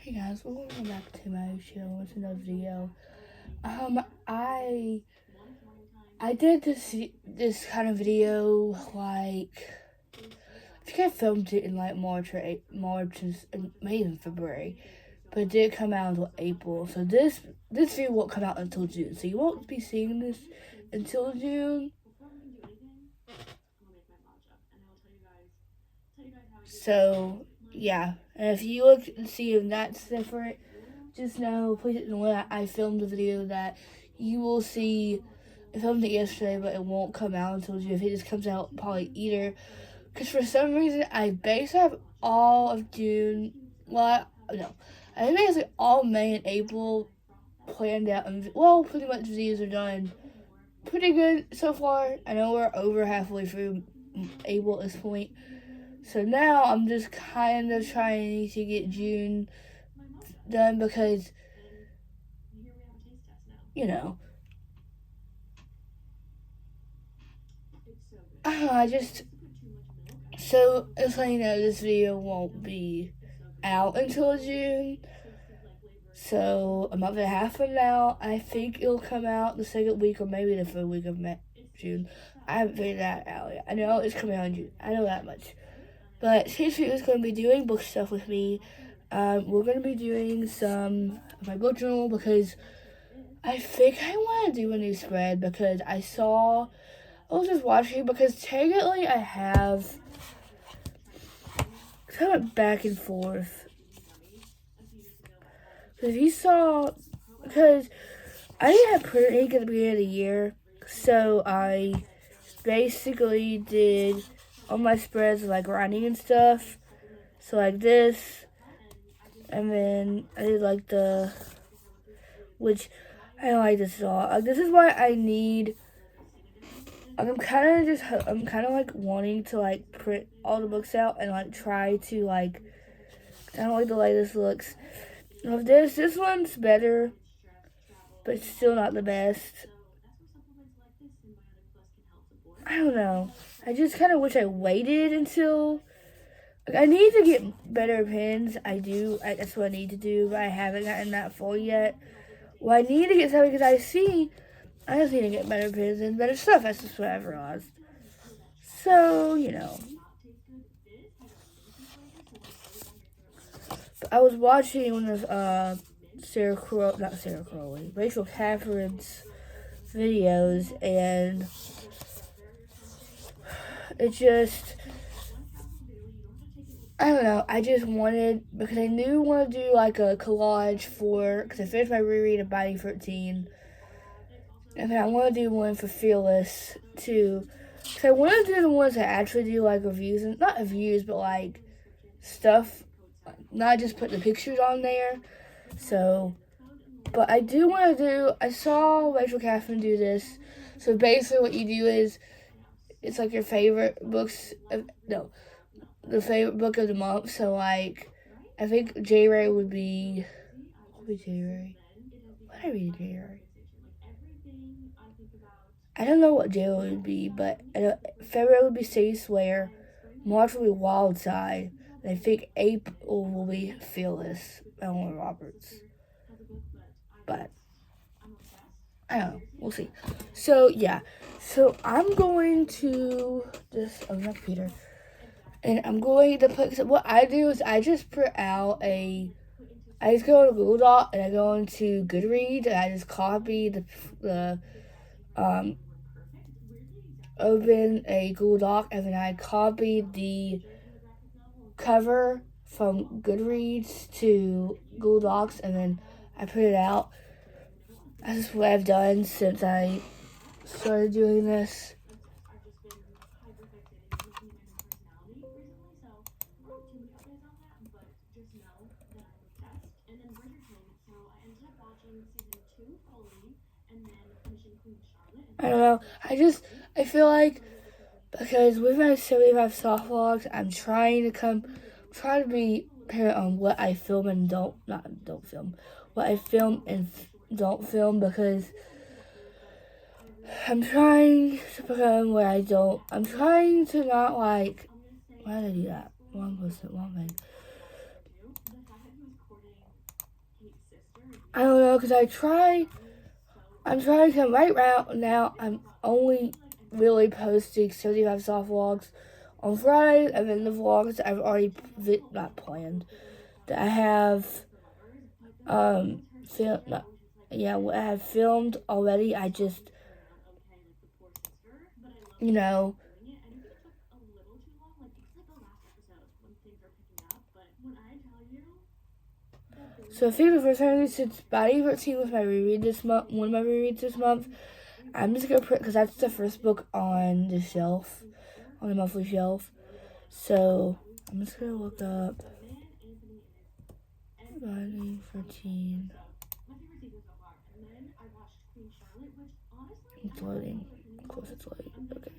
Hey guys, welcome back to my channel with another video. I did this kind of video like I think I filmed it in like March and maybe even February, but it did come out until April. So this video won't come out until June. So you won't be seeing this until June. So yeah, and if you look and see if that's different, just know, please ignore that I filmed a video that you will see. I filmed it yesterday, but it won't come out until June. If it just comes out probably either, because for some reason I basically have all of June. Well, no, I think basically all May and April planned out, and pretty much videos are done. Pretty good so far. I know we're over halfway through April at this point. So now I'm just kind of trying to get June done because, you know, so it's like, this video won't be out until June. So a month and a half from now, I think it'll come out the second week or maybe the third week of June. I haven't figured that out yet. I know it's coming out in June. I know that much. But today's video is going to be doing book stuff with me. We're going to be doing some of my book journal because I think I want to do a new spread because I was just watching because technically I have kind of back and forth. Because you saw, because I didn't have printer ink at the beginning of the year, so I basically did all my spreads like writing and stuff. So like this, and then I did like which I don't like this at all. Like, this is why I need. I'm kind of like wanting to like print all the books out and like try to like. I don't like the way this looks. Of this one's better, but it's still not the best. I don't know. I just kind of wish I waited until. I need to get better pens. I do. That's what I need to do, but I haven't gotten that far yet. Well, I need to get something because I just need to get better pens and better stuff. That's just what I've realized. So, But I was watching one of Rachel Catherine's videos, and it just, I don't know, I just wanted, because I knew I wanted to do like a collage because I finished my reread of Binding 13, and then I want to do one for Fearless too, because I want to do the ones that actually do like reviews, and not reviews, but like stuff, not just put the pictures on there. So, but I do want to do, I saw Rachel Catherine do this, so basically what you do is, it's like your favorite books, the favorite book of the month. So like, I think J-Ray would be, J-Ray? What did I read J-Ray? I don't know what J-Ray would be, but February would be Say Swear, March will be Wild Side, and I think April will be Fearless, Eleanor Roberts. But I don't know. We'll see. So yeah. So I'm going to just open my computer, and I'm going to put. So what I do is I just print out I just go to Google Doc and I go into Goodreads and I just copy open a Google Doc, and then I copy the cover from Goodreads to Google Docs, and then I print it out. That's what I've done since I started doing this. I don't know. I feel like, because with my 75 soft vlogs, I'm trying to be parent on what I film and what I film and don't film, because I'm trying to become where I'm trying to not like, why did I do that? Wrong person, wrong thing. I don't know, because I'm trying to right now, I'm only really posting 75 soft vlogs on Friday, and then the vlogs that I've already not planned, that I have I have filmed already. I just, you know, so I think the first time since Body 13 was my reread this month, one of my rereads this month, I'm just gonna print, because that's the first book on the shelf, on the monthly shelf. So I'm just gonna look up Body 13. It's loading. Of course it's loading. Okay.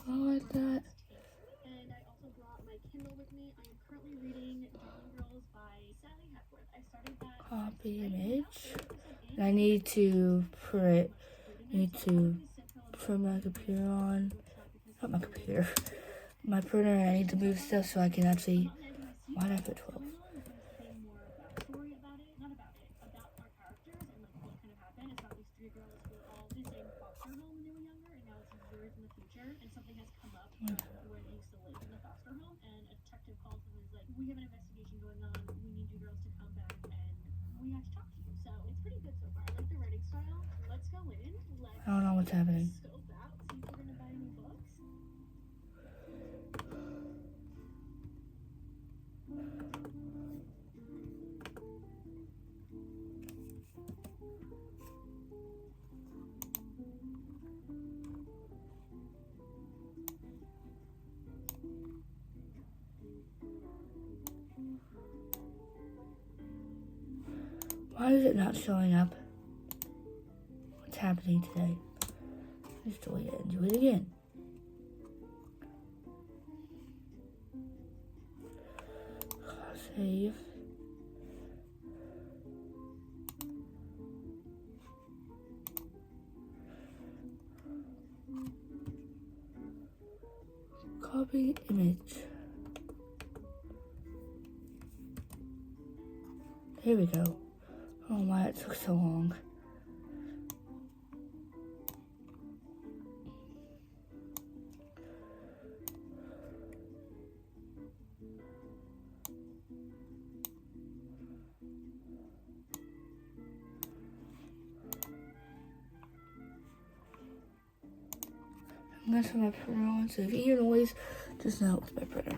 I like that. Copy image. And I need to print my computer on. Not my computer. My printer. I need to move stuff so I can actually. Why did I put 12? I don't know what's happening. Why is it not showing up? What's happening today? Just delete it and do it again. Save. Copy image. Here we go. I don't know why it took so long. And that's what my printer on. So if you hear noise, just know it's my printer.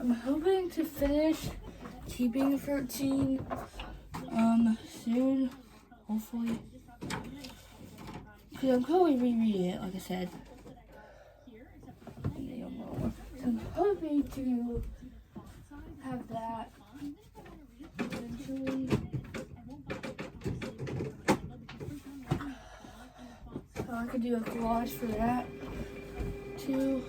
I'm hoping to finish TBR 13 soon, hopefully. Because I'm probably rereading it, like I said. I'm hoping to have that eventually. So I could do a collage for that too.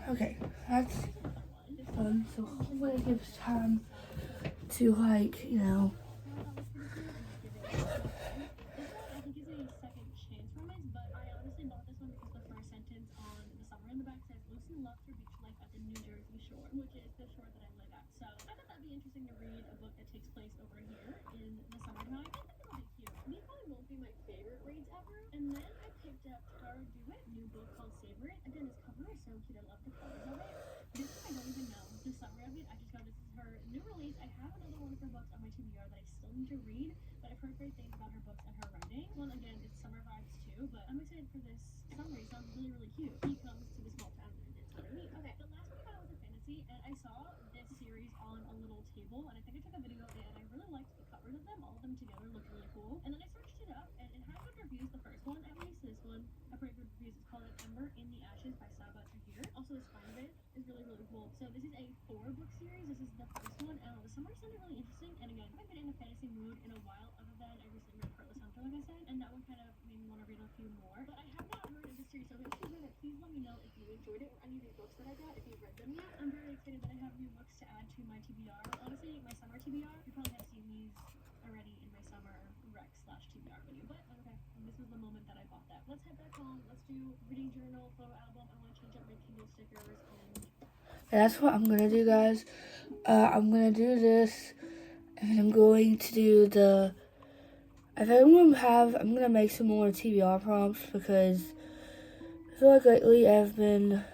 Okay, that's fun. So hopefully it gives time to, like, you know. And that's what I'm gonna do, guys. I'm gonna do this, and I'm going to do the. I think I'm gonna make some more TBR prompts because I feel like lately I've been.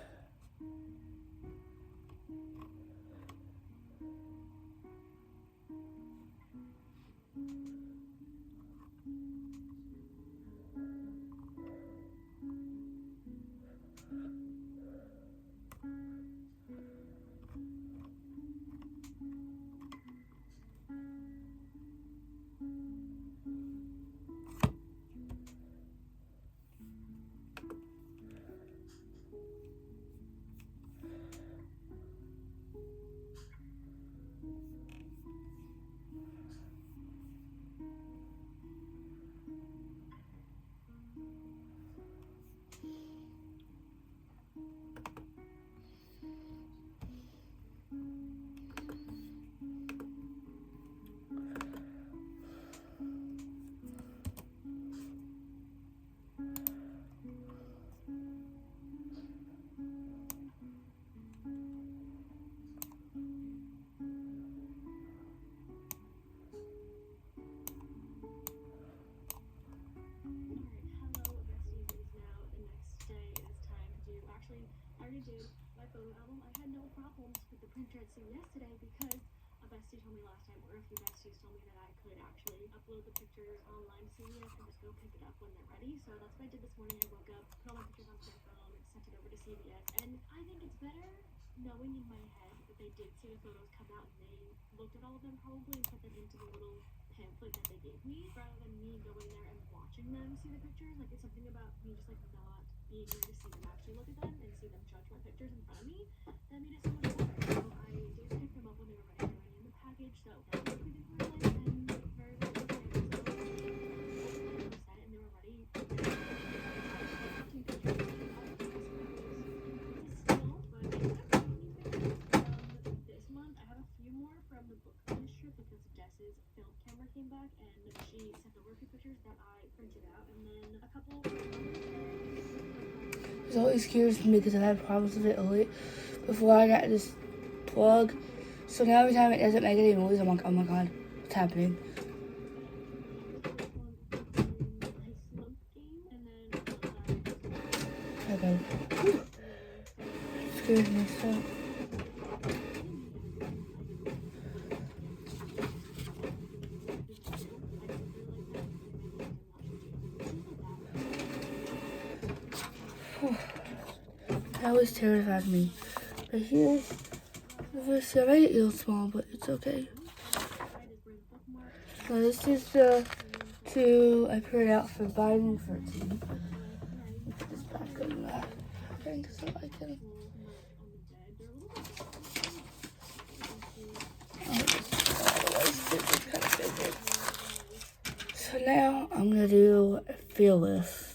It always scares me because I had problems with it earlier before I got this plug. So now every time it doesn't make any noise, I'm like, oh my god, what's happening? Okay. Scares me so. That always terrifies me. But here's the first I made it real small, but it's okay. So this is the two I printed out for Biden 13. This back drink so I can. So now I'm gonna do Fearless.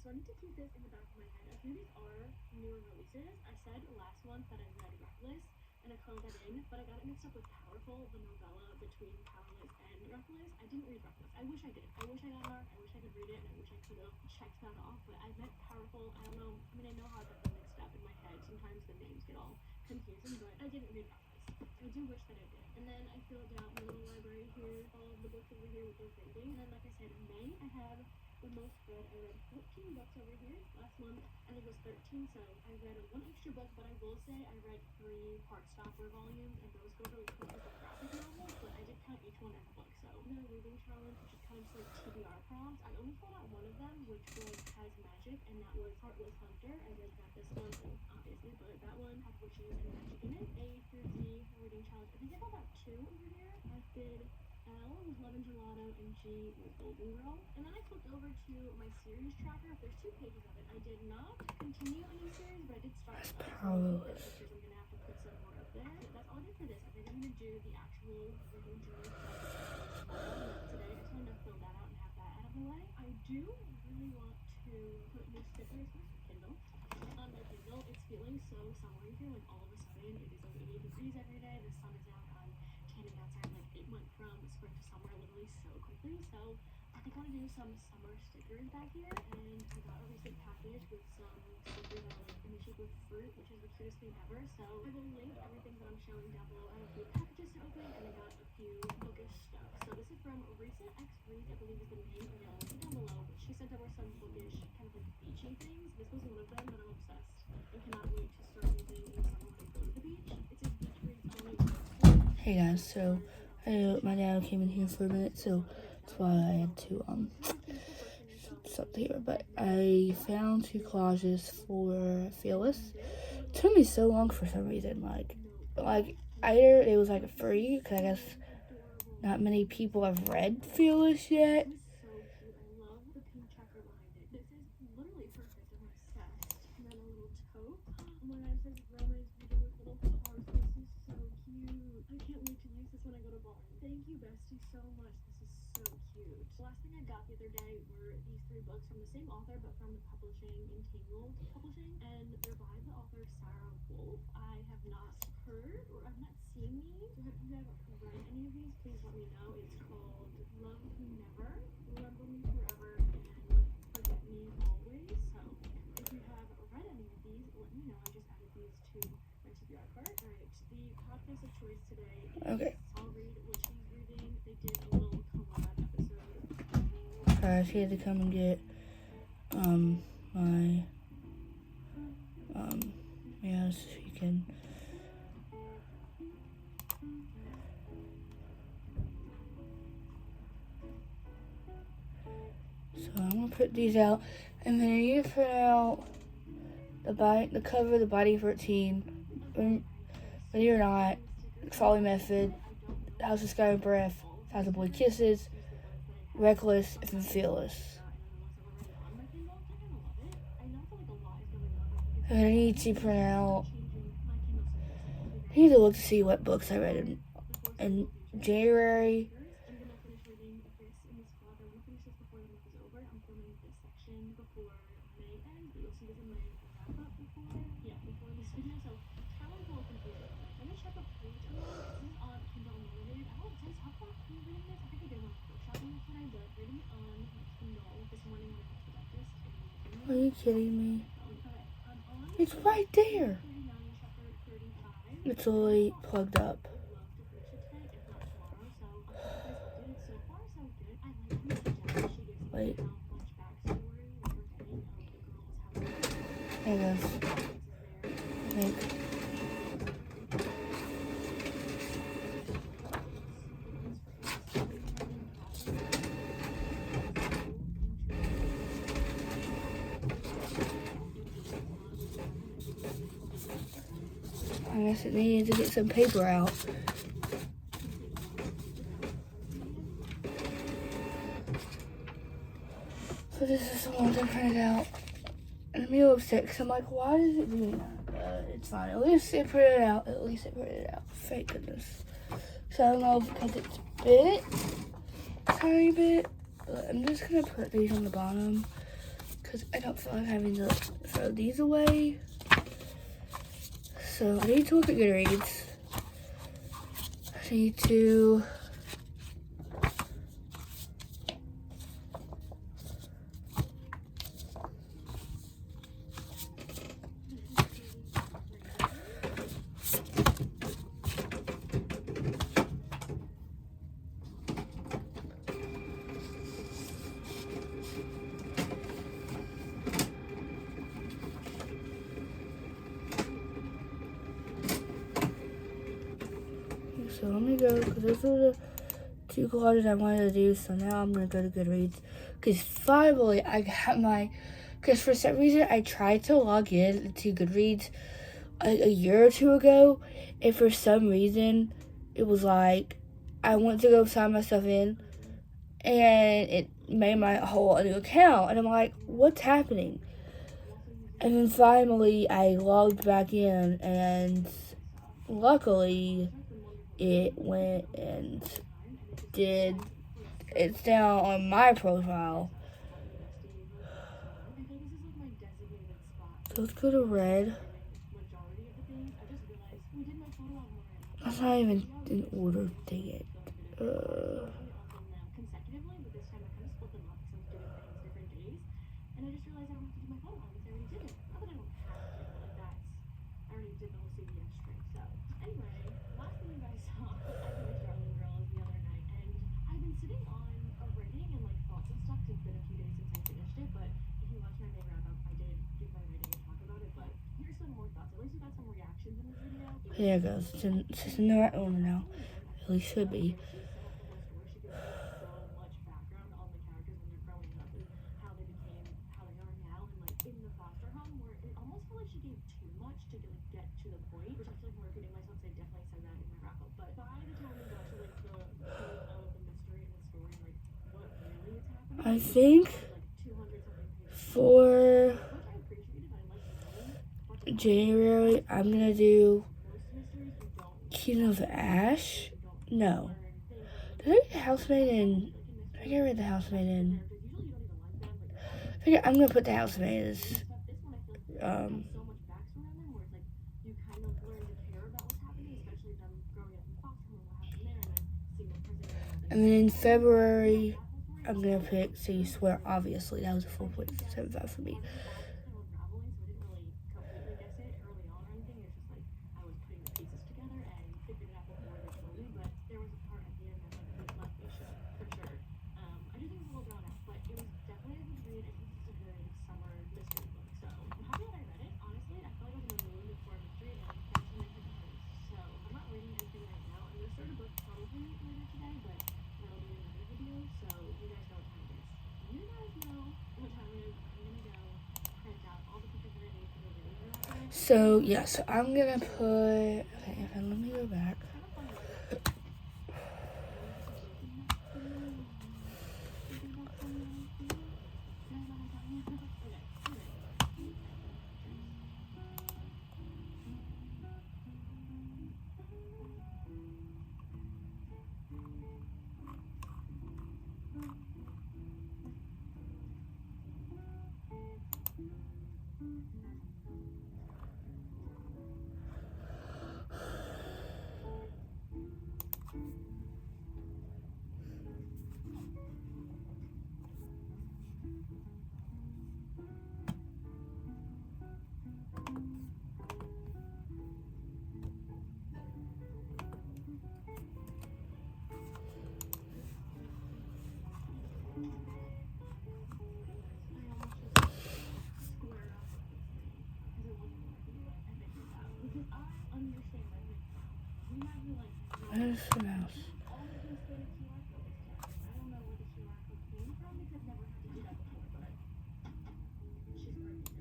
So I need to keep this in the back of my head. A few of these are newer releases. I said last month that I read Reckless, and I called that in, but I got it mixed up with Powerful, the novella between Powerless and Reckless. I didn't read Reckless. I wish I did. I wish I got it. I wish I could read it, and I wish I could have checked that off, but I meant Powerful. I don't know. I mean, I know how I got them mixed up in my head. Sometimes the names get all confusing, but I didn't read Reckless. I do wish that I did. And then I filled out my little library here, all of the books over here with those rating. And then, like I said, in May, I have the most read. I read 14 books over here. Last month, I think it was 13, so I read one extra book, but I will say I read 3 Heartstopper volumes, and those go really quick as a graphic novel, but I did count each one as a book. So the reading challenge, which is kind of just like TBR prompts, I only filled out one of them, which was Has Magic, and that was Heartless Hunter. I read that this month, obviously, but that one had witches and magic in it. A through Z reading challenge. I think I filled out 2 over here. I did L was Love and Gelato, and G was Golden Girl. And then I flipped over to my series tracker. There's 2 pages of it. I did not continue a new series, but I did start one. So I'm gonna have to put some more up there. That's all I did for this. I think I'm gonna do the actual reading journey tomorrow, not today. I just wanted to fill that out and have that out of the way. I do really want to put new stickers on my Kindle. On my Kindle, it's feeling so summery here. Like all of a sudden, it is like 80 degrees every day. The sun is out. I'm tanning outside. Like it went from spring to summer literally so quickly. So I think I want to do some summer stickers back here. And I got a recent package with some stickers that are like in the shape of fruit, which is the cutest thing ever. So I will link everything that I'm showing down below. I have a few packages to open, and I got a few bookish stuff. So this is from Recent X Reads, I believe is the name. Again, I'll link it down below. But she sent over some bookish kind of like beachy things. This was one of them that I'm obsessed and cannot wait to start using in the summer when I go to the beach. It says Beach Reads only. Hey guys, so my dad came in here for a minute, so that's why I had to stop here. But I found 2 collages for Fearless. It took me so long for some reason, like either it was like free, because I guess not many people have read Fearless yet. Thank you, Bestie, so much. This is so cute. The last thing I got the other day were these 3 books from the same author, but from the publishing Entangled Publishing, and they're by the author Sarah Wolf. I have not heard or I've not seen these. So if you have read any of these, please let me know. It's called Love Me Never, Remember Me Forever, and Forget Me Always. So if you have read any of these, let me know. I just added these to my TBR cart. All right, the podcast of choice today. Okay. I'll read what she's reading. They did a little collab episode. She had to come and get my yeah, so she can. So I'm gonna put these out, and then I need to put out the cover, the body 13, believe it or not, Trolley Method, House of Sky and Breath, Thousand Boy Kisses, Reckless, and Fearless. And I need to print out. I need to look to see what books I read in January. Are you kidding me? It's right there. It's already plugged up. Wait. much backstory we're getting of the girls, how There it goes. the I think. I guess it needed to get some paper out. So this is the one I printed out. And I'm real upset because I'm like, why is it doing that? It's fine. At least it printed it out. At least it printed it out. Thank goodness. So I don't know because it's bit, tiny bit. But I'm just going to put these on the bottom because I don't feel like having to throw these away. So I need to look at Goodreads. I need to So let me go, because those were the 2 collages I wanted to do, so now I'm going to go to Goodreads. Because finally I got my, because for some reason I tried to log in to Goodreads a year or 2 ago, and for some reason it was like, I went to go sign myself in, and it made my whole new account, and I'm like, what's happening? And then finally I logged back in, and luckily it went and did, it's down on my profile. So let's go to red. That's not even in order, dang it. Consecutively, but this time I kind of split them up because I was doing things different days, and I just realized I don't have to do my photo albums. I already did it. Not that I don't have to, but like that's, I already did the whole CVS string. So anyway, last thing you guys saw, I finished Darling Girls the other night, and I've been sitting on a writing and like thoughts and stuff because it's been a few days since I finished it. But if you watch my May wrap up, I did give my rating and talk about it. But here's some more thoughts. At least you got some reactions in this video. There it goes. It's in the right order now. At least should be. She set up the whole story. She gives so much background on the characters when they're growing up and how they became how they are now, and like in the foster home where it almost felt like she gave too much to get to the point, which I feel like I'm repeating myself because I definitely said that in my wrap up. But by the time we got to like the point of the mystery in the story and like what really is happening, I think like 200 something pages, for which I appreciated. I like knowing. January, I'm gonna do Most mysteries you don't Kingdom of Ash. No. Did I get Housemaid in? I think I read the Housemaid in. I think I'm gonna put the Housemaid as and then in February I'm gonna pick So You Swear. Obviously that was a 4.75 for me. So yeah, so I'm gonna put, okay, let me go back. Where's the mouse? All of them stated QR code this time. I don't know where the QR code came from because I've never had to do that before, but she's breaking down.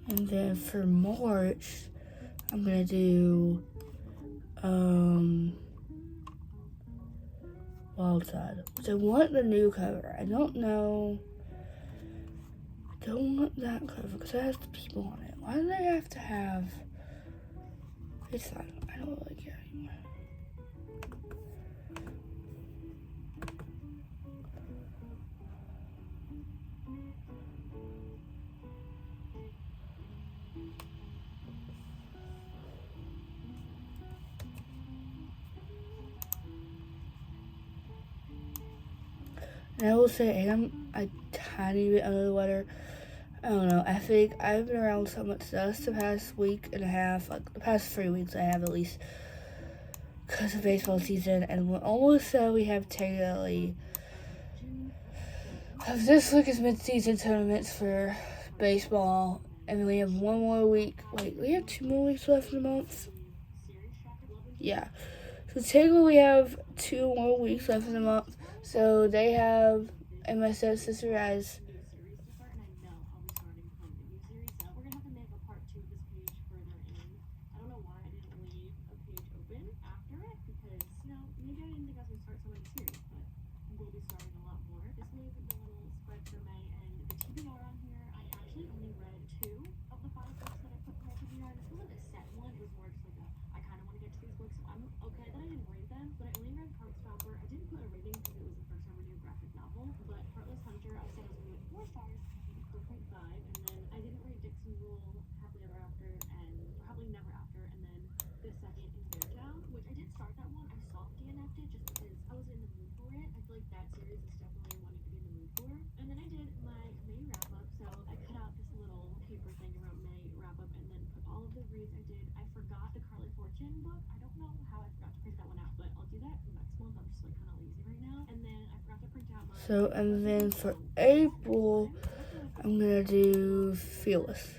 And then for March, I'm gonna do Wild Side, which I want the new cover. I don't know. I don't want that cover because it has the people on it. Why do they have to have? It's fine. I don't really care anymore. And I will say, I'm a tiny bit under the weather. I don't know. I think I've been around so much dust the past week and a half, like the past 3 weeks I have at least, because of baseball season. And we're almost so we have technically, this week is mid-season tournaments for baseball. And then we have one more week. Wait, we have 2 more weeks left in the month? Yeah. So technically we have 2 more weeks left in the month. So they have, and my stepsister has, so, and then for April, I'm gonna do Fearless.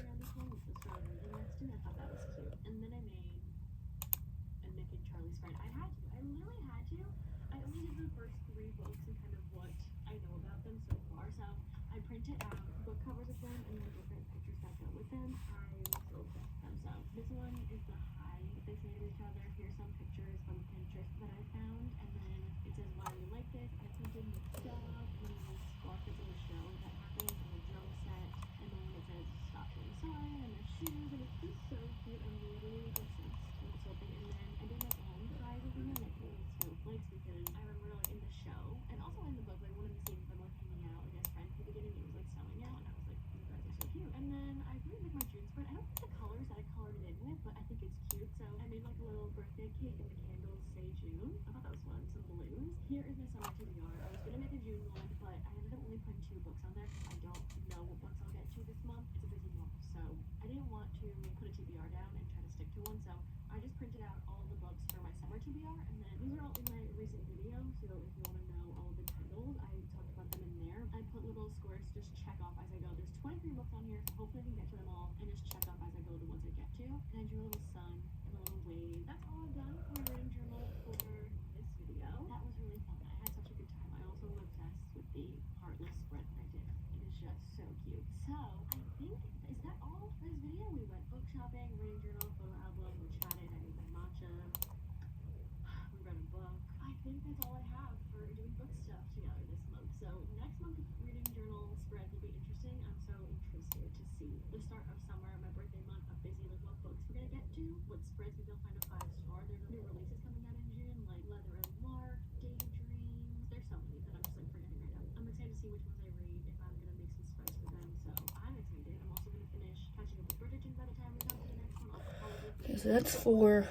So that's 4.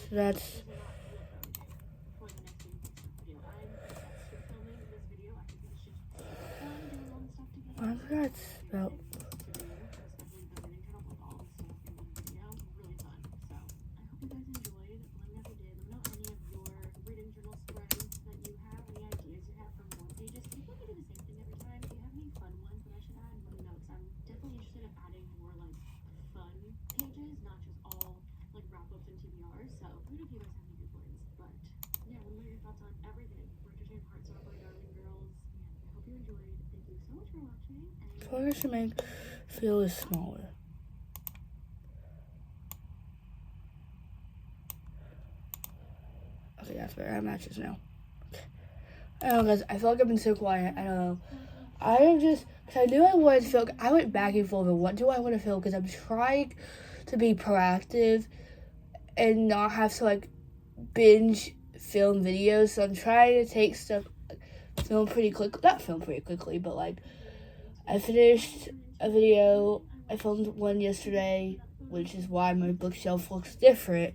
So that's... I forgot to spell. I should make feel is smaller. Okay, that's better. I matches now. I don't know, guys. I feel like I've been so quiet. I don't know. I am just, because I knew I wanted to film. I went back and forth. What do I want to film? Because I'm trying to be proactive and not have to like binge film videos. So I'm trying to take stuff, film pretty quick. Not film pretty quickly, but like I finished a video. I filmed one yesterday, which is why my bookshelf looks different.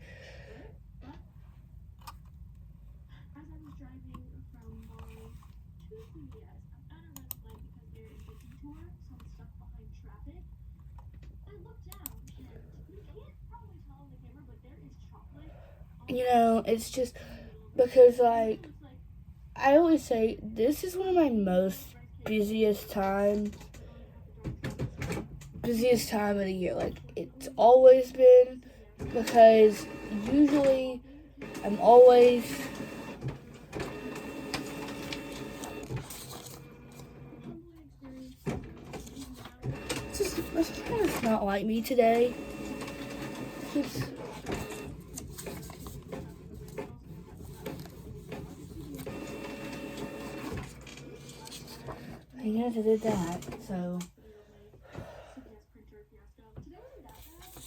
You know, it's just because, like, I always say this is one of my most busiest time of the year. Like, it's always been, because usually I'm always it's kind of not like me today. It's, I guess I did that, so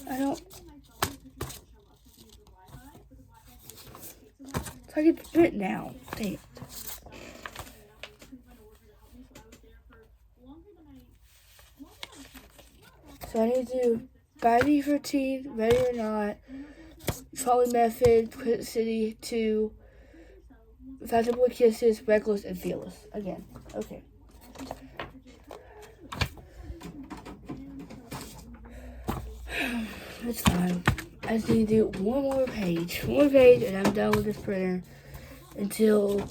I don't. So I can fit now. Dang it. So I need to do Body 13, Ready or Not, Trolley Method, Quit City 2, Phantom Boy Kisses, Reckless, and Fearless. Again. Okay. It's fine. I just need to do one more page, and I'm done with this printer until.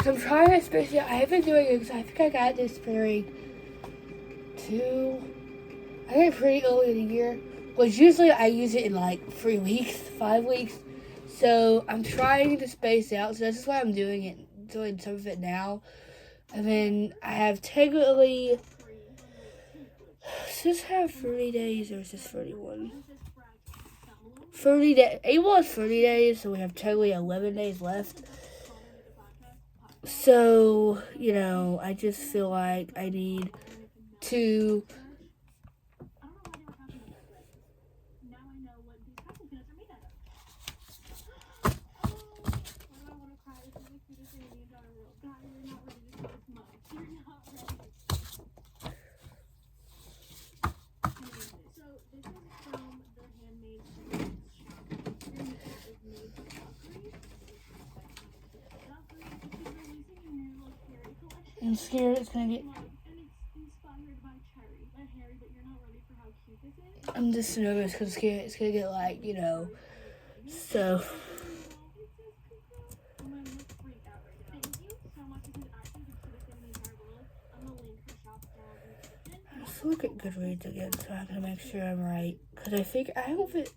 I'm trying to especially. I have been doing it because I think I got this printer I think pretty early in the year. Which usually I use it in like 3 weeks, 5 weeks. So I'm trying to space out. So this is why I'm doing some of it now. And then I have technically. Does this have 30 days or is this 31? 30 days. It was 30 days, so we have technically 11 days left. So, you know, I just feel like I need to. I'm scared it's gonna get. I'm just nervous because it's gonna get like, you know, so. Let's look at Goodreads again so I can make sure I'm right. Because I think I don't fit.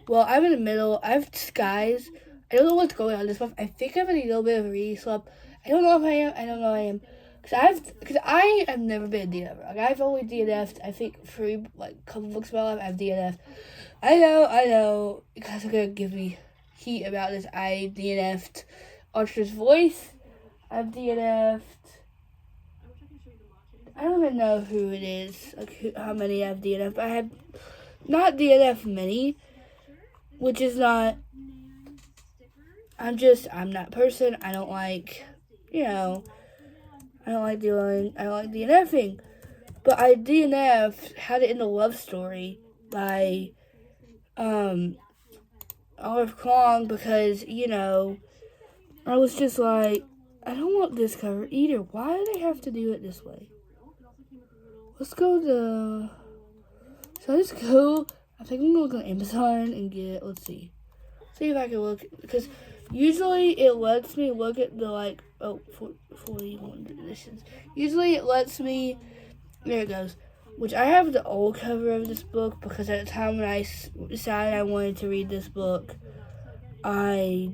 Well, I'm in the middle. I have skies. I don't know what's going on this month. I think I'm in a little bit of a reading slump. I don't know if I am. I don't know if I am. Because I have never been a DNF. Like, I've only DNF'd, I think, 3, like, couple books of my life. I've DNF'd. I know. You guys are going to give me heat about this. I DNF'd Archer's Voice. I've DNF'd. I don't even know who it is, like how many I've DNF'd. But I have not DNF'd many, which is not. I'm that person. I don't like, you know. I don't like DNFing. But I DNF'd How to End a Love Story by Olive Kong because, you know, I was just like, I don't want this cover either. Why do they have to do it this way? Let's go to... So let's go... I think I'm going to go on Amazon and get... Let's see. See if I can look... Because usually it lets me look at the, like... Oh, 41 editions. Usually it lets me... There it goes. Which I have the old cover of this book because at the time when I decided I wanted to read this book, I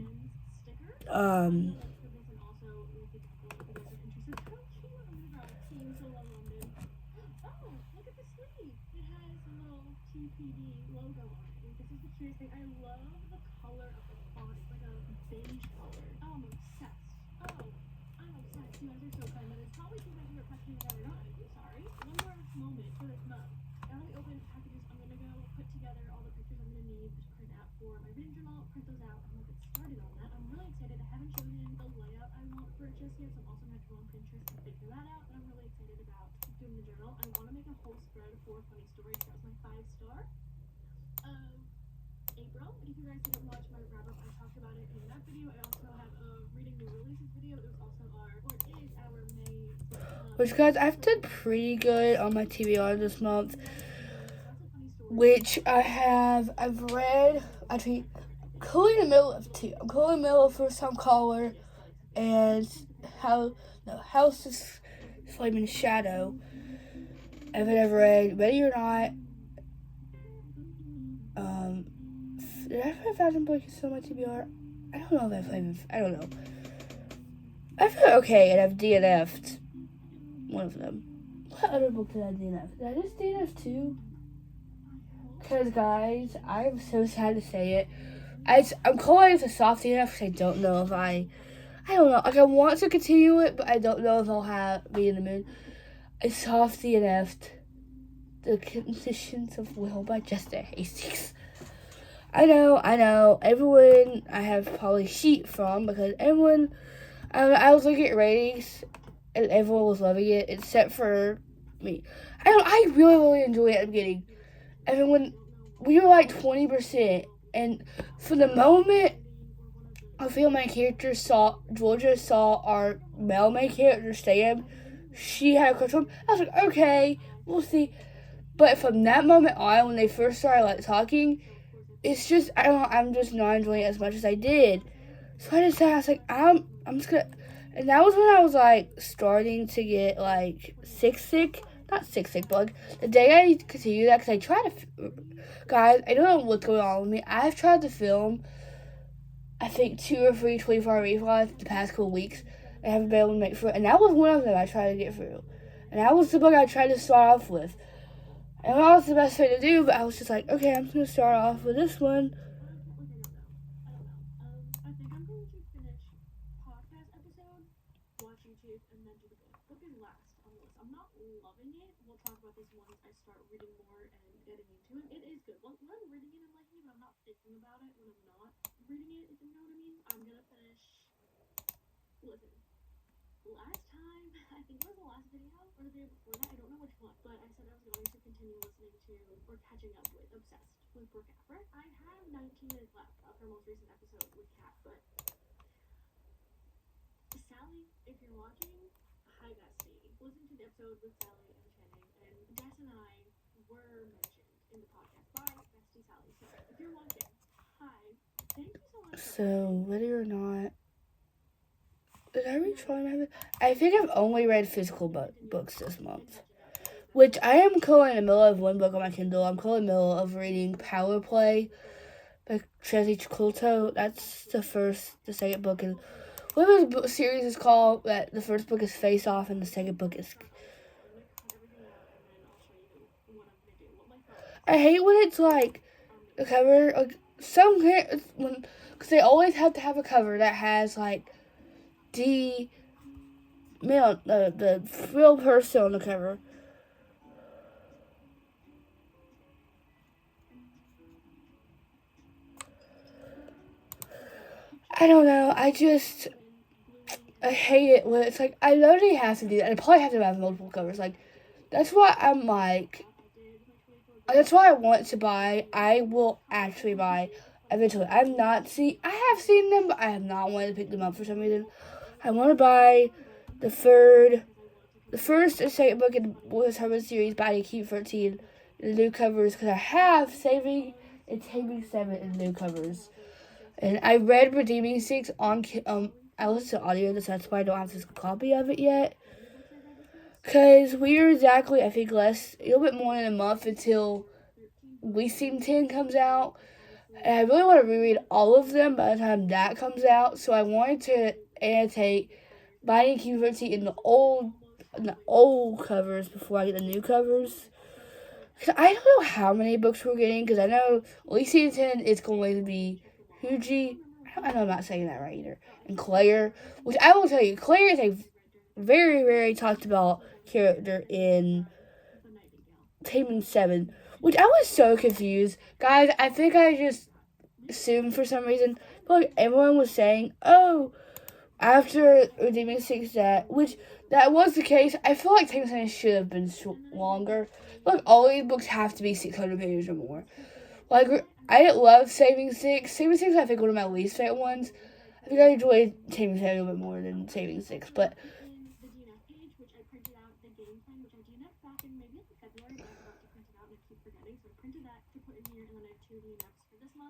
TPD logo on it. Like, this is the cutest thing. I love the color of the font. It's like a beige color. Oh, I'm obsessed. Oh, I'm obsessed. You guys are so kind. That is probably two of my favorite packages I've ever done. I'm sorry. One more moment for this month. Now that we open packages, I'm gonna go put together all the pictures I'm gonna need to print out for my reading journal. Print those out. I'm gonna get started on that. I'm really excited. I haven't chosen the layout I want for it just yet, so I'm also gonna go on Pinterest and figure that out. But I'm really excited about doing the journal. I want to make a whole spread for funny stories. That was my 5-star. April. And if you guys didn't watch my wrap up, I talked about it in that video. I also have a reading new releases video. It was also it is our May. which, guys, I've done pretty good on my TBR this month. Which I've read, I think, currently in the middle of 2. I'm currently in the middle of First Time Caller and House is Flaming Shadow. And then I've read Ready or Not. Did I play 1,000 Blankets on my TBR? I don't know if I played. I don't know. I feel okay, and I've DNF'd one of them. What other book did I DNF? Did I just DNF 2? Because, guys, I'm so sad to say it. I'm calling it a soft DNF because I don't know if I don't know. Like, I want to continue it, but I don't know if I'll be in the mood. I soft DNF'd The Conditions of Will by Jessica Hastings. I know. Everyone I have probably sheet from because everyone, I was looking at ratings and everyone was loving it except for me. I really enjoyed it at the beginning. Everyone, we were like 20%, and for the moment, I feel my character Georgia saw our male main character Sam. She had a crush on him. I was like, okay, we'll see. But from that moment on, when they first started like talking, it's just I'm just not enjoying it as much as I did. So I decided I was like I'm just gonna, and that was when I was like starting to get like sick, not sick, but like the day I continue that because I tried to, guys, I don't know what's going on with me. I've tried to film, I think 2 or 3 24-hour refunds the past couple weeks. I haven't been able to make through, and that was one of them I tried to get through, and that was the book I tried to start off with. And that was the best thing to do, but I was just like, okay, I'm just going to start off with this one. I think I'm going to finish podcast episode, watch YouTube, and then do the book. Book is last on the list. I'm not loving it. We'll talk about this once I start reading more and getting into it. It is good. When I'm reading it, I'm liking it, but I'm not thinking about it when I'm not reading it, if you know what I mean. I'm going to finish. Listen. Last time, I think it was the last video or the video before that, I don't know which one, but I said I was going to continue listening to or catching up with Obsessed with Brooke Affer. I have 19 minutes left of her most recent episode with Kat, but Sally, if you're watching, hi bestie. Listen to the episode with Sally and Channing, and Jess and I were mentioned in the podcast by bestie Sally. So if you're watching, hi. Thank you so much. So, whether or not, did I read Troy Rabbit? I think I've only read physical books this month. Which I am currently in the middle of one book on my Kindle. I'm currently in the middle of reading Power Play by Trezi Chkulto. That's the second book. And whatever the book series is called, that the first book is Face Off and the second book is... I hate when it's like the cover, like because they always have to have a cover that has like the real person on the cover. I don't know. I hate it when it's like, I know they have to do that. I probably have to have multiple covers. Like, that's why I'm like, that's why I want to buy. I will actually buy eventually. I have seen them, but I have not wanted to pick them up for some reason. I want to buy the first and second book in the Boys Herman series by Keep 13 in the new covers, because I have Saving and Taming 7 in the new covers. And I read Redeeming 6 on, I listened to audio, so that's why I don't have this copy of it yet. Because we are exactly, I think, a little bit more than a month until Leasing 10 comes out. And I really want to reread all of them by the time that comes out. So I wanted to annotate Binding Keep 13 in the old covers before I get the new covers. Because I don't know how many books we're getting, because I know Leasing 10 is going to be Huji. I know I'm not saying that right either. And Claire, which I will tell you, Claire is a very, very talked about character in Taming 7, which I was so confused. Guys, I think I just assumed for some reason, but like everyone was saying, oh, after Redeeming 6 which that was the case. I feel like Taming 7 should have been longer. Like, all these books have to be 600 pages or more. Like, I didn't love Saving 6. Saving 6 is, I think, one of my least favorite ones. I think I enjoyed Taming 7 a little bit more than Saving 6, but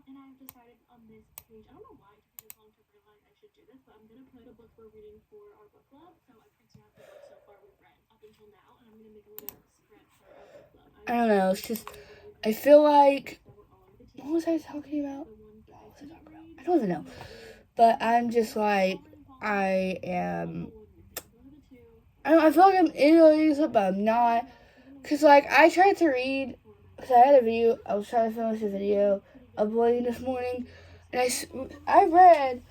and I've decided on this page, I don't know why it took me this long to realize I should do this, but I'm going to put the book we're reading for our book club. So I printed out the book so far we've read up until now, and I'm going to make a little spread for our book club. I don't know, it's just, I feel like, what was I talking about? I don't even know. But I'm just like, I feel like I'm into it, but I'm not. Because, like, I tried to read, because I had a video, I was trying to finish a video uploading this morning, and I read,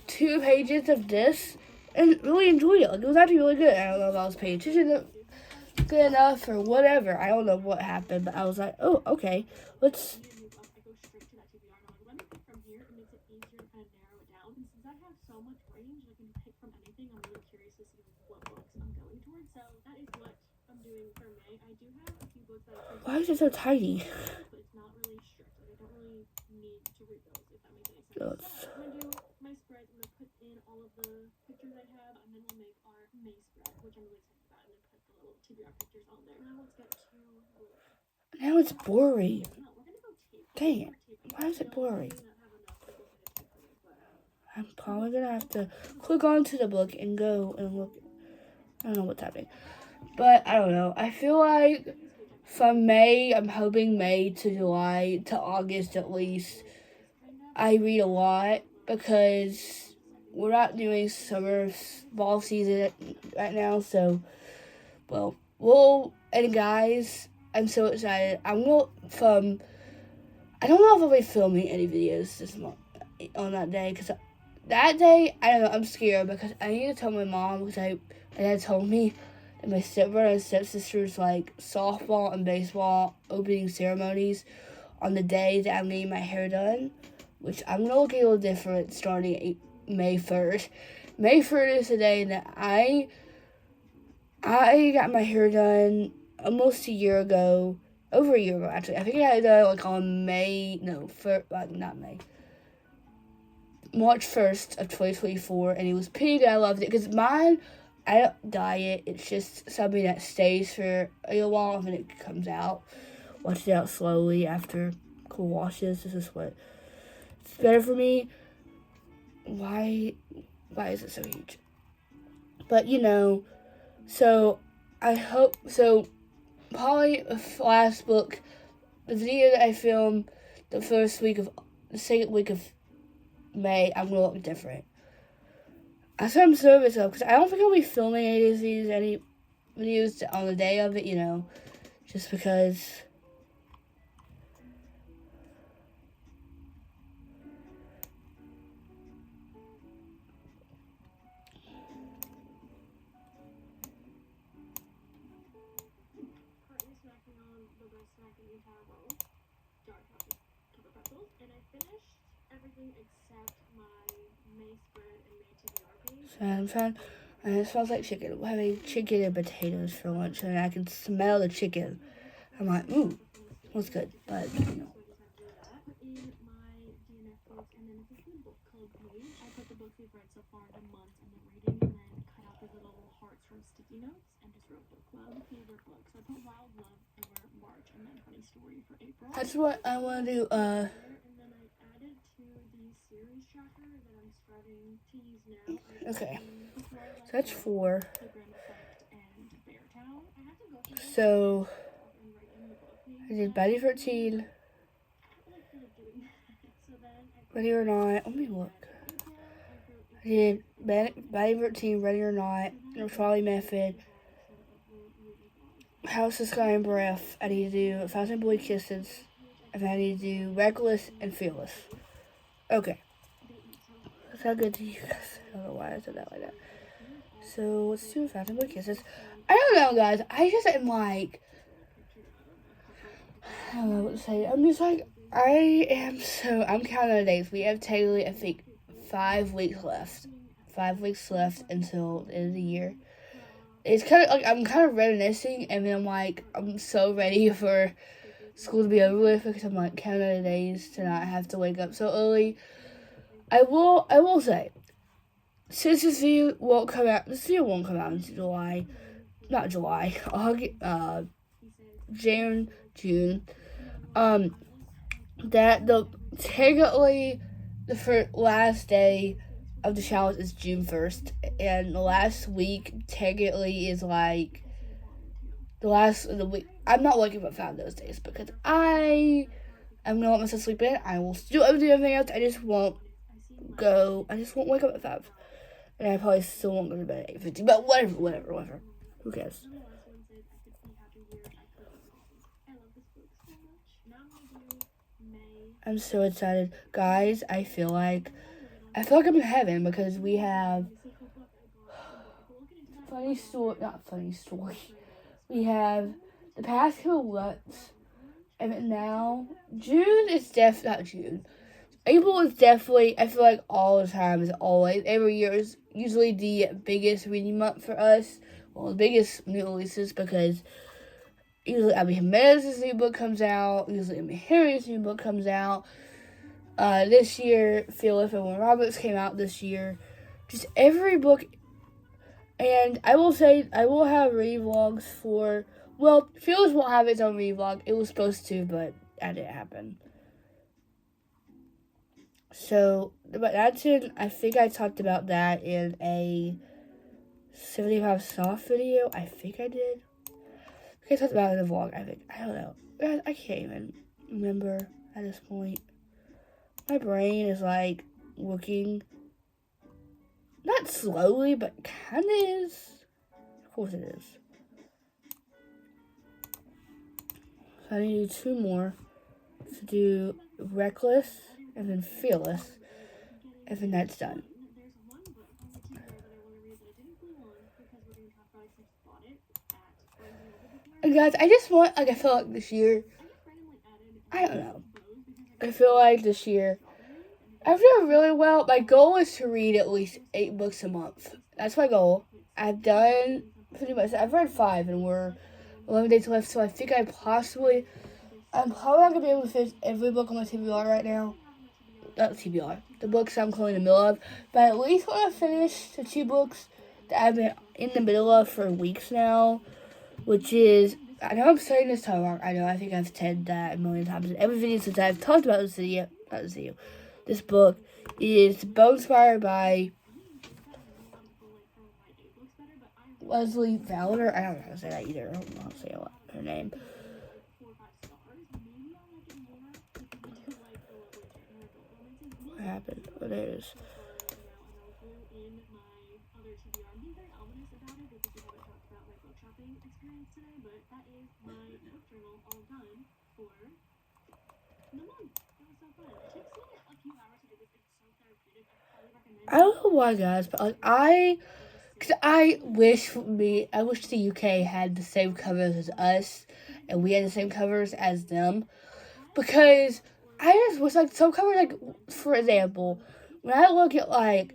2 pages of this, and really enjoyed it. Like, it was actually really good. I don't know if I was paying attention good enough or whatever. I don't know what happened, but I was like, oh, okay, let's. Why is it so tiny? Let's. My spread, I'm going to put in all of the pictures I have, and then we'll make our May spread, which I'm really excited about, and then put the little TBR pictures on there. Now let's get to... Now it's boring. Dang it. Why is it boring? I'm probably going to have to click onto the book and go and look. I don't know what's happening. But I don't know. I feel like from May, I'm hoping May to July to August at least, I read a lot, because we're not doing ball season right now, so, and guys, I'm so excited. I don't know if I'll be filming any videos this month, on that day, because that day, I don't know, I'm scared, because I need to tell my mom, because my dad told me that my stepbrother and stepsister's, like, softball and baseball opening ceremonies on the day that I'm getting my hair done, which I'm going to look a little different starting May 1st. May 1st is the day that I got my hair done almost a year ago. Over a year ago, actually. I think I got it done, like, on March 1st of 2024, and it was pretty good. I loved it, because mine, I don't dye it. It's just something that stays for a little while, and then it comes out. Wash it out slowly after cool washes. This is what it's better for me. Why is it so huge? But, so I hope, probably last book, the video that I filmed the second week of May, I'm going to look different. That's what I'm nervous of, because I don't think I'll be filming any videos on the day of it, just because. And I finished everything except my May spread and May TBR page. So I'm trying, and it smells like chicken. We're having chicken and potatoes for lunch, and I can smell the chicken. I'm like, smells good, but, books we've read so far in a month and then reading, and then cut out the little hearts from sticky notes and just wrote book club favorite book. So I put Wild Love for March and then Funny Story for April. That's what I want to do. And then I added to the series tracker that I'm starting to use now. Okay. So that's 4. The Grimm Effect and Beartown. I have to go through So and write in the book I did Betty 13, Ready or Not. Let me look. I did Betty 13, Ready or Not, No Trolley Method, House of Sky and Breath. I need to do Thousand Boy Kisses, and then I need to do Reckless and Fearless. Okay. That's how good to you guys. I don't know why I said that like that. So let's do Thousand Boy Kisses. I don't know, guys. I just am like, I don't know what to say. I'm just like, I'm counting the days. We have technically, I think, 5 weeks left. 5 weeks left until the end of the year. It's kind of like, I'm kind of reminiscing, and then I'm like, I'm so ready for school to be over with, because I'm like counting the days to not have to wake up so early. I will say, since this video won't come out in July, not July, August, June, that technically the last day of the challenge is June 1st, and the last week technically is like the last of the week. I'm not waking up 5 those days because I'm gonna let myself sleep in. I will still do everything else. I just won't wake up at 5, and I probably still won't go to bed at 8:50. But whatever. Who cares? I'm so excited, guys. I feel like I'm in heaven because we have not funny story. We have the past couple months, and now June is not June. April is definitely, I feel like all the time is always, every year is usually the biggest reading month for us. Well, the biggest new releases, because usually Abby Jimenez's new book comes out, usually Amy Harriet's new book comes out. This year, Philip and Warren Roberts came out this year. Just every book. And I will say, I will have read vlogs for, well, Phyllis won't have its own read vlog. It was supposed to, but that didn't happen. So, but that's it. I think I talked about that in a 75 soft video. I think I did. I talked about it in the vlog, I think. I don't know. I can't even remember at this point. My brain is like working, not slowly, but kind of is. Of course it is. So I need to do 2 more to do Reckless and then Fearless, and then that's done. And guys, I just want, I feel like this year, I don't know. I feel like this year, I've done really well. My goal is to read at least 8 books a month. That's my goal. I've done pretty much, I've read 5, and we're 11 days left, so I think I'm probably not going to be able to finish every book on my TBR right now. Not TBR. The books I'm currently in the middle of. But I at least want to finish the 2 books that I've been in the middle of for weeks now. Which is, I know I'm saying this time wrong. I know, I think I've said that a million times in every video since I've talked about this book is Bonespire by Leslie Valder. I don't know how to say that either. I don't know how to say her name. What happened? Oh, there it is. I don't know why, guys, but like I wish the UK had the same covers as us, and we had the same covers as them, because I just wish, like, some covers, like, for example, when I look at like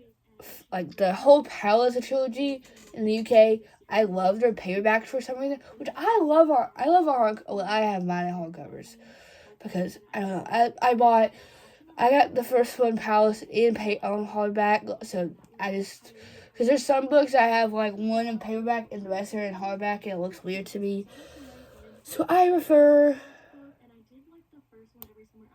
the whole Palace of trilogy in the UK, I love their paperbacks for some reason, which I have mine in hardcovers, because I don't know, I got the first one, Palace, in hardback. So because there's some books I have like one in paperback and the rest are in hardback, and it looks weird to me. So I prefer. And I did like the first one every summer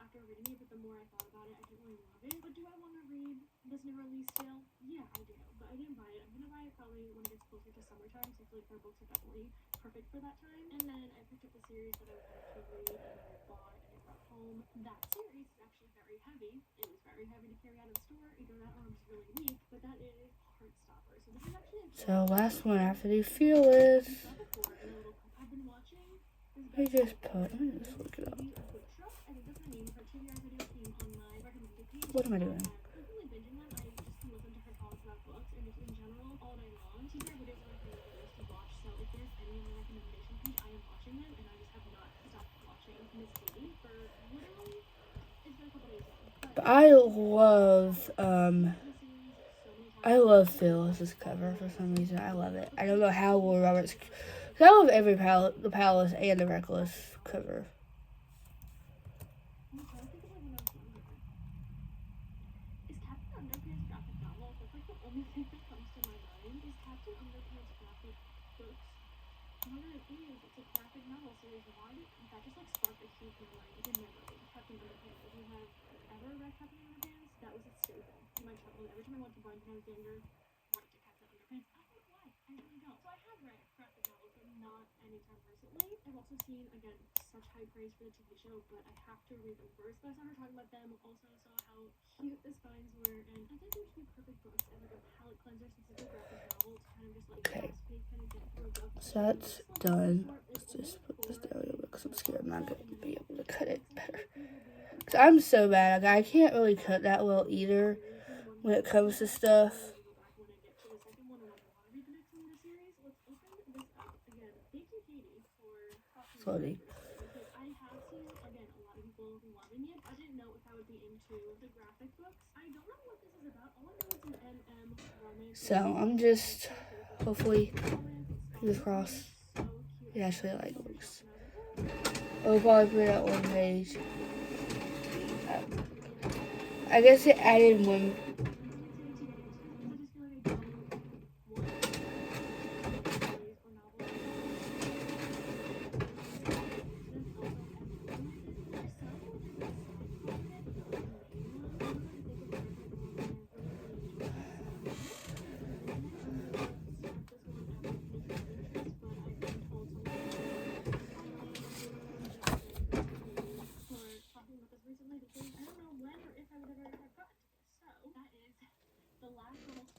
after reading it, but the more I thought about it, I didn't really love it. But do I want to read this new release still? Yeah, I do. But I didn't buy it. I'm gonna buy it probably when it gets closer to summertime. So I feel like their books are definitely perfect for that time. And then I picked up the series that I wanted to read, and I bought and I brought home. That series is actually very heavy. It was very heavy to carry out of the store. Either that or I'm just really weak. But that is Heartstopper. So this is actually So last one I have to do Fearless. I've been watching. Let me just look it up. What am I doing? But I love Phyllis's cover for some reason. I love it. I don't know how Will Roberts. Cause I love every the Palace and the Reckless cover. I've also seen, again, such high praise for the TV show, but I have to read them first. But I started talking about them, also saw how cute the spines were, and I think they're two perfect books as like a palette cleanser since it's a graphic novel to kind of just like fast-paced kind of get through a book. So that's done. Let's just put this down real quick because I'm scared I'm not going to be able to cut it better. Cause I'm so bad. Like, I can't really cut that well either when it comes to stuff. Slowly. I have seen, again, a lot of people loving it. I didn't know if I would be into the graphic books. I don't know what this is about. All I know is an MM romance. So I'm just hopefully, fingers crossed, it actually like works. I'll probably put it out one page. I guess it added one.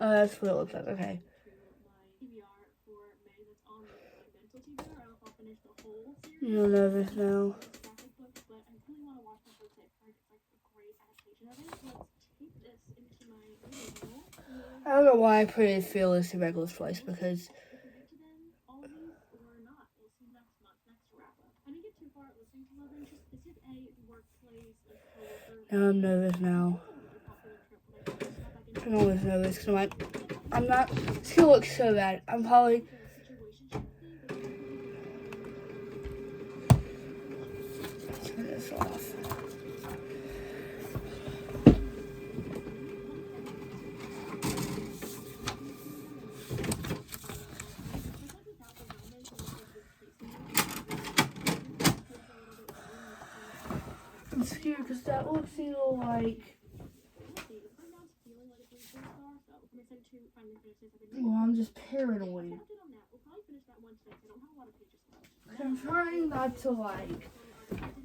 Oh, that's what it looks like. Okay. You're nervous now. I don't know why I put in Fearless in Reckless twice because now I'm nervous now. I'm always nervous because I'm not. It's gonna look so bad. I'm probably. Turn this off. I'm scared because that looks either like. Well, I'm just paranoid. I'm trying not to like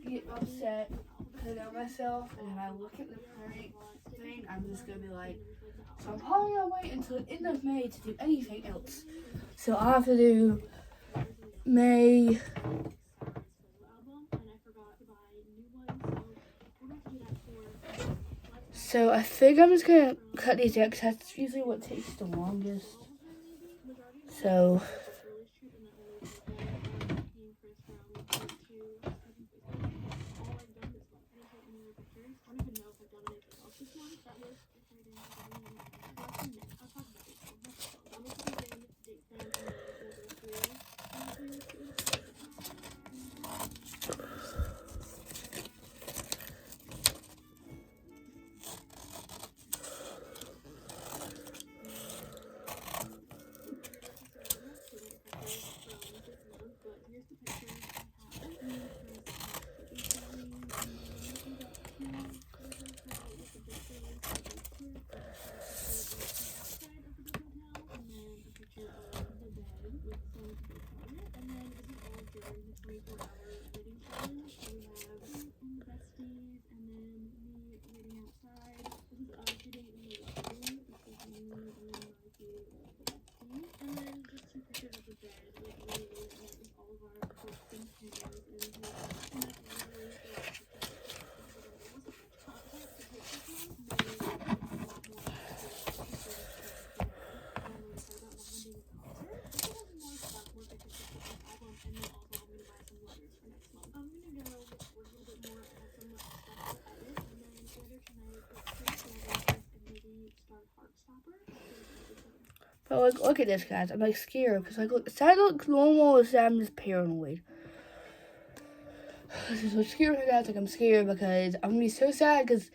get upset because I know myself, and if I look at the prank thing, I'm just gonna be like, so I'm probably gonna wait until the end of May to do anything else. So I'll have to do May. So I think I'm just gonna cut these out because that's usually what takes the longest. So with some cake on it. And then this is all during the 24-hour reading challenge. So we have all the besties, and then me reading outside. This is us reading in the lobby. This is me and my two besties. And then just two pictures of the bed, like really, really nice with all of our books and pens and things. And that's really the last picture. But like, look at this, guys. I'm like scared because like, look, that looks normal. Is that I'm just paranoid. This is what's scared me, guys. Like I'm scared because I'm gonna be so sad because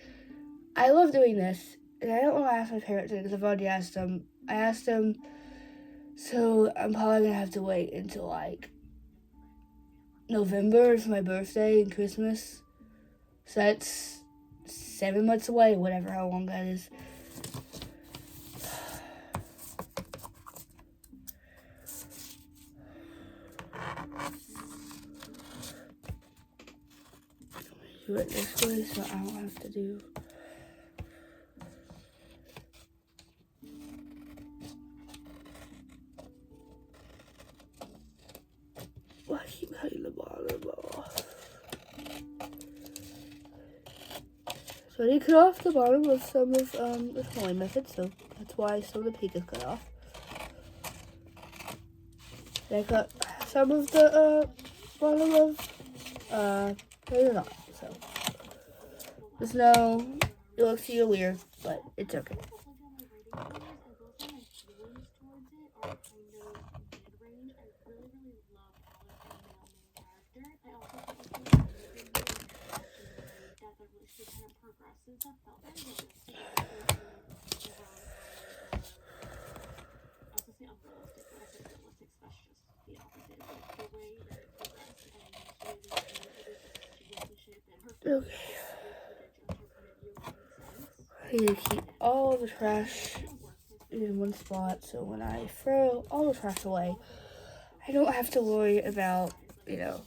I love doing this, and I don't want to ask my parents because I've already asked them. I asked them, so I'm probably gonna have to wait until like November for my birthday and Christmas. So that's 7 months away, whatever, how long that is. Do it this way so I don't have to do. Why I keep cutting the bottom off? So I did cut off the bottom of some of the sewing method, so that's why some of the pink is cut off. And I cut some of the bottom of they're not. So just know it looks either weird, but it's okay. Okay. I need to keep all the trash in one spot so when I throw all the trash away, I don't have to worry about, you know,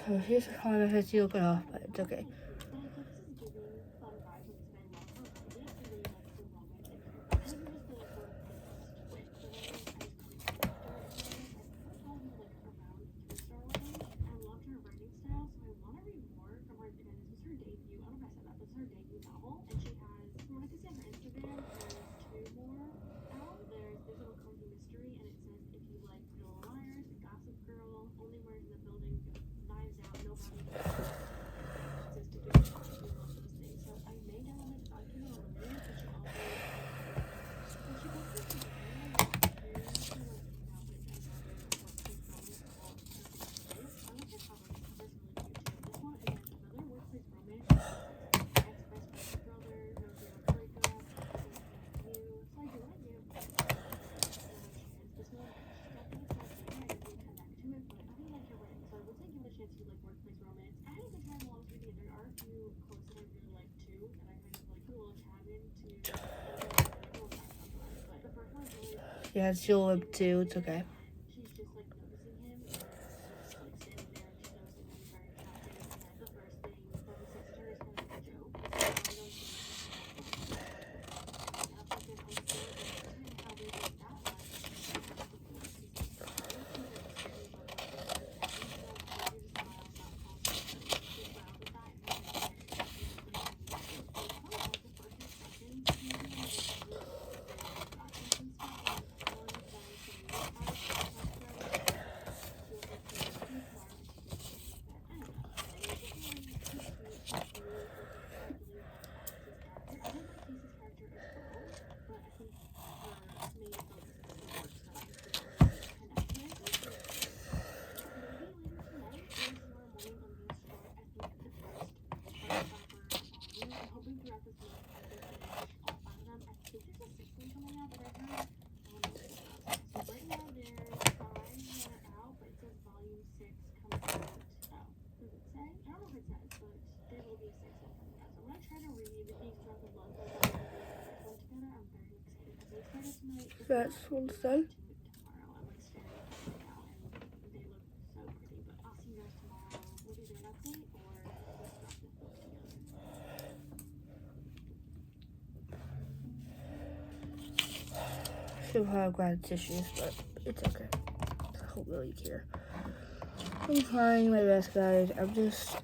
so here's the kind of it's looking off, but it's okay. Yeah, it's still up too. It's okay. That's one's done. Tomorrow. I'm like staring at them right now, and they look so pretty. But I'll see you guys tomorrow with either an update or with the rest of the books together. Still have grad tissues, but it's okay. I don't really care. I'm trying my best, guys. I'm just.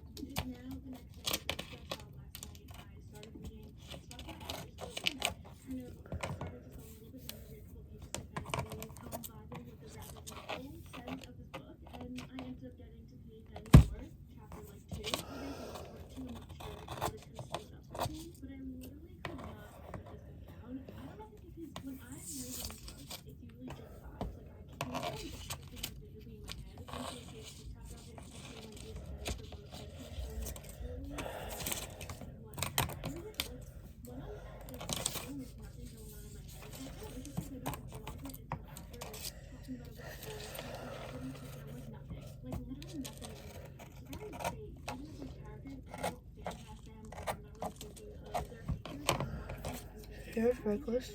Here's reckless.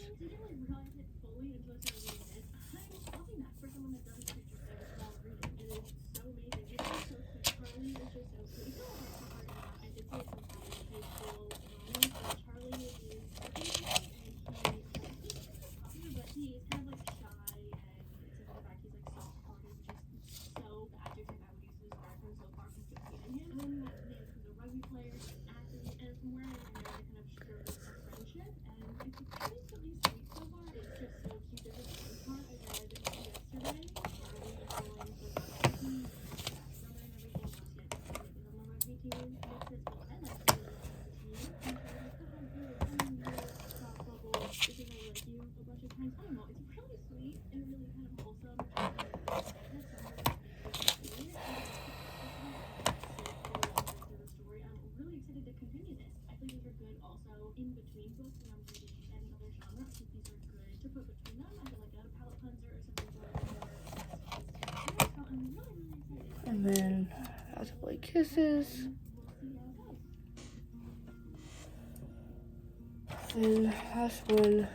And then I have to play kisses. Then last one.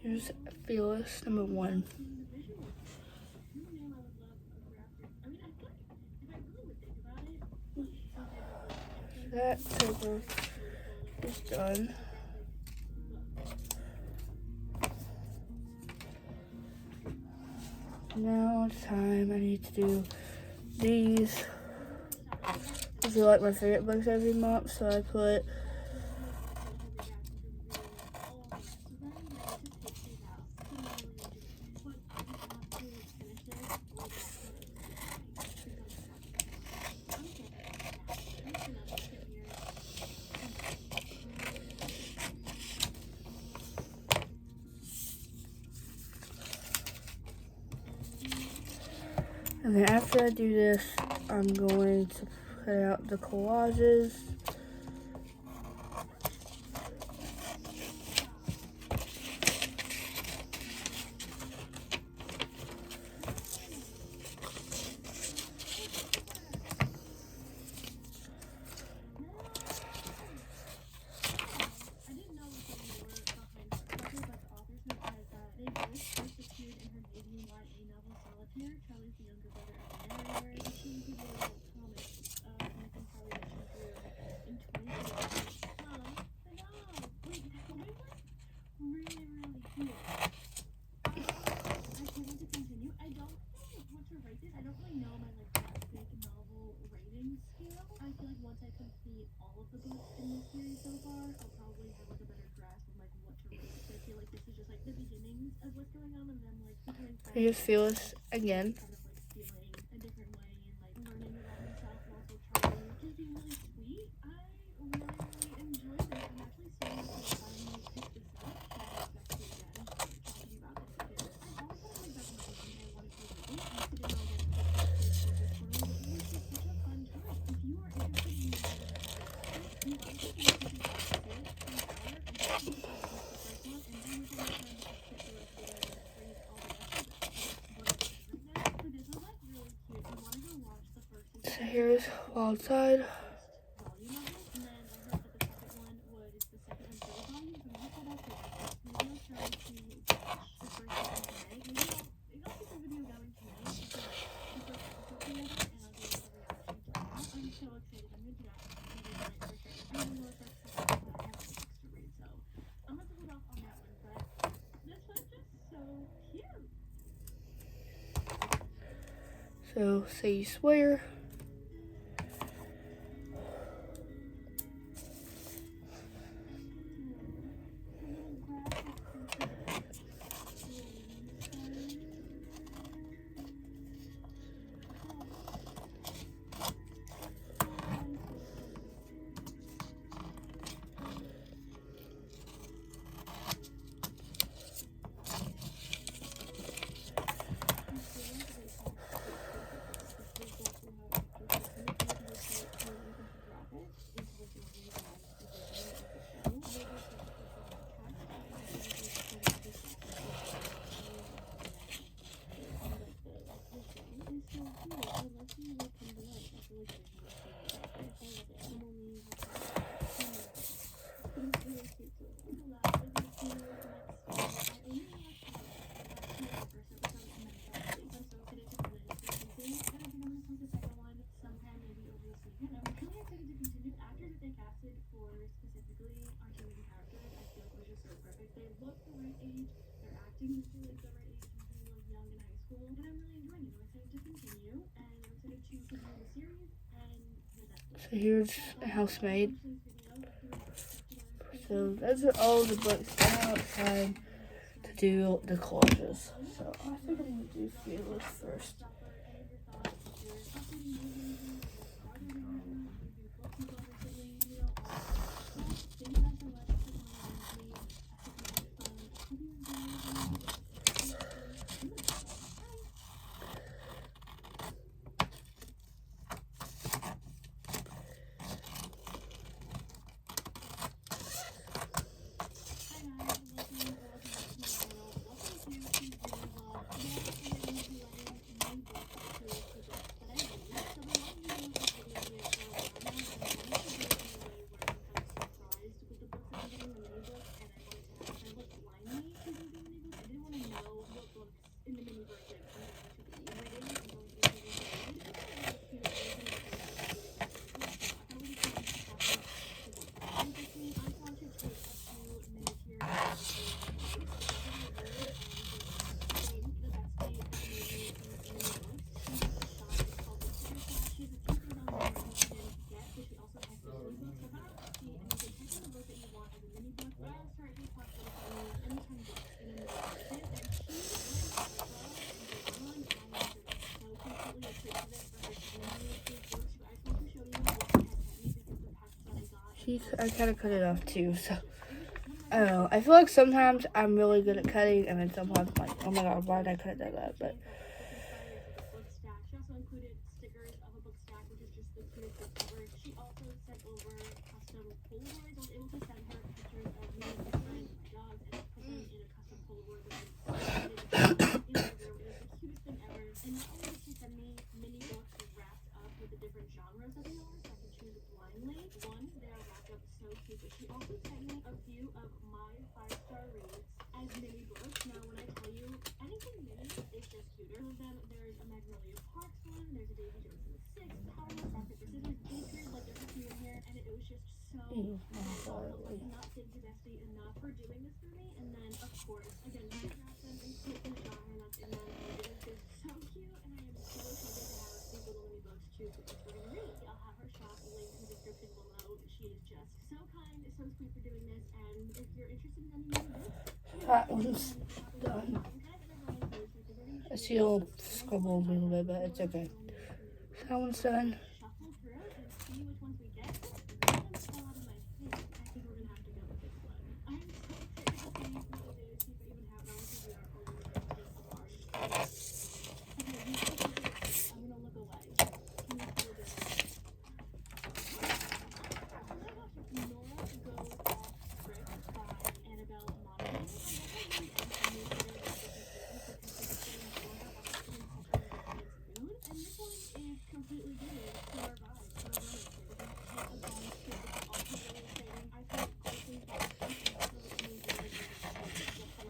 Here's Fearless number 1. That paper is done. Now it's time. I need to do these. These are like my favorite books every month, so I put and then after I do this, I'm going to put out the collages. of what's going on, and then like becoming friends. Here's Fearless again. Kind of like feeling a different way and like learning about himself and also trying just being really sweet. I really enjoyed this. I'm actually so happy to finally pick this up. I expect to again talking about this because I always had it in the back of my mind that I wanted to read it. I didn't know again if it's for this corner, but it was just such a fun time. If you are interested in reading the you honestly can listen to the first from an hour and just the first one, and then within that time just skip the rest of it and read all the rest of it. But this was like really cute. I want to go watch the first season. So here's Wildside. Volume of it, and then I heard that the second one was the second and third volume, so maybe I'll try to watch the first season today. Maybe I'll keep the video going tonight and the first episode together, and I'll do like a reaction to that. I'm so excited. I'm gonna do that for sure. I don't know if that's something that I have books to read, so I'm gonna hold off on that one. But this was just so cute. So say you swear. So here's a housemaid. So those are all the books outside to do the collages. So I think I'm gonna do Fearless first. I kind of cut it off too, so I don't know. I feel like sometimes I'm really good at cutting, and then sometimes I'm like, oh my god, why did I cut that up? But she also included stickers of a book stack, which is just the cutest book ever. She also sent over custom Polaroids. I was able to send her pictures of me and my friends and my dogs, and put them in a custom Polaroid that I created in the room. It was the cutest thing ever. And not only did she send me mini books wrapped up with the different genres that they are, so I can choose blindly. One, they are wrapped up so cute, but she also sent me a few of my 5-star reads as mini books. Now, when I tell you anything mini is just cuter of them, there's a Magnolia Parks one, there's a Davy Jones and the Six, Powerless, Rock, Paper, Scissors, Patriots, like there's a few in here, and it was just so adorable. I cannot thank you, Bestie, enough for doing this for me. And then, of course, again, you can wrap them and put the jar, and that's in there. It is just so cute, and I am so excited to have these little mini books to put this we're gonna read. I'll have her shop link in the description below. She is just so kind, so sweet for doing this, and if you're interested in any mini books, that one's done. see a little scribble a little bit, but it's okay. So that one's done. Shuffle through and see which ones we get. One of them fell out of my face. I think we're gonna have to go with this one. I'm so excited to see what it is. See if I even have that because we are over the large. Okay, I'm gonna look away. Can you feel this? Oh my gosh, Nora Goes Off Script by Annabelle Monaghan. And this one is completely good to our vibes, to our romance. It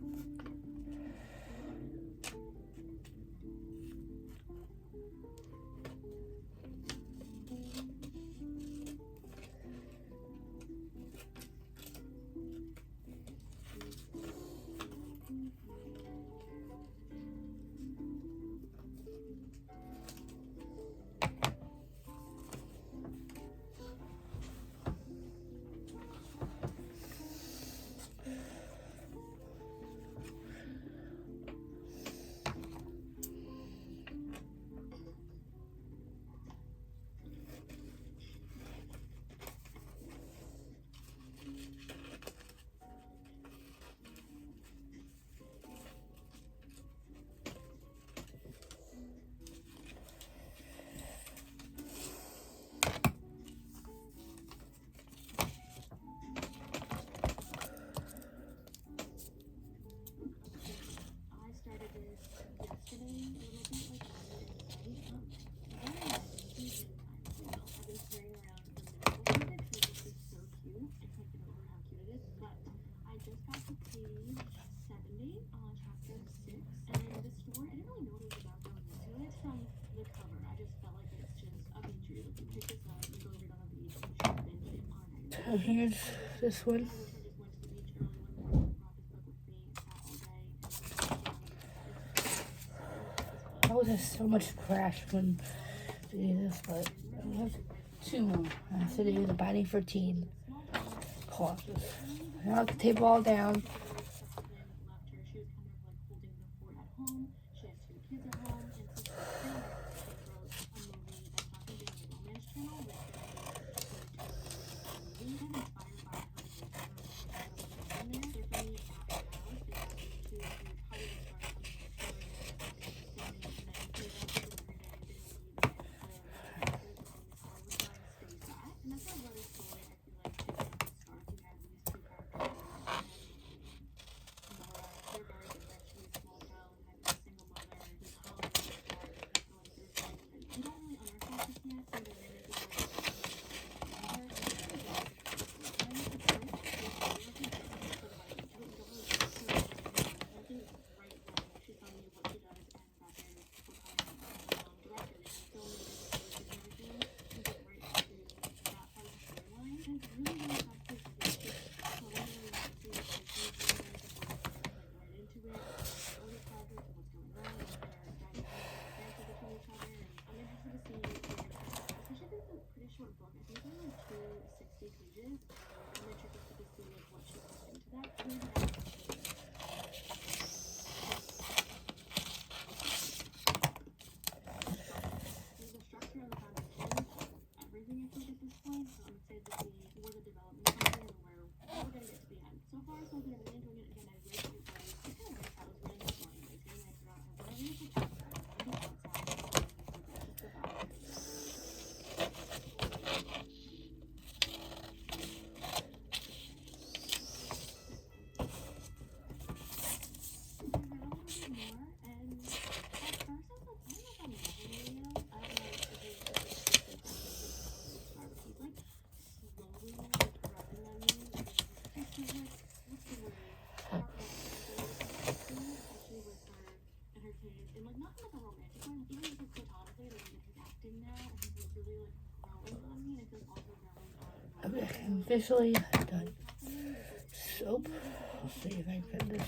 doesn't take a bomb script, it's also really exciting. I think honestly that this is also a really good color mood, which is exactly what I'm craving right now. So let's go buy the book. Start writing our first book based off of So here's this one. I always have so much trash when I do this, but we have 2 more. I have to do the Binding for Teen clauses. Now I have to tape it all down. Okay, I'm officially done. Soap. Let's see if I can fit this.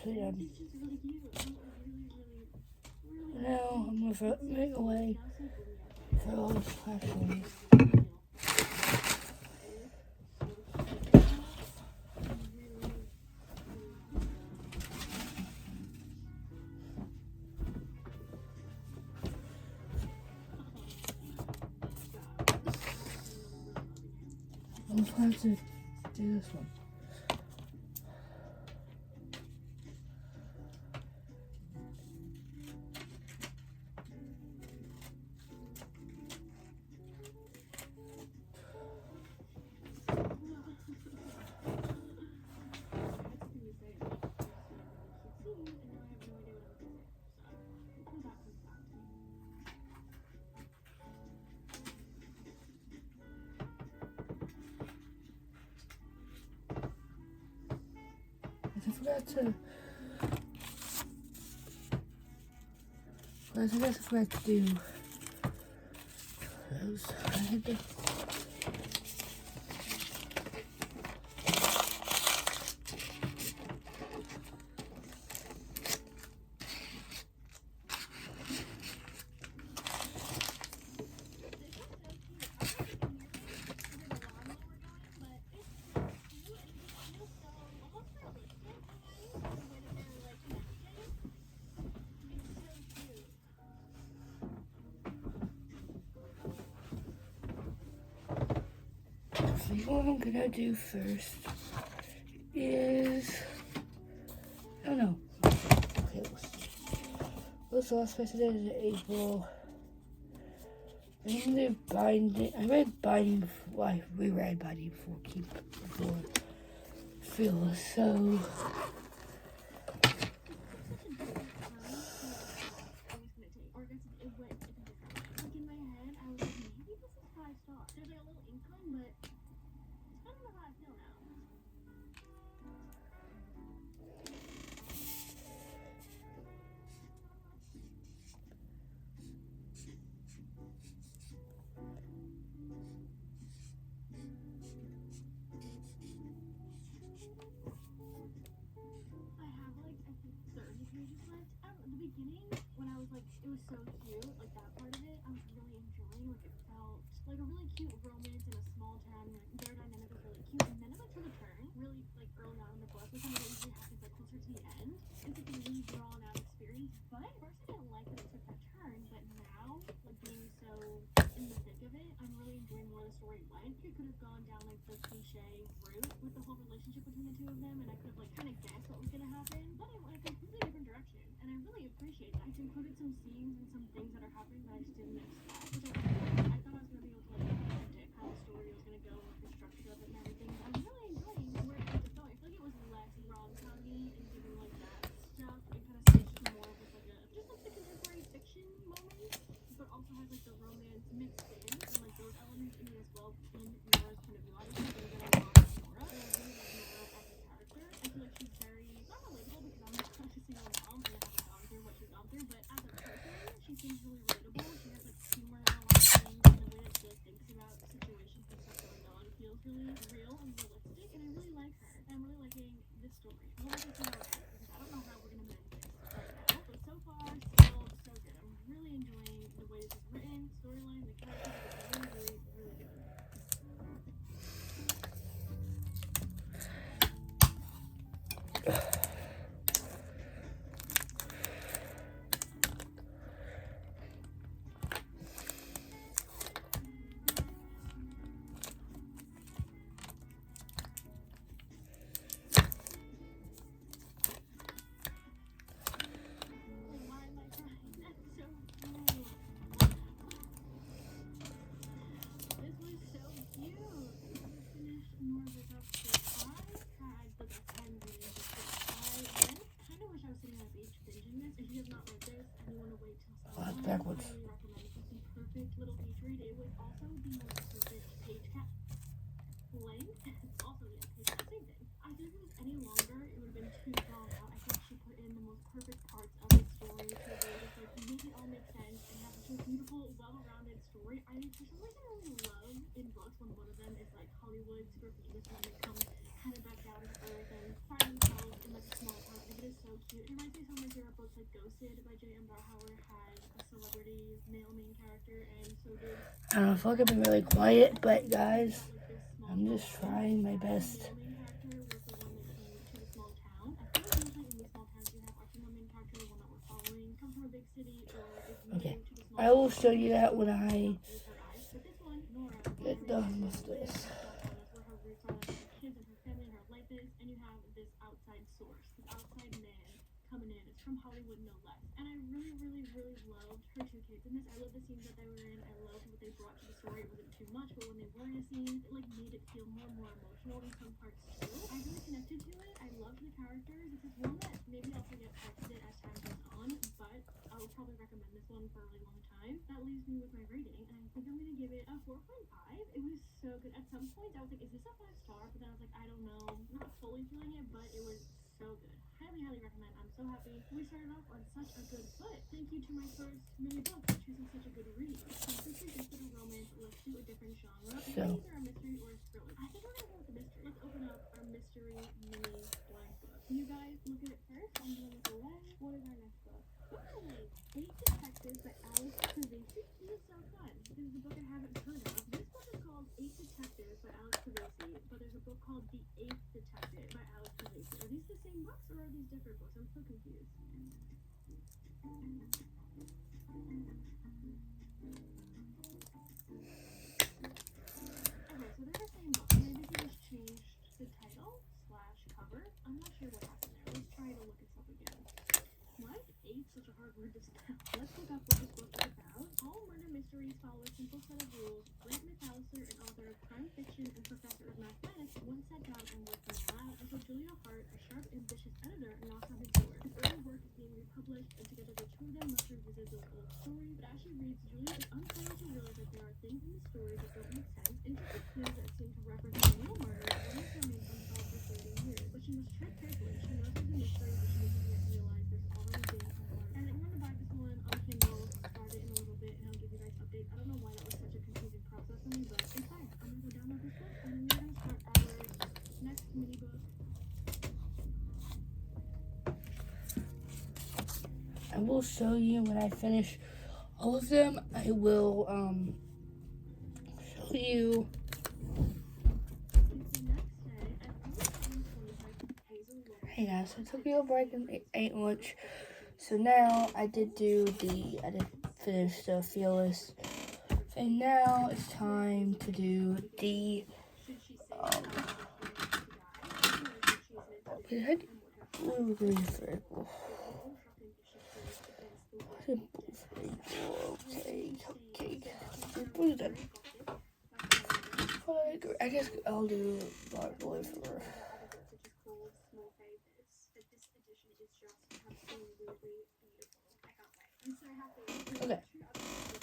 So yeah. It's just really cute. Really Now I'm gonna make away for all these questions. I'm trying to do this one. I forgot to. Guys, I guess I forgot to do those. I had to. So what I'm gonna do first is, I don't know. Okay, let's see. What's the last place I did in April? I'm gonna do binding. I read binding before. Well, I reread binding before before Fearless. So. When I was like, it was so cute, like that part of it, I was really enjoying, like it felt like a really cute romance in a small town, like their dynamic was really cute, and then it like took a turn, really like early on in the book, which I know usually happens like closer to the end, it's like a really drawn out experience, but at first I didn't like that it took that turn, but now, like being so in the thick of it, I'm really enjoying where the story went. It could have gone down like the cliche route with the whole relationship between the two of them, and I could have like kind of guessed what was gonna happen, but it went a completely different direction, and I really appreciate that. It's included some scenes and some things that are happening that I just didn't expect, which I thought I was gonna be able to like predict how the story was gonna go, like the structure of it and everything. But I'm really enjoying where it's going. I feel like it was less rom-com-y and giving like that stuff, and kind of switched to more of just like the contemporary fiction moment, but also has like the romance mixed in, and like those elements in it as well in Nora's point of view. cute. It reminds me of some of my favorite books, like Ghosted by J.M. Barhauer had a celebrity male main character, and so did. I don't know, I feel like I've been really quiet, but guys, I'm just trying my best. The main character was the one that came to the small town. I feel like usually in these small towns you have our female main character, the one that we're following, comes from a big city or is new Okay, to the small I will show you that when I with her eyes. But this one, Nora, get done with this. that's where her roots are, like her kids and her family and her life is, and you have this outside source, this outside man coming in. It's from Hollywood, no less. And I really, really, really loved her two kids in this. I love the scenes that they were in. I loved what they brought to the story. It wasn't too much, but when they were in a scene, it like made it feel more and more emotional in some parts too. I really connected to it. I loved the characters. This is one that maybe I'll forget parts of it as time goes on, but I will probably recommend this one for a really long time. That leaves me with my rating, and I think I'm gonna give it a 4.5. It was so good. At some point, I was like, is this a 5-star? But then I was like, I don't know. Not fully feeling it, but it was so good. Highly, highly recommend. I'm so happy we started off on such a good foot. Thank you to my first mini book for choosing such a good read. Since this is instead of romance, let's do a different genre. It's either a mystery or a thriller. I think we're gonna go with the mystery. Let's open up our mystery mini blank book. You guys look at it first. I'm gonna look away. What is our next book? Ooh, 8 Detectives by Alice Kavesi. This is so fun. This is a book I haven't heard of. This book is called 8 Detectives by Alice Kavesi, but there's a book called The 8th Detective by Alice Kavesi. Are these the same books or are these different books? I'm so confused. Okay, so they're the same book. Maybe he just changed the title / cover. I'm not sure what happened there. Let's try to look this up again. Why is 8 such a hard word to spell? Let's look up what this book is about. All murder mysteries follow a simple set of rules. Grant McAllister, an author of crime fiction and professor of mathematics, once sat down and worked them all out until Julia Hart, a sharp, ambitious editor, knocked on his door. His early work is being republished, and together the two of them must revisit those old stories. But as she reads, Julia is unfailed to realize that there are things in the story that don't make sense, intricate clues that seem to represent real murders, one that remains unsolved for 30 years. But she must tread carefully. She knows there's a mystery, but she doesn't yet realize there's already been a murder. And I'm going to buy this one on Kindle, start it in a little bit, and I'll give you guys updates. I don't know why that was such a confusing process for me, but it's fine. I'm going to go download this book, and then we're going to start our next mini book. I will show you when I finish all of them. I will show you. Hey guys, so I took a break and ate lunch. So now I did finish the Fearless. And now it's time to do the blueberry fable. Simple fable. Okay, cupcake. What is that? I guess I'll do Dark Blue for okay.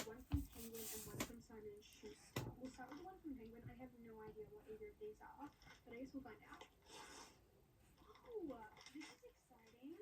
One from Penguin and one from Simon & Schuster. We'll start with the one from Penguin. I have no idea what either of these are, but I guess we'll find out. Oh, this is exciting.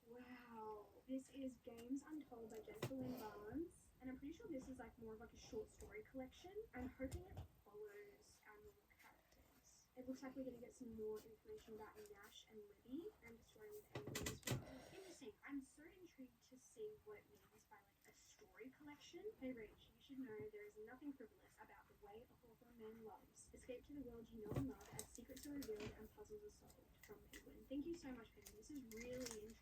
Wow. This is Games Untold by Jennifer Lynn Barnes, and I'm pretty sure this is like more of like a short story collection. I'm hoping it follows our normal characters. It looks like we're going to get some more information about Nash and Libby, and the story with Amy as well. Interesting. I'm so intrigued to see what it means by like a story collection. Hey Rach, you should know there is nothing frivolous about the way a Hawthorne man loves. Escape to the world you know and love as secrets are revealed and puzzles are solved. From Penguin. Thank you so much, Penguin. This is really interesting.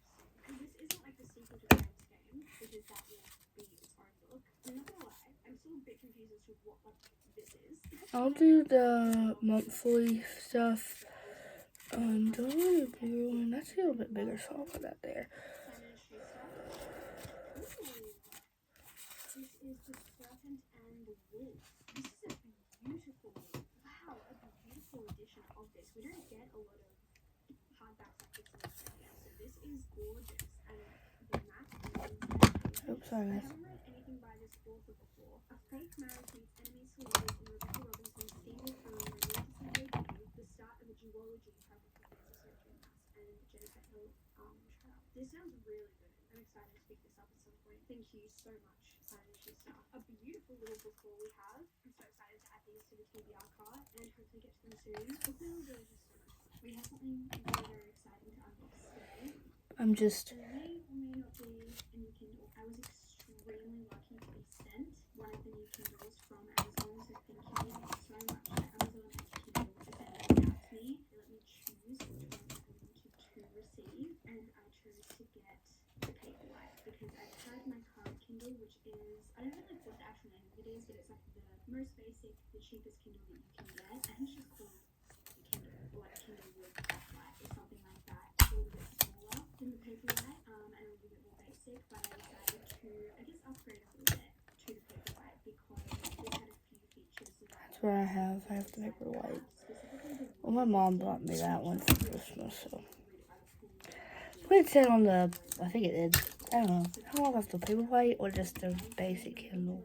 And this isn't like the sequel to Graham's Game, because that will be its own book. I'm not gonna lie, I'm still a bit confused as to what this is. I'll do the monthly stuff. Do I want a bigger one? That's a little bit bigger, so I'll put that there. This is The Serpent and the Wolf. This is a beautiful edition of this. We don't get a lot of hardbacks like this in Australia, so this is gorgeous. And the map is Oops, sorry I guys. haven't read anything by this author before. A fake marriage meets enemies to lovers in Rebecca Robinson's steamy thriller romantically debut, the start of a duology perfect for fans of Sergio Mass and Jennifer Hill Trout. This sounds really good. I'm excited to pick this up at some point. Thank you so much, Simon Schuster. A beautiful little bookhaul we have. I'm so excited to add these to the TBR cart and hopefully get to them soon. Bookhaul is really just so much fun. We have something very, very exciting to unbox today. I'm just. There may or may not be a new Kindle. I was extremely lucky to be sent one of the new Kindles from Amazon, so thank you so much to Amazon and to Kindle for sending it out to me. They let me choose which one I wanted to receive, and I chose to get the Paperwhite because I've had my current Kindle, which is, I don't know like what the actual name of it is, but it's like the most basic, the cheapest Kindle that you can get. I think it's just called the Kindle, or like Kindle with Paperwhite or something like that. It's a little bit smaller than the Paperwhite, and a little bit more basic, but I decided to, I guess, upgrade a little bit to the Paperwhite because it had a few features that That's what I have. I have the Paperwhite. specifically the Well, my mom bought me that one for Christmas, so. What it said on the, I think it is. I don't know. I don't know if that's the Paperwhite or just the basic Kindle.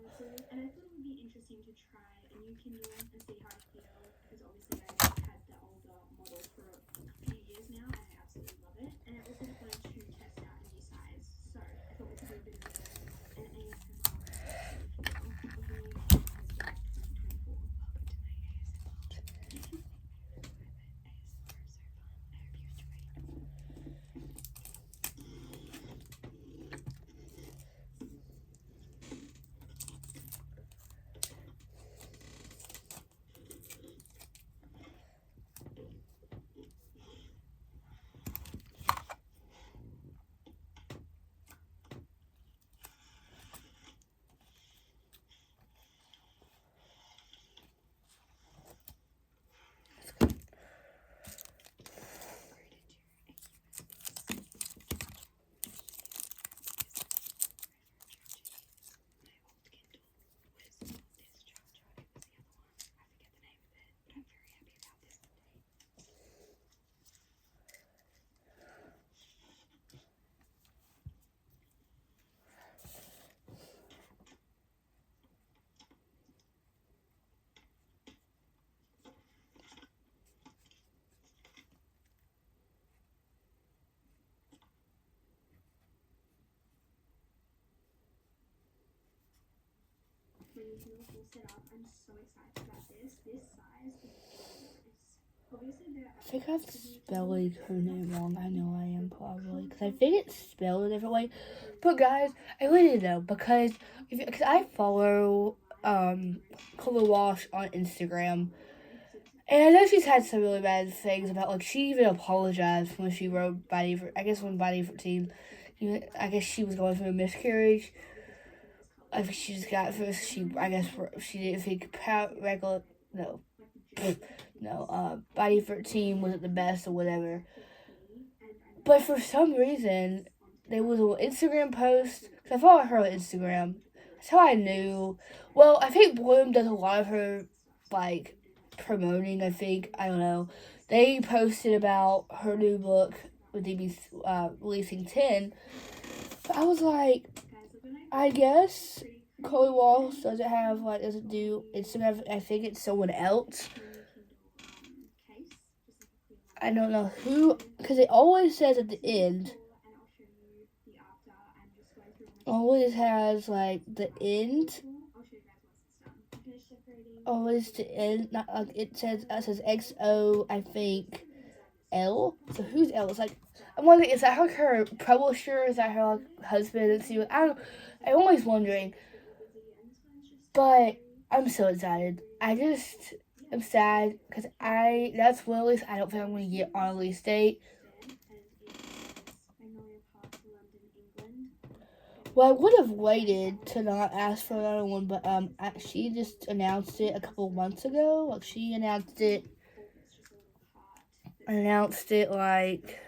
And I thought it would be interesting to try a new Kindle and see how I feel because obviously I've had the older model for a few years now and I absolutely love it. And I also just wanted to test out a new size. So I thought we could do a bit of an ASMR of the new Kindle 2024. My new Kindle's all set up. I'm so excited about this. This size is really nice. Obviously, there are I think I'm spelling her name wrong. I know I am probably. Because I think it's spelled a different way. But guys, I really didn't know. Because I follow Color Wash on Instagram. And I know she's had some really bad things about, like, she even apologized when she wrote Body, I guess when Body 14, I guess she was going through a miscarriage. I think she just got first, I guess she didn't think Body 13 wasn't the best or whatever. But for some reason, there was an Instagram post, because I follow her on Instagram. That's how I knew. Well, I think Bloom does a lot of her, like, promoting, I think. I don't know. They posted about her new book with DB releasing 10. But I was like, I guess Chloe Walsh doesn't do Instagram. I think it's someone else. I don't know who, because it always says at the end, always has, like, the end. Always the end, not like it says XO, I think, L. So who's L? It's like, I'm wondering, is that her publisher? Is that her, like, husband? And see, I'm always wondering. But I'm so excited. I'm sad because that's one release I don't think I'm going to get on a release date. Well, I would have waited to not ask for another one, but she just announced it a couple months ago. Like, she announced it like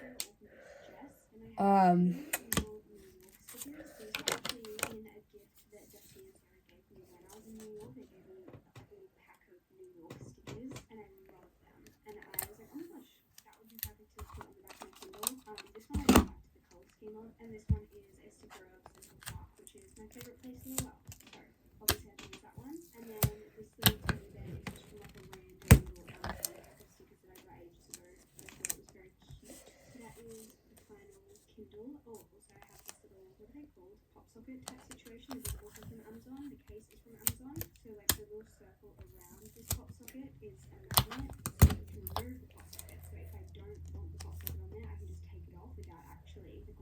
and this one is a sticker of Central Park, which is my favourite place in the world. So obviously I can use that one. And then this little teddy bear is just from like a random little Amazon pack of stickers that I got ages ago. And I thought it was very cute. That is the final Kindle. Oh, also I have this little, what are they called? Pop socket type situation. This is also from Amazon. The case is from Amazon. So like the little circle around this pop socket is a magnet. So you can remove the pop socket. So if I don't want the pop socket on there, I can just take it off without actually the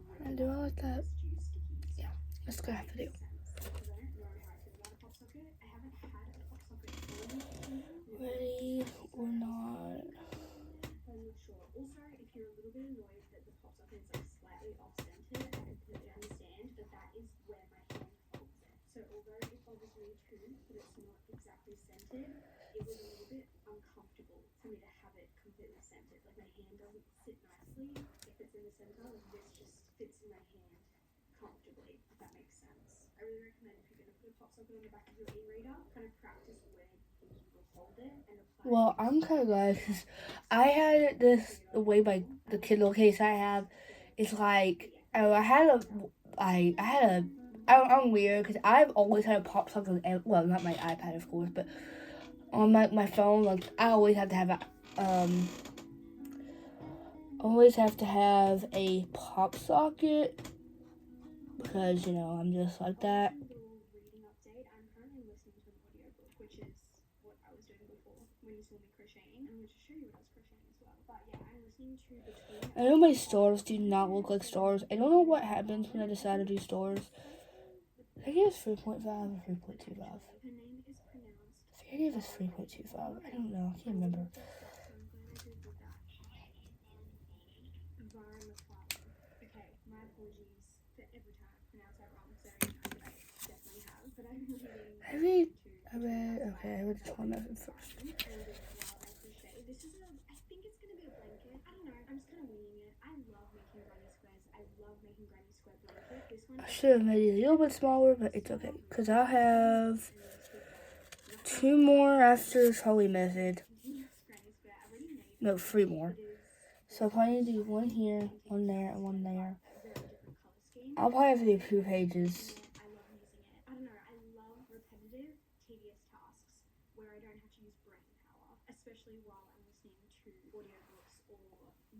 you're a little bit annoyed that the pop socket is like slightly off center, I completely understand, but that is where my hand holds it. So although it bothers me too that it's not exactly centered, it was a little bit uncomfortable for me to have it completely centered. Like my hand doesn't sit nicely if it's in the center. Like this just fits in my hand comfortably, if that makes sense. I really recommend if you're going to put a pop socket on the back of your e-reader, kind of practice where you think you will hold it and apply. Well, I'm kind of glad because I had this the way the Kindle case I have. It's like I'm weird because I've always had a pop socket on, well, not my iPad of course, but on my phone. Like I always have to have a pop socket because I'm just like that. Little reading update. I'm currently listening to an audiobook, which is what I was doing before when you saw me crocheting. I'm going to show you what I was crocheting as well. But yeah, I'm listening to Between. I know my stars do not look like stars. I don't know what happens when I decide to do stars. I think it's 3.5 or 3.25. Her name is pronounced. I think it's 3.25. I don't know. I can't remember. Okay, my apologies for every time I pronounce that wrong. So I definitely have, but I'm reading. I read the Torn Method first. This is I think it's gonna be a blanket. I don't know. I'm just kind of winging it. I love making granny squares. I love making granny square blanket. This one. I should have made it a little bit smaller, but it's okay because I'll have 2 more after Charlie Method. No, 3 more. So I'll probably do 1 here, 1 there, and 1 there. I'll probably have to do 2 pages. I love using it. I don't know. I love repetitive, tedious tasks where I don't have to use brain power, especially while I'm listening to audiobooks or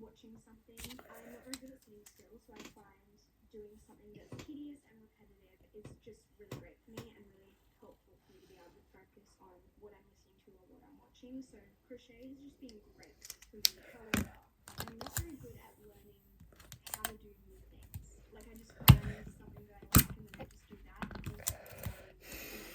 watching something. I'm not very good at sitting still, so I find doing something that's tedious and repetitive is just really great for me and really helpful for me to be able to focus on what I'm listening to or what I'm watching. So crochet has just been great for me. However, I'm not very good at learning how to do new things. Like I just find something that I like and then I just do that and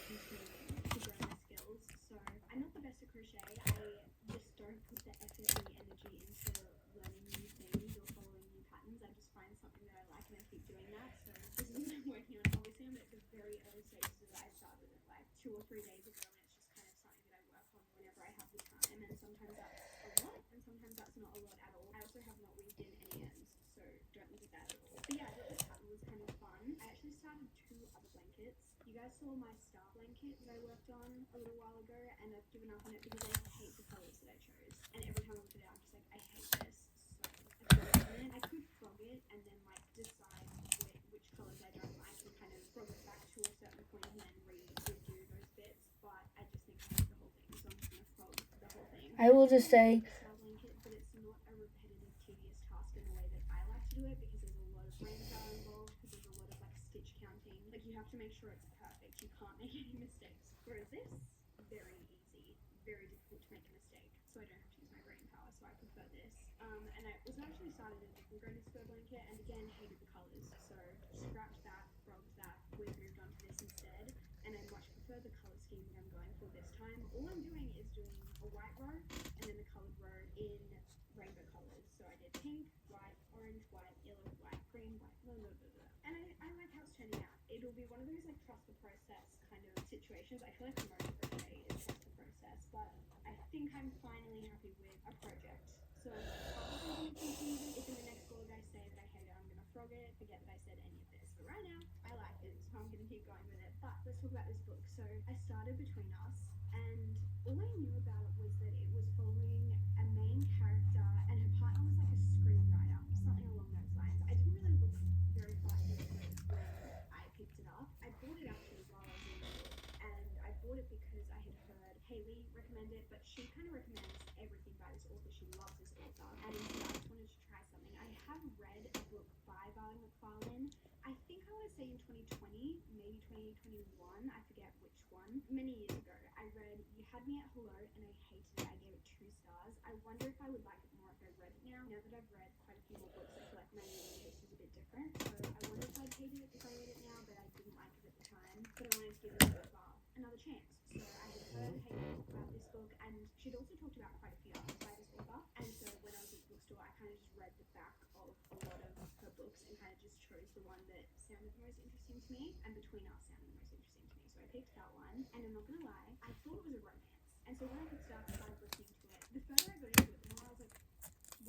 continue to grow my skills. So I'm not the best at crochet. I just don't put the effort and the energy into learning new things or following new patterns. I just find something that I like and I keep doing that. So this is what I'm working on. Obviously I'm at the very early stages of it. I started it like 2 or 3 days ago and it's just kind of something that I work on whenever I have the time, and sometimes that's a lot and sometimes that's not a lot at all. I also have not weaved in any ends, so don't look at that at all. But yeah, I thought this pattern was kind of fun. I actually started 2 other blankets. You guys saw my star blanket that I worked on a little while ago, and I've given up on it because I hate the colors that I chose. And every time I look at it, I'm just like, I hate this. So I've given up on it. I could frog it and then like decide which colors I don't like and kind of frog it back to a certain point and then redo those bits. But I just think I hate the whole thing, so I'm just gonna frog the whole thing. I will just say, Blanket, but it's not a repetitive, tedious task in the way that I like to do it because there's a lot of brain power involved, because there's a lot of like stitch counting. Like you have to make sure it's perfect. You can't make any mistakes. Whereas this, very easy, very difficult to make a mistake. So I don't have to use my brain power. So I prefer this. And I was actually started a different granny square blanket, and again hated the colors. So scrapped that, frogged that. We've moved on to this instead, and I much prefer the color scheme that I'm going for this time. All I'm doing is doing a white row and then the colored row in rainbow colors. So I did pink, white, orange, white, yellow, white, green, white, blah, blah, blah, blah. And I like how it's turning out. It'll be one of those like trust the process kind of situations. I feel like most crochet is trust the process, but I think I'm finally happy with a project. So probably continue. If in the next vlog I say that I hate it, I'm gonna frog it, forget that I said any of this. But right now, I like it, so I'm gonna keep going with it. But let's talk about this book. So I started Between Us, and all I knew about it was that it was following a main character and her partner was like a screenwriter, something along those lines. I didn't really look very far into it when I picked it up. I bought it actually while I was in the book, and I bought it because I had heard Haley recommend it, but she kind of recommends everything by this author. She loves this author, and so I just wanted to try something. I have read a book by Valerie McFarlane. I think I want to say in 2020, maybe 2021, I forget which one, many years ago. I read You Had Me at Hello and I hated it. I gave it 2 stars. I wonder if I would like it more if I read it now. Now that I've read quite a few more books, I feel like my reading taste is a bit different. So I wonder if I'd hate it if I read it now, but I didn't like it at the time. But I wanted to give it another chance. So I had heard Haley talk about this book, and she'd also talked about quite a few others by this author. And so when I was at the bookstore, I kind of just read the back of a lot of her books and kind of just chose the one that sounded the most interesting to me, and Between Us sounded the most interesting to me. So I picked that one, and I'm not gonna lie, I thought it was a romance. And so when I picked it up and started listening to it, the further I got into it, the more I was like,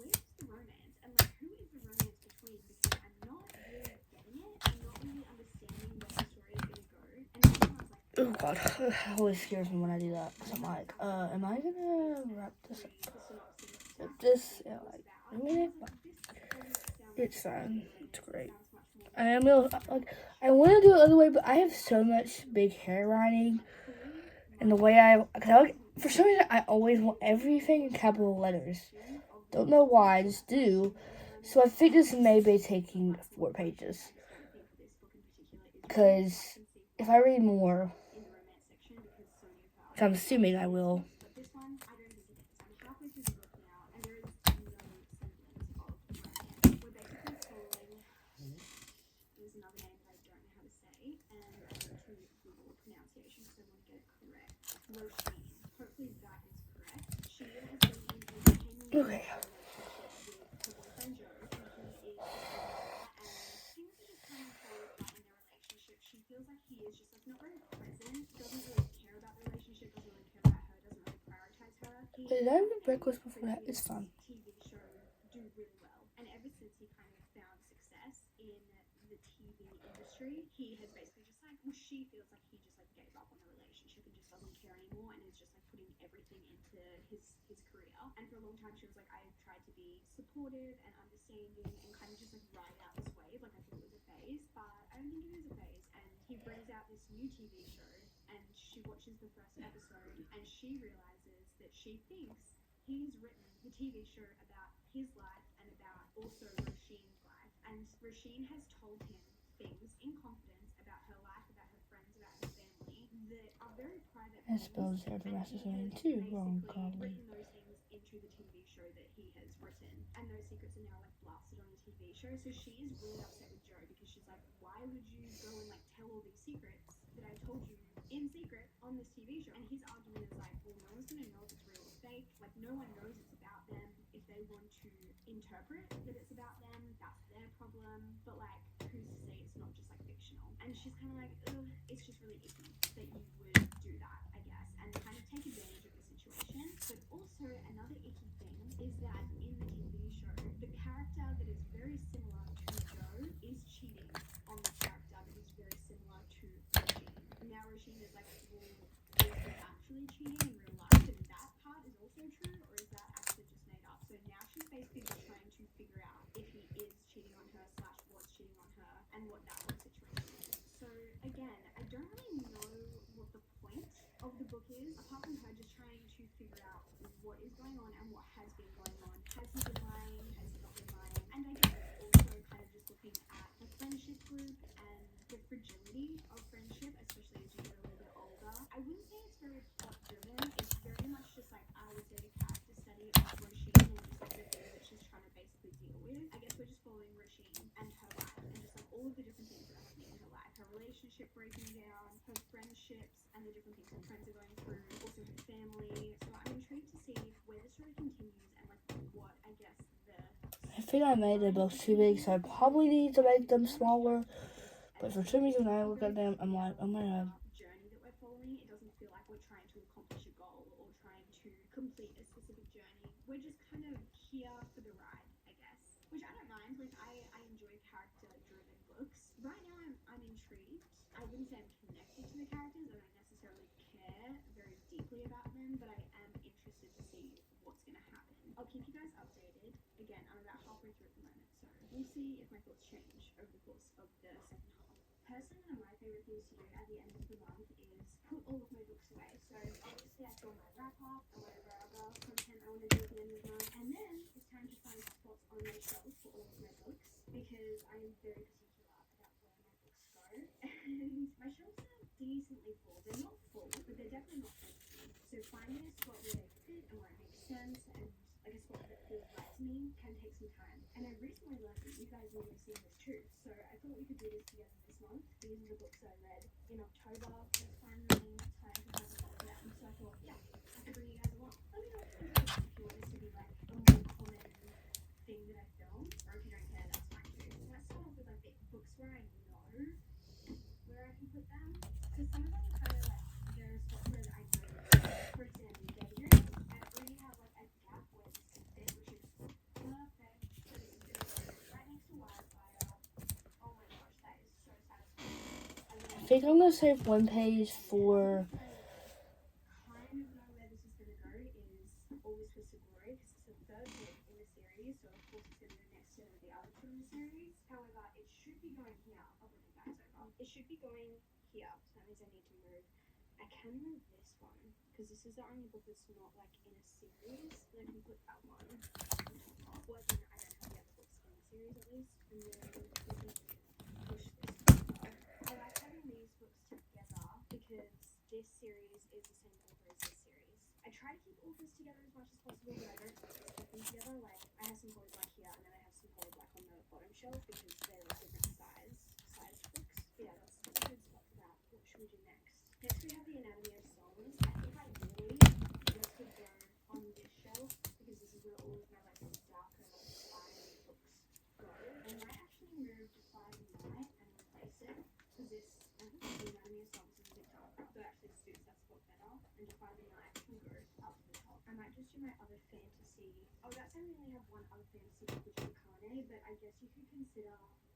where's the romance? And like, who is the romance between? Because I'm not really getting it. I'm not really understanding where the story is gonna go. And then I was like, Oh god, it always scares me when I do that. So I'm like, am I gonna wrap this up? If this, yeah, like, I mean, it's fine. It's great. I am like, I want to do it the other way, but I have so much big hair writing, and the way for some reason, I always want everything in capital letters. Don't know why, I just do. So I think this may be taking 4 pages. Because if I read more, which I'm assuming I will, okay. Feels like he is just like not very present, doesn't really care about the relationship, doesn't really care about her, doesn't really prioritize her. Did I read breakfast before that? It's fun. TV show do really well, and ever since he kind of found success in the TV industry, he has basically just like, well, she feels like he just like gave up on the relationship and just doesn't care anymore, and is just like putting everything into his career. And for a long time, she was like, I tried to be supportive and understanding and kind of just like ride out this wave, like I thought it was a phase, but I don't think it is a phase. And he brings out this new TV show, and she watches the first episode, and she realizes that she thinks he's written the TV show about his life and about also Roshin's life. And Roshin has told him things in confidence about her life, about her friends, about her family that are very private. I spelled Sarah Masterson too wrong, golly. Written those things into the TV show that he has written, and those secrets are now like blasted on the TV show. So she is really upset with Joe because she's like, why would you go and like tell all these secrets that I told you in secret on this TV show? And his argument is like, well, no one's gonna know if it's real or fake. Like, no one knows it's about them. If they want to interpret that it's about them, that's their problem. But like, who's to say it's not just like fictional? And she's kind of like, ugh, it's just really icky that you would do that, I guess, and kind of take advantage of the situation. But also another icky thing is that in the TV show, the character that is very similar to Joe is cheating on the character that is very similar to Roshin. Now Roshin is like, well, is he actually cheating in real life? And that part is also true, or is that actually just made up? So now she's basically just trying to figure out if he is cheating on her / was cheating on her, and what that whole situation is. So again, I don't really know what the point of the book is, apart from her just trying to figure out what is going on and what has been going on. Has he been lying? Has he not been lying? And I guess also kind of just looking at the friendship group and the fragility of friendship, especially as you get a little bit older. I wouldn't say it's very plot driven. It's very much just like, I would say, a character study of Roshin and just like the things that she's trying to basically deal with. I guess we're just following Roshin and her life and just like all of the different things that are happening in her life. Her relationship breaking down, her friendships and the different things her friends are going through, also her family. So I'm intrigued to see where the story continues and like what, I guess, I think I made the books too big, so I probably need to make them smaller. But for some reason, when I look at them, I'm like, oh my god. Journey that we're following, it doesn't feel like we're trying to accomplish a goal or trying to complete a specific journey. We're just kind of here for the ride, I guess, which I don't mind. Like, I enjoy character-driven books. Right now, I'm intrigued. I wouldn't say I'm connected to the characters. I don't necessarily care very deeply about them, but I am interested to see what's going to happen. I'll keep you guys updated. Again, I'm about halfway through at the moment, so we'll see if my thoughts change over the course of the second half. Personally, one of my favorite things to do at the end of the month is put all of my books away. So obviously I saw my wrap up or whatever other content I want to do at the end of the month. And then it's time to find spots on my shelf for all of my books, because I am very particular about where my books go. And my shelves are decently full. They're not full, but they're definitely not empty. So finding a spot where they fit and where it makes sense and like a spot that feels right to me can take some time. And I recently learned that you guys may have seen this too. So I thought we could do this together this month. These are the books I read in October. It's finally time to have a look at them. So I thought, yeah, I could bring you guys along. Let me know if you want this to be like a more common thing that I film, or if you don't care, that's fine too. So let's start off with like the books where I know where I can put them. Because some of them are kind of like, there are spots where I know. For example, daydream, I already have like a gap where this can fit, which is perfect. So this is going to go right next to wildfire. Oh my gosh, that is so satisfying. I think I'm gonna save one page for. Kind of know where this is going to go is Always Twisted Glory, because it's the third book in the series, so of course it's going to go next to the other two in the series. However, it should be going here. I'll put it back over. It should be going here, so that means I need to move. I can move this one, because this is the only book that's not like in a series, and I can put that one on top. Well, then I don't have the other books in the series at least, and then we can push this over. I like having these books together because this series is the same author as this series. I try to keep authors together as much as possible, but I don't always put them together. Like, I have some Holy Black here, and then I have some Holy Black on the bottom shelf because they're like different sized books. But yeah, that's a good spot for that. What should we do next? Next we have the Anatomy of Songs. I think I really just would go on this shelf because this is where all of my like darker fire books go. I might actually move Defy the Night and replace it because this, I think the Anatomy of Songs is a bit darker, so it actually suits that spot better. And Defy the Night can go up to the top. I might just do my other fantasy. Oh, that's I only have one other fantasy book, which is Akane, but I guess you could consider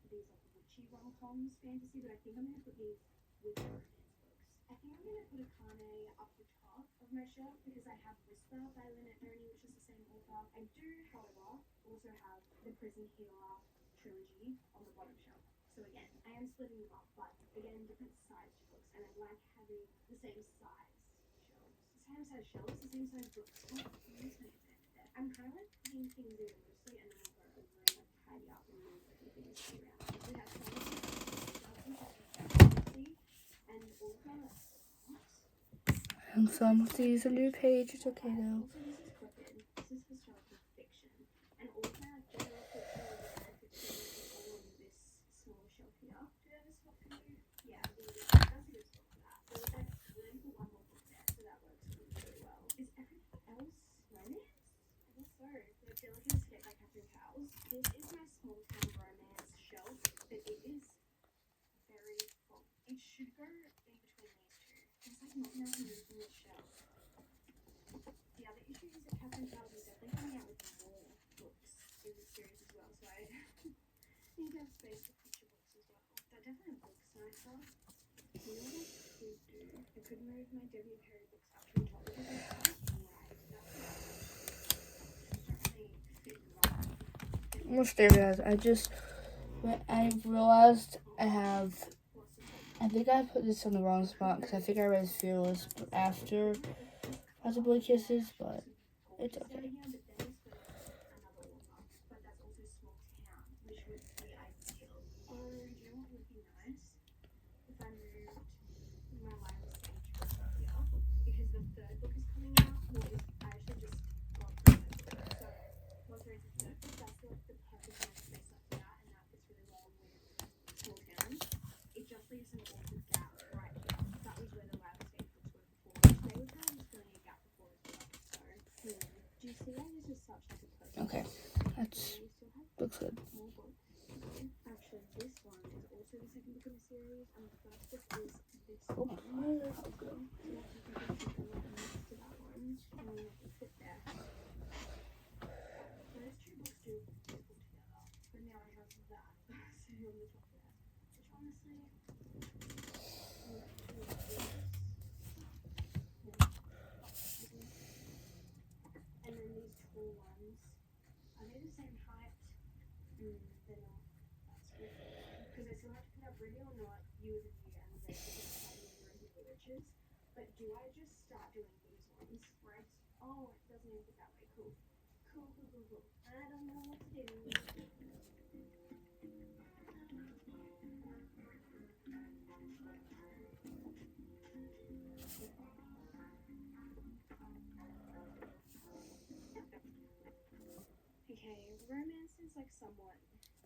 these like witchy rom-coms fantasy, but I think I'm going to put these with the romance books. I think I'm going to put Akane up the top of my shelf because I have Whisper by Lynette Noni, which is the same author. I do, however, also have the Prison Healer trilogy on the bottom shelf. So again, I am splitting them up, but again, different sized books, and I like having the same size shelves. The same size shelves, the same size books. Oh, I'm just going to connect there. I'm kind of like putting things in loosely, and then I'll go over and like tidy up and move a few things around. We have fantasy, and also Some of these are new page. It's okay though. also this is clipped. This is historical fiction, and all of that general fiction and romantic fiction is all on this small shelf here. Do you have a spot for you? Yeah, that's a good spot for that. So we're going to put one more book there, so that works really, really well. Is everything else romance? I guess so. But I feel like an Escape by Catherine Cowles. This is my small town romance shelf, but it is very full. It should go in between these two. There's like not enough room in this shelf. The other issue is that Catherine Cowles is definitely coming out with more books in this series as well, so I need to have space for future books as well. That definitely looks nicer. You know what I could do? I could move my Debbie Perry books up to the top because I have right. That's what I don't really fit right. Almost there, guys. I realized I think I put this on the wrong spot because I think I read Fearless after Possibly Kisses, but it's okay. Okay, that's looks good. Actually, this one is also the second book in the series, and the first book is this Oh, one. I'll go. So that's you can put next to that one, and then you can fit there. Those two books do pull together, but now I have that sitting on the top there, which honestly, and then these tall ones, are they the same height? They're not. That's really annoying. Because I still have to put up Ready or Not, You as a View, and the rest of the Fighting in the Riches. But do I just start doing these ones? Right? Oh, it doesn't even fit that way. Cool. Cool. I don't know what to do. Okay, romance is like somewhat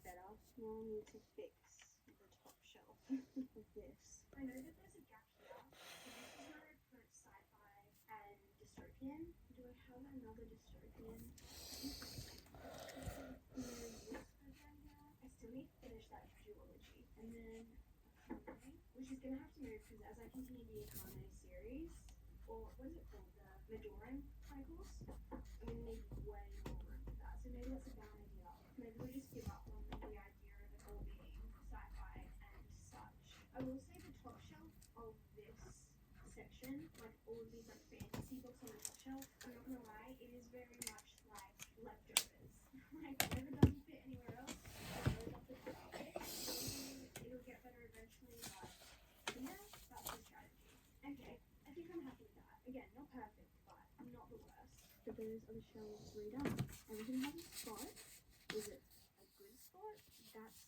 better. Now I need to fix the top shelf of this. I know that there's a gap here. So this is where I put sci-fi and dystopian. Do I have another dystopian? No, gonna have to move because as I continue the Akane series, or what is it called, the Majoran Chronicles, I'm gonna need way more room for that. So maybe that's a bad idea. Maybe we just give up on the idea of it all being sci-fi and such. I will say the top shelf of this section, like all of these like fantasy books on the top shelf, I'm not gonna lie, it is very much like leftovers. Like whatever doesn't fit anywhere else, I really love the cover of it. Maybe it'll get better eventually, but yeah, that's the strategy. Okay, I think I'm happy with that. Again, not perfect, but not the worst. For those other shelves redone, everything has a spot. Is it a good spot? That's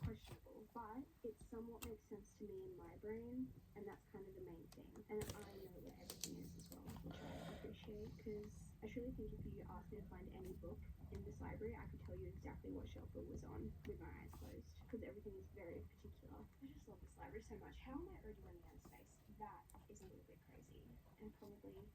questionable, but it somewhat makes sense to me in my brain, and that's kind of the main thing. And I know where everything is as well, which I appreciate, because I truly think if you asked me to find any book in this library, I could tell you exactly what shelf it was on with my eyes closed, because everything is very particular. I just love this library so much. How am I already running out of space? That is a little bit crazy, and probably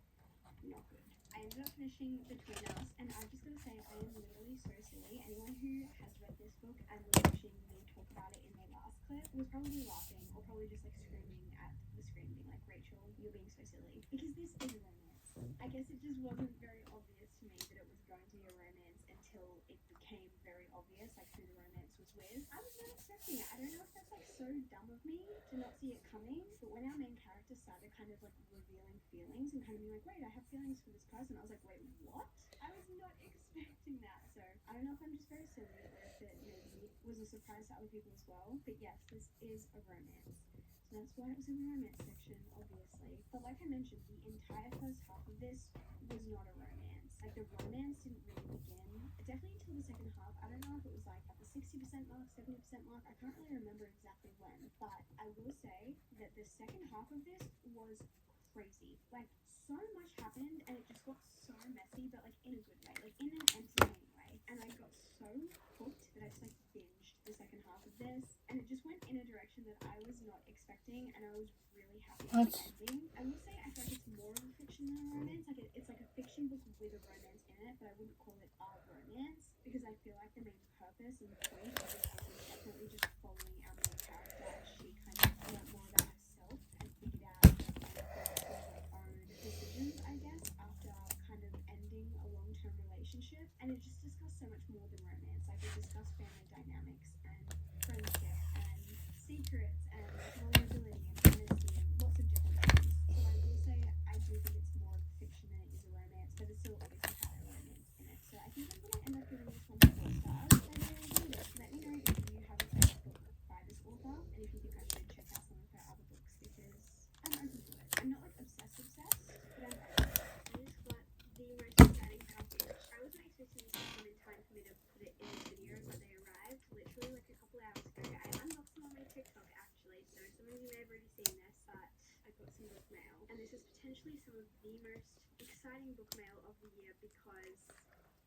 not good. I ended up finishing Between Us, and I've just got to say, I am literally so silly. Anyone who has read this book and was watching me talk about it in the last clip was probably laughing or probably just like screaming at the screen, being like, Rachel, you're being so silly. Because this is a romance. I guess it just wasn't very obvious to me that it was going to be a romance until it became very obvious, like who the romance was with. I was not expecting it. I don't know if that's like so dumb of me to not see it coming, but when our main character started kind of like revealing feelings and kind of being like, wait, I have feelings for this person, I was like, wait, what? I was not expecting that. So I don't know if I'm just very silly or if it maybe was a surprise to other people as well. But yes, this is a romance. So that's why it was in the romance section, obviously. But like I mentioned, the entire first half of this was not a romance. Like the romance didn't really begin, definitely until the second half. I don't know if it was like at the 60% mark, 70% mark. I can't really remember exactly when. But I will say that the second half of this was crazy. Like so much happened and it just got so messy, but like in a good way, like in an entertaining way. And I got so hooked that I just like binged the second half of this, and it just went in a direction that I was not expecting, and I was really happy with the ending. I will say I feel like it's more of a fiction than a romance. Like it's like a fiction book with a romance in it, but I wouldn't call it a romance because I feel like the main purpose and point of this book is definitely just following our main character as she kind of learned more about herself and figured out her own decisions, I guess, after kind of ending a long-term relationship. And it just discussed so much more than romance. Like it discussed family dynamics and friendship and secrets and vulnerability and honesty and lots of different things. So I will say I do think it's more of fiction than it is a romance, but it still obviously had a romance in it. So I think I'm going to end up giving this one 4 stars. I really enjoyed it. Let me know if you have a favorite book by this author and if you think I should check out some of her other books, because I'm open to it. I'm not like obsessed, but I'm open. This got the most exciting package. I wasn't expecting this to come in time for me to put it in this video, but they arrived literally like a couple hours ago. I unboxed them on my TikTok actually, so some of you may have already seen this, but I got some book mail. And this is potentially some of the most exciting book mail of the year because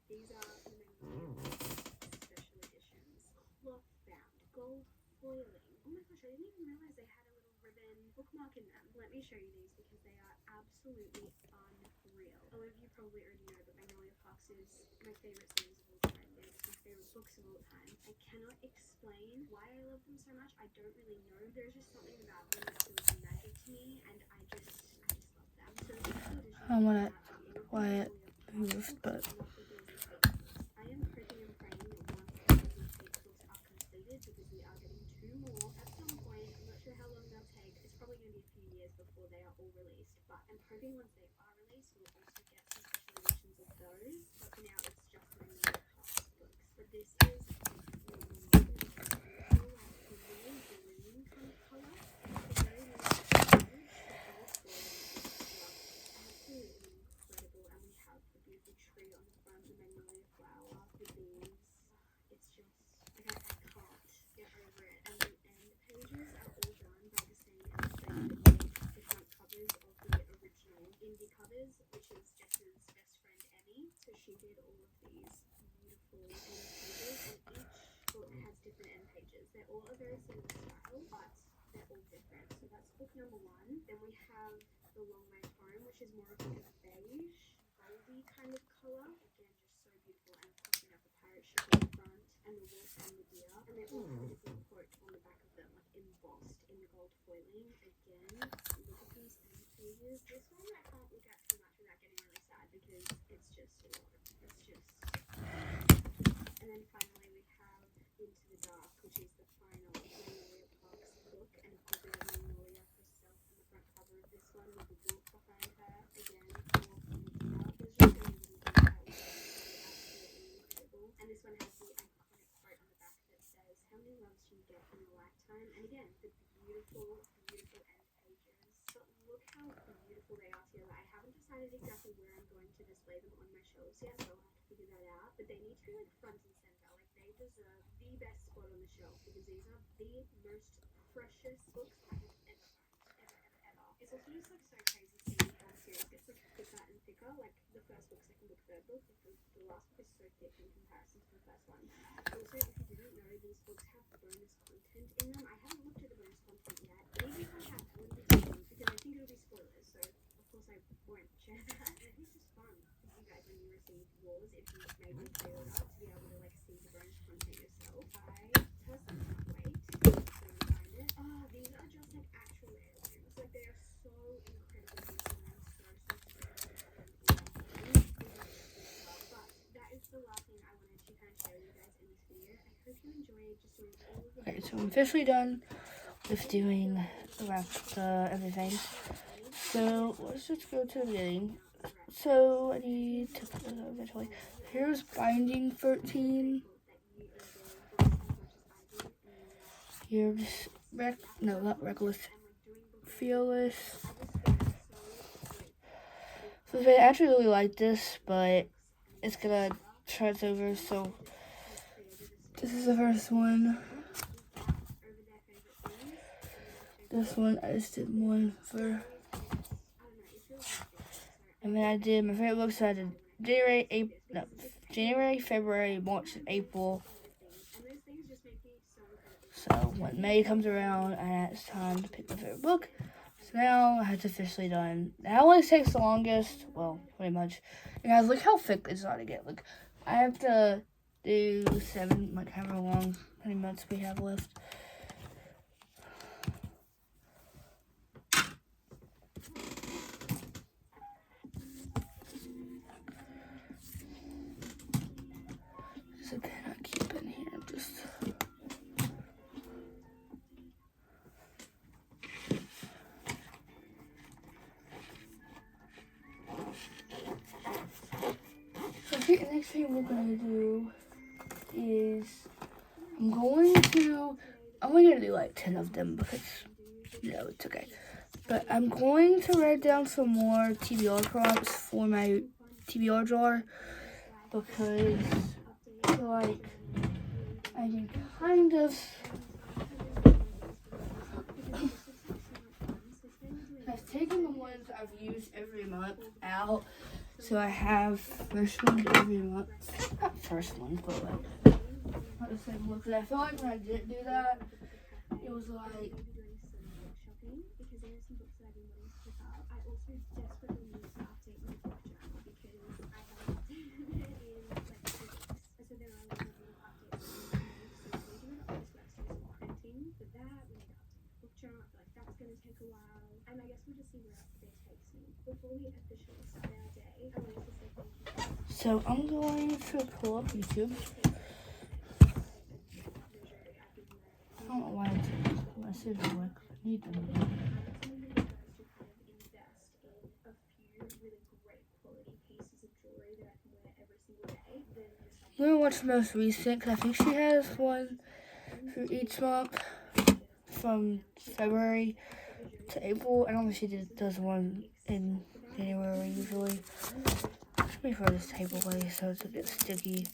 these are the Magnolia special editions. Cloth bound, gold foiling. Oh my gosh, I didn't even realize they had a little ribbon bookmark in them. Let me show you these because they are absolutely unreal. A lot of you probably already know, but Magnolia Parks is my favorite series of all time. They're just my favorite books of all time. I cannot explain why I love them so much. I don't really know. There's just something about them that feels magic to me, and I just love them. So the special editions I want it are all of the quiet, Magnolia Parks but books, not the Golden Fate books. I am hoping and praying that once the Golden Fate books are completed, because we are getting 2 more at some point. I'm not sure how long they'll take. It's probably going to be a few years before they are all released, but I'm hoping once they are released, we'll also get some special editions of those. But for now, it's just Magnolia Parks books. But this is green kind of color. It's very nice. Absolutely incredible. And we have the beautiful tree on the front, the magnolia flower, the beans. It's just like I can't get over it. And the end pages are all done by the same illustrator that made the front covers of the original indie covers, which is Jess's best friend Emmy. So she did all of these beautiful end pages, and each book has different end pages. They're all a very similar style, but they're all different. So that's book number 1. Then we have The Long Way Home, which is more of like a beige, goldy kind of color. Again, just so beautiful. And of course we have the pirate ship on the front and the wolf and the deer. And they all have a different quote on the back of them, like embossed in gold. called Foiling. Again, look at these end pages. This one I can't look at too much without getting really sad because it's just a lot. It's just... And then finally we have Into the Dark, which is the final Magnolia Parks book. And of course we have Magnolia herself on the front cover of this one with the wolf behind her. Again, the wolf in the dark. There's just so many little details that are absolutely incredible. And this one has the iconic quote on the back that says, "How many loves do you get in a lifetime?" And again, the beautiful, beautiful end pages. But look how beautiful they are together. I haven't decided exactly where I'm going to display them on my shelves yet, so I'll have to figure that out. But they need to be like front and center. Like they deserve the best spot on the shelf because these are the most precious books I have ever owned. Ever, ever, ever. It's also just like so crazy seeing how the series gets like thicker and thicker. Like the first book, second book, third book. The last book is so thick in comparison to the first one. Also, if you didn't know, these books have bonus content in them. I haven't looked at the bonus content yet, but even if I have, I wouldn't be telling them because I think it'll be spoilers. So of course I won't share that. And I think it's just fun for you guys when you receive yours, if you maybe pre-order, to be able to like see the bonus content yourself. I personally can't wait to find it. Oh, these are just like actual heirlooms. Like they are so incredibly beautiful and I'm so but that is the last thing I wanted to kind of share with you guys in this video. I hope you enjoyed just doing all of the... Okay, so I'm officially done with doing everything. So let's just go to the beginning. So I need to put this up eventually. Here's binding 13. Here's not reckless, fearless. So I actually really like this, but it's gonna charge over. So this is the first one. This one I just did one for, and then I did my favorite books. So I did January, February, March, and April. So when May comes around, and it's time to pick my favorite book. So now it's officially done. That always takes the longest. Well, pretty much. And guys, look how thick it's starting to get. Look, I have to do 7, like however long, pretty much we have left. So can I keep in here? Just. So the next thing we're gonna do is I'm only gonna do like 10 of them because it's okay. But I'm going to write down some more TBR prompts for my TBR jar because I feel like I can kind of I've taken the ones I've used every month out, so I have fresh ones every month. Not first ones, but like not the same one. Because I feel like when I didn't do that, it was like. Because there are some books that I've been wanting to pick up. I also desperately need to update my book journal because I haven't updated it in like 2 weeks. So there are a lot of little updates that I need to do. Obviously, I still some printing for that. We need to update my book journal. I feel like that's going to take a while. And I guess we'll just see where the day takes me. Before we officially start our day, I wanted to say thank you. So I'm going to pull up YouTube. I don't know why my scissors work. I need them. I'm going to watch the most recent because I think she has one for each month from February to April. I don't think she does one in January usually. Let me throw this tape away so it doesn't get sticky.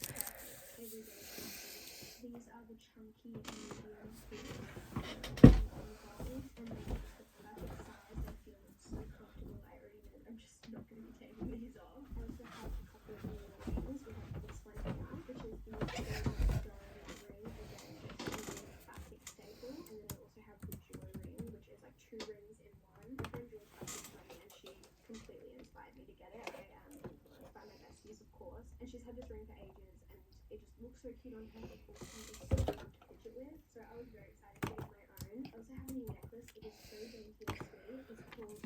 And she's had this ring for ages, and it just looks so cute on her. It's so fun to fidget with. So I was very excited to get my own. I also have a new necklace. It is so dainty and sweet. It's called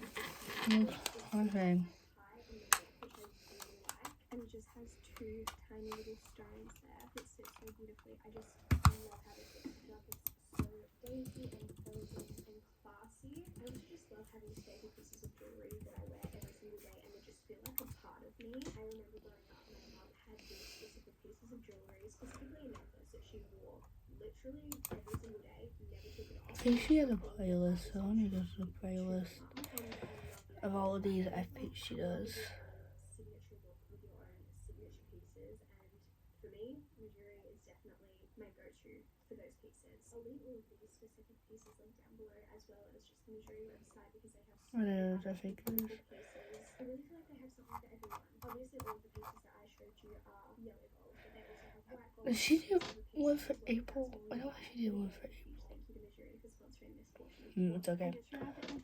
Okay. high on the neck, which I really like. And it just has two tiny little stones there that sit so beautifully. I just love how this looks. I feel like it's so dainty and elegant and classy. I also just love having staple pieces of jewelry that I wear every single day and they just feel like a part of me. I remember growing up, my mum had these specific pieces of jewelry, specifically a necklace that she wore literally every single day, never took it off. I think she has a playlist, so let me go to the playlist of all of these. I think she does. Signature look with your own signature pieces, and for me, jewelry is definitely my go-to for those pieces. I'll leave all of these specific pieces linked down below, as well as just the jewelry website, because they have so many I think it is. pieces. I really feel like they have something for everyone. Obviously, all of the pieces that I showed you are yellow gold, but they also have white gold. Did she do one for April? I know she did one for April. Thank you to Missouri for sponsoring this portion. It's okay.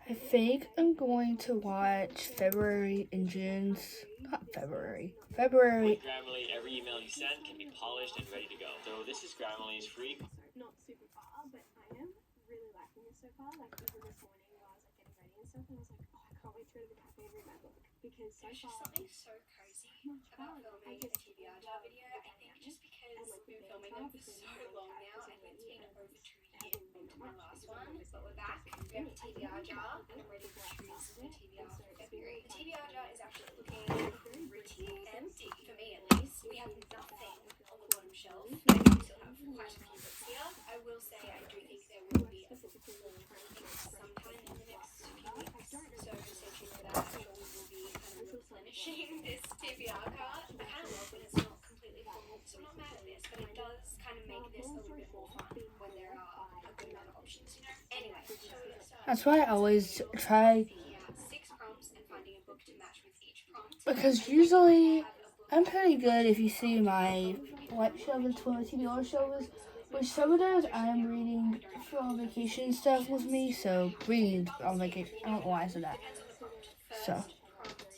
I think I'm going to watch February and June's. Not February. February. With Grammarly, every email you send can be polished and ready to go. So this is Grammarly's free. Not super far, but I am really liking this so far. Like even this morning while I was like getting ready and stuff, and I was like, oh, I can't wait to go to the cafe and read my book, because so There's just far something so cozy about filming a TBR Jar video. I think just because we've been filming them for so long now, I think it's been over 2 years into my last one, but we're back. We have a TBR Jar, and I'm ready to choose the TBR for February. The TBR Jar is actually looking pretty empty, for me at least. We have nothing on the bottom shelf. I think we still have quite a few books here. I will say I do think there will be a book sometime in the next few weeks, so stay tuned for that. I'm sure we will be kind of replenishing this TBR cart. I kind of love when it's not completely full, so I'm not mad at this, but it does kind of make this a little bit more fun when there are a good amount of options, you know? Anyway, so let's start. That's why I always try, Picking out 6 prompts and finding a book to match with each prompt. because usually I'm pretty good if you see my white shelves for my TBR shelves. Which some of those I'm reading for on vacation stuff with me, so reading on vacation. I don't know why I said that. Depends on the prompt. So. First prompt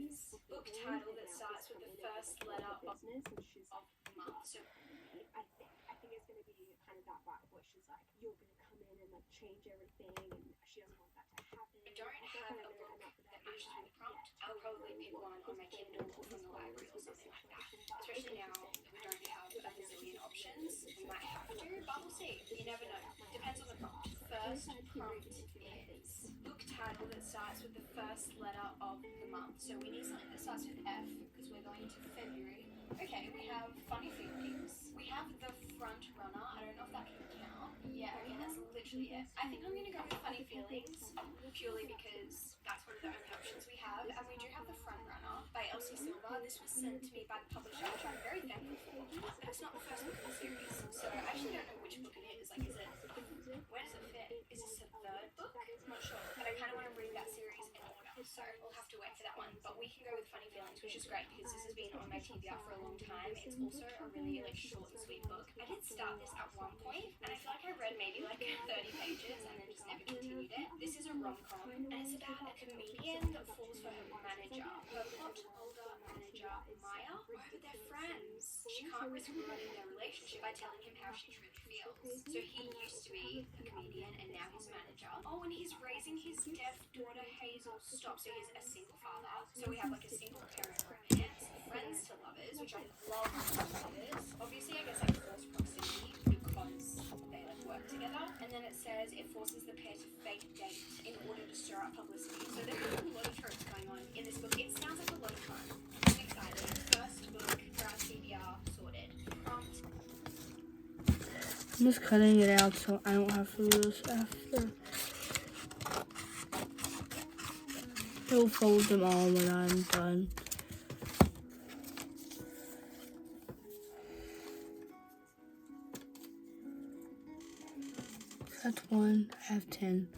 is book title that starts with the first letter of business, and she's like, the month. So I think it's gonna be kind of that vibe where she's like, you're gonna come in and like change everything, and she doesn't want that to happen. I don't have a book that matches with the prompt. I'll probably pick one on my Kindle or from the library or something like that. Especially now that we don't have a bazillion options, we might have to, but we'll see. You never know. Depends on the prompt. First prompt is book title that starts with the first letter of the month. So we need something that starts with F because we're going into February. Okay, we have Funny Feelings. We have The Front Runner. I don't know if that can count. Yeah, okay, that's literally it. I think I'm going to go with Funny Feelings purely because that's one of the only options we have. And we do have The Front Runner by Elsie Silver. This was sent to me by the publisher, which I'm very thankful for. But it's not the first book in the series. So I actually don't know which book it is. Like, is it, where does it fit? Is this a third book? I'm not sure. But I kind of want to read that series in order. So we'll have to wait for that one. But we can go with Funny Feelings, which is great because this has been on my TBR for a long time. It's also a really like short and sweet book. I did start this at one point, and I feel like I read maybe like 30 pages and then just never continued it. This is a rom-com, and it's about a comedian that falls for her manager. Her hot older manager, Maya, but they're friends. She can't risk ruining their relationship by telling him how she truly feels. So he used to be a comedian, and now he's manager. Oh, and he's raising his deaf daughter Hazel. Stop. So he's a single father. So we have like a single parent romance, friends to lovers, which I love lovers. Obviously, I guess like forced proximity because they like work together. And then it says it forces the pair to fake date in order to stir up publicity. So there's a lot of tropes going on in this book. It sounds like a lot of fun. I'm excited. First book for our TBR sorted. Prompt. I'm just cutting it out so I don't have to do this after. He'll fold them all when I'm done. That's 1. I have 10.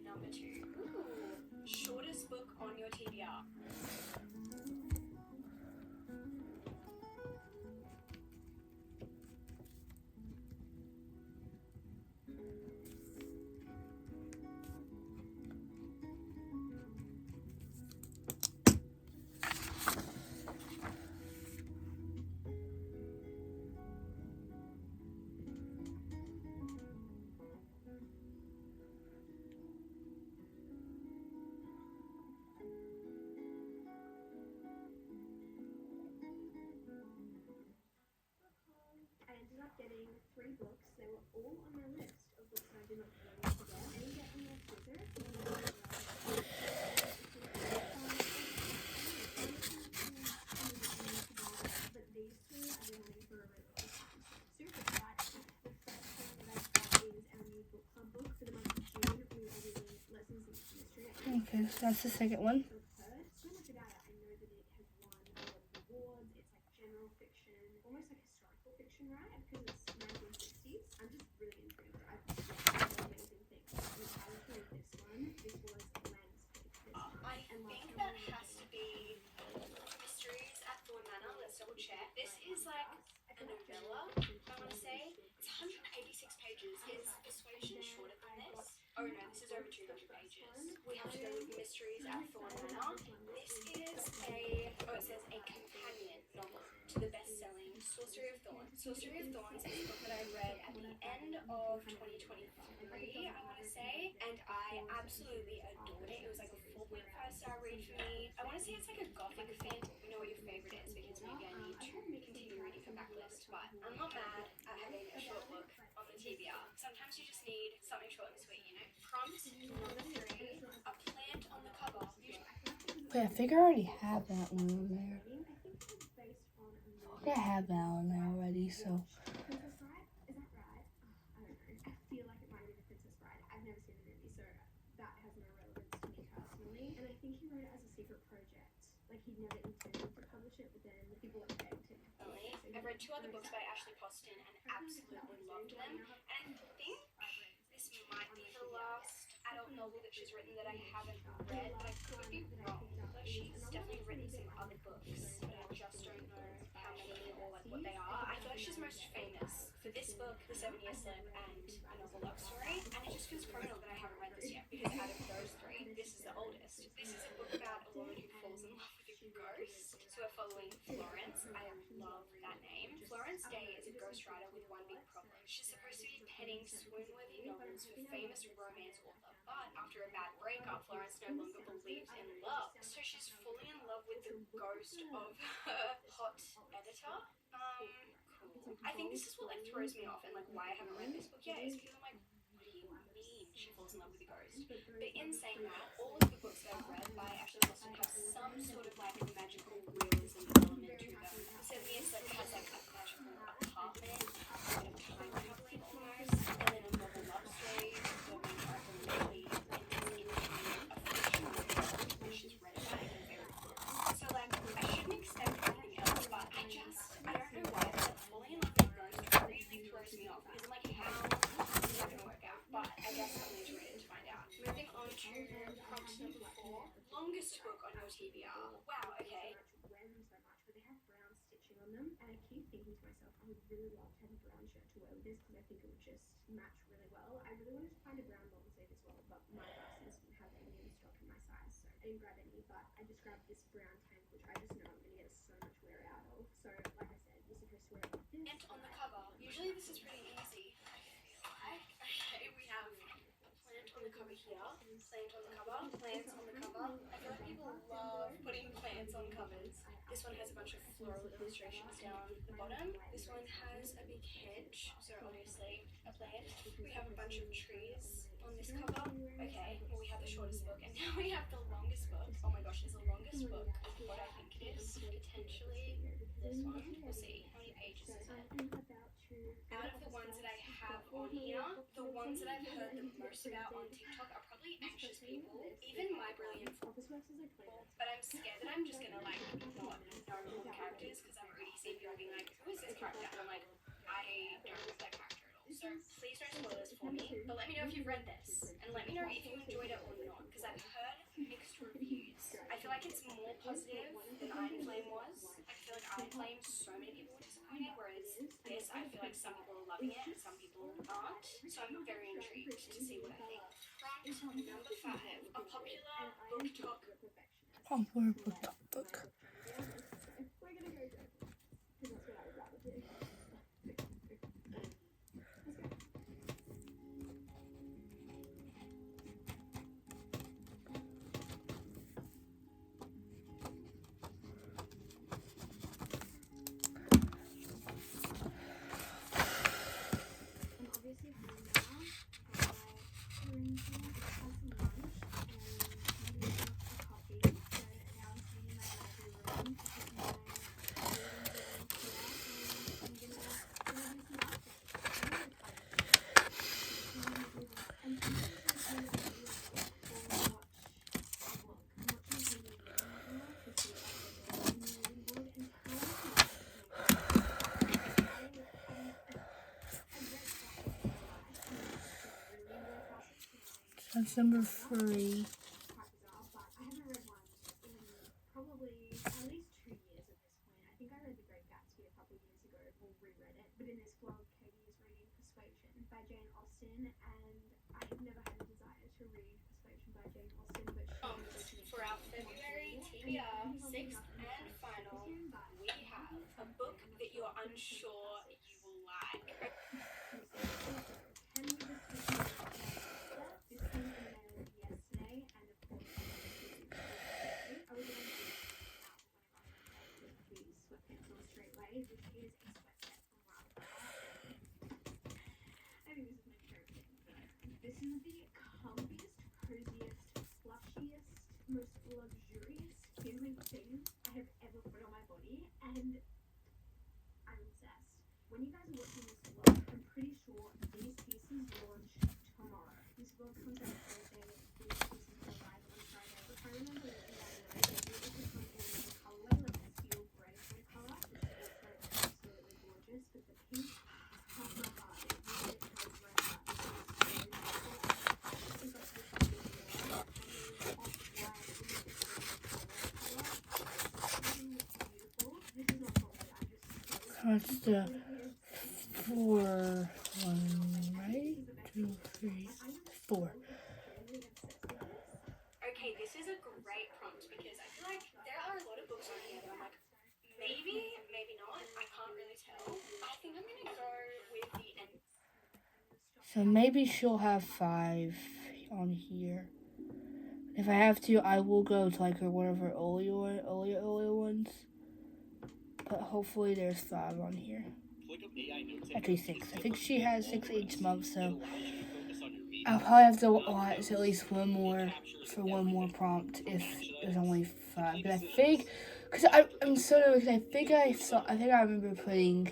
Number 2. Ooh. Shortest book on your TBR. up getting 3 books. They were all on my list of books that I did not want to get. I didn't get any scissors. But these 2 I've been waiting for a really long time. So super excited. The first thing that I got is our new book club book for the month of June. We are reading Lessons in Chemistry. Okay, so that's the second one. So much about it. I know that it has won a lot of awards. It's like general fiction, almost like historical fiction, right? Because it's 1960s. I'm just really intrigued. I've read amazing things. I was read this one. This was Landscape. I think that has to be Mysteries at Thorn Manor. Let's double check. This is like a novella, I want to say. It's 186 pages. Is Persuasion shorter than this? Oh no, this is over 200 pages. We have to go with Mysteries at Thorn Manor. This is it says a companion novel to the best-selling Sorcery of Thorns. Sorcery of Thorns is a book that I read at the end of 2023, I want to say, and I absolutely adored it. It was like a 4.5-star read for me. I want to say it's like a gothic fan. You know what your favorite is, because maybe I need to continue reading her backlist, but I'm not mad at having a short book on the TBR. Sometimes you just need something short and sweet, you know? Prompt number 3, a plant on the cover. Wait, I think I already have that one on there. I have that on there already, so. Princess Bride? Is that right? I don't know. I feel like it might have been The Princess Bride. I've never seen the movie, so that has no relevance to me personally. And I think he wrote it as a secret project. Like, he'd never intended to publish it, but then the people like begged him. I've read 2 other books by Ashley Poston and absolutely loved them. And I think this might be the last adult novel that she's written that I haven't read, but I could be wrong. But she's definitely written some other books, but I just don't know how many or like what they are. I feel like she's most famous for this book, The 7-Year Slip, and A Novel Love Story. And it just feels criminal that I haven't read this yet, because out of those 3, this is the oldest. This is a book about a woman who falls in love with a ghost. So we're following Florence. I love that name. Florence Day is a ghostwriter with one big problem. She's supposed to be penning swoon-worthy novels for famous romance author, but after a bad breakup, Florence no longer believes in love. So she's fully in love with the ghost of her hot editor. Cool. I think this is what like throws me off and like why I haven't read this book yet is because I'm like, what do you mean she falls in love with a ghost? But in saying that, all of the books that I've read by Ashley Poston have some sort of like magical realism element to them. The 7-Year Slip has like a magical apartment, a bit of time traveling almost, and then A Novel Love Story, the main character literally enters into a fictional world that she's read about in her favorite books. So like, I shouldn't expect anything else, but I don't know why, but like falling in love with a ghost really throws me off, because I'm like, how is that gonna work out? But I guess I'll need to read it to find out. Moving on to prompt number 4, longest book on your TBR. Wow, okay. Wear them so much, but they have brown stitching on them, and I keep thinking to myself, I would really love to have a brown shirt to wear with this, because I think it would just match really well. I really wanted to find a brown long sleeve as well, but my Varsons didn't have any in stock in my size, so I didn't grab any, but I just grabbed this brown tank, which I just know I'm going to get so much wear out of. So, like I said, you're supposed to wear it like this. And on the cover, usually this is pretty easy. Okay, we have plant on the cover here, plant on the cover, plants on the cover. I feel like people love putting plants on covers. This one has a bunch of floral illustrations down the bottom. This one has a big hedge, so obviously a plant. We have a bunch of trees on this cover. Okay, well we have the shortest book, and now we have the longest book. Oh my gosh, is the longest book what I think it is? Potentially this one. We'll see. How many pages is it? Out of the ones that I have on here, the ones that I've heard the most about on TikTok are probably anxious people. Even My Brilliant Football. But I'm scared that I'm just gonna like not know all the characters, because I've already seen people being like, who is this character? And I'm like, I don't know that character at all. So please don't spoil this for me. But let me know if you've read this, and let me know if you enjoyed it or not, because I've heard mixed reviews. I feel like it's more positive than Iron Flame was. I feel like Iron Flame, so many people were disappointed, whereas this, I feel like some people are loving it and some people aren't. So I'm very intrigued to see what I think. Prompt number 5, a popular book talk. Popular book. We're gonna go joking, because that's what I would rather do. That's number 3. quite bizarre, but I haven't read one in probably at least 2 years at this point. I think I read The Great Gatsby a couple years ago, or reread it. But in this vlog, Katie is reading Persuasion by Jane Austen, and I have never had a desire to read Persuasion by Jane Austen, but For our February TBR 6th and final, we have a book that you're unsure you will like. Can we just take a look at this came in the mail yesterday, and of course I was going to put these sweatpants on straight away, which is a sweat set from Wildfire. I think this is my favorite thing. This is the comfiest, coziest, plushiest, most luxurious feeling thing I have ever put on my body, and I'm obsessed. When you guys are watching this vlog, I'm pretty sure these pieces launch tomorrow. This vlog comes out Thursday, these pieces go live on Friday. If I remember looking at it, they do also come in a colorway, like a steel grey kind of colour, which is also absolutely gorgeous, but the pink has my heart. It really does my heart. This is so nice. It's got this beautiful. This is not solid. I'm just so That's the 4 one, right? 2, 3, 4. Okay, this is a great prompt because I feel like there are a lot of books on here that I'm like, maybe, maybe not. I can't really tell. I think I'm gonna go with the end. So maybe she'll have 5 on here. If I have to, I will go to like one of her earlier ones. But hopefully there's 5 on here. Actually 6. I think she has 6 each month, so I'll probably have to watch at least one more for one more prompt if there's only 5. Because I think, I'm so nervous, because I think I remember putting.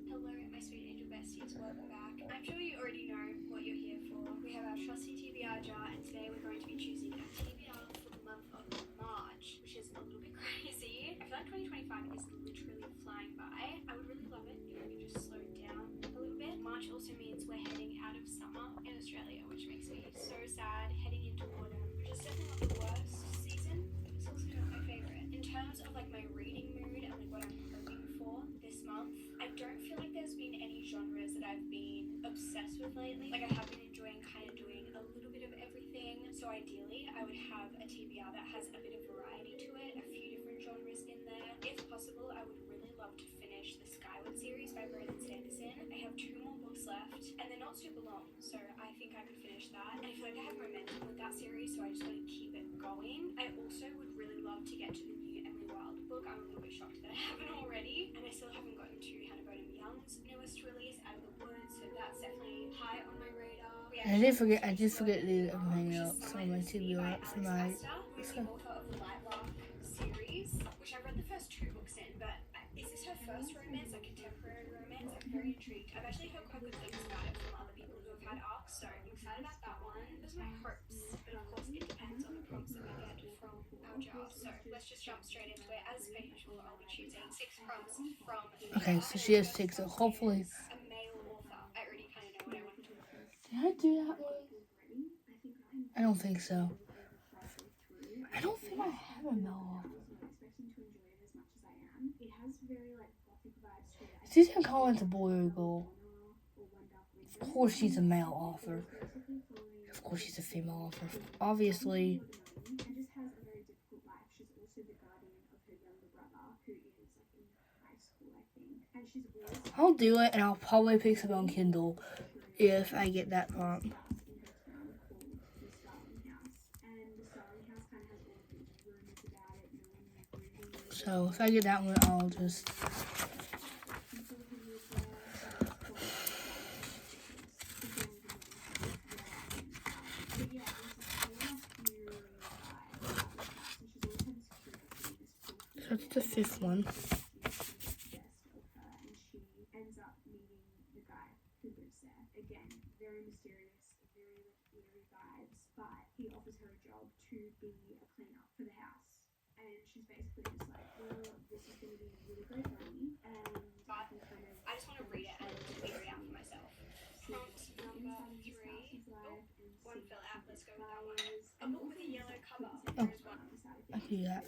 Hello, my sweet angel besties, welcome back. I'm sure you already know what you're here for. We have our trusty TBR jar, and today we're going to be choosing a TBR for the month of March, which is a little bit crazy. I feel like 2025 is literally flying by. I would really love it if we could just slow down a little bit. March also means we're heading out of summer in Australia, which makes me so sad. Heading into autumn, which is definitely not the worst season, but it's also not my favorite. In terms of like my reading mood and like what I'm hoping for this month, I don't feel like there's been any genres that I've been obsessed with lately. Like I have been enjoying kind of doing a little bit of everything. So ideally, I would have a TBR that has a bit of variety to it, a few different genres in there. If possible, I would really love to finish the Skyward series by Brandon Sanderson. I have 2 more books left, and they're not super long, so I think I could finish that. And I feel like I have momentum with that series, so I just want to keep it going. I also would really love to get to the new Emily Wilde book. I'm a little bit shocked that I haven't already, and I still haven't gotten to Hannah Bonham Young's newest release, Out of the Woods, so that's definitely high on my radar. I did forget to leave everything else on my TBR for my. Who's the author of the Lightlark series, which I read the first 2 books in, but is this her first romance, like contemporary romance? I'm very intrigued. I've actually heard quite good things about it from other people who have had arcs, so I'm excited about that one. Those are my hopes, but of course it depends on the prompts that we get from our jar. So let's just jump straight into it. As per usual, I'll be choosing 6 prompts from the Okay, so she has 6, so hopefully. a male author. I already kind of know what I want to do. Did I do that one? I don't think so. I don't think I have a male. Susan Collins a boy or a girl? Of course she's a male author. Of course she's a female author. Obviously. I'll do it, and I'll probably pick some on Kindle if I get that prompt. So if I get that one, I'll just. So it's the 5th one. Very mysterious, very eerie vibes, but he offers her a job to be a cleaner for the house. and she's basically just like, well, this is going to be really great for me, and I can kind of. I just want to read it and figure it out for myself. Prompt number 3. Oh, one fell out. Let's go with that one. A book with a yellow cover. Oh. There is one. I can do that.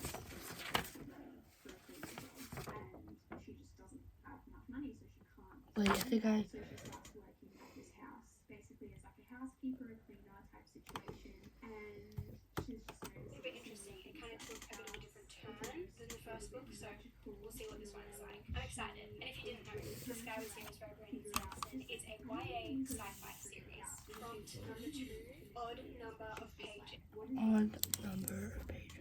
And she just doesn't have enough money, so she can't. Wait, I think I. So she starts working at this house, basically as like a housekeeper, a cleaner type situation, and she's just noticed. A bit interesting. It kind of took a bit of a different turn than the first book, so we'll see what this one is like. I'm excited. And if you didn't know, this guy was series by Brandon Sanderson. It's a YA sci-fi series. Prompt number 2. Odd number of pages. Odd number of pages.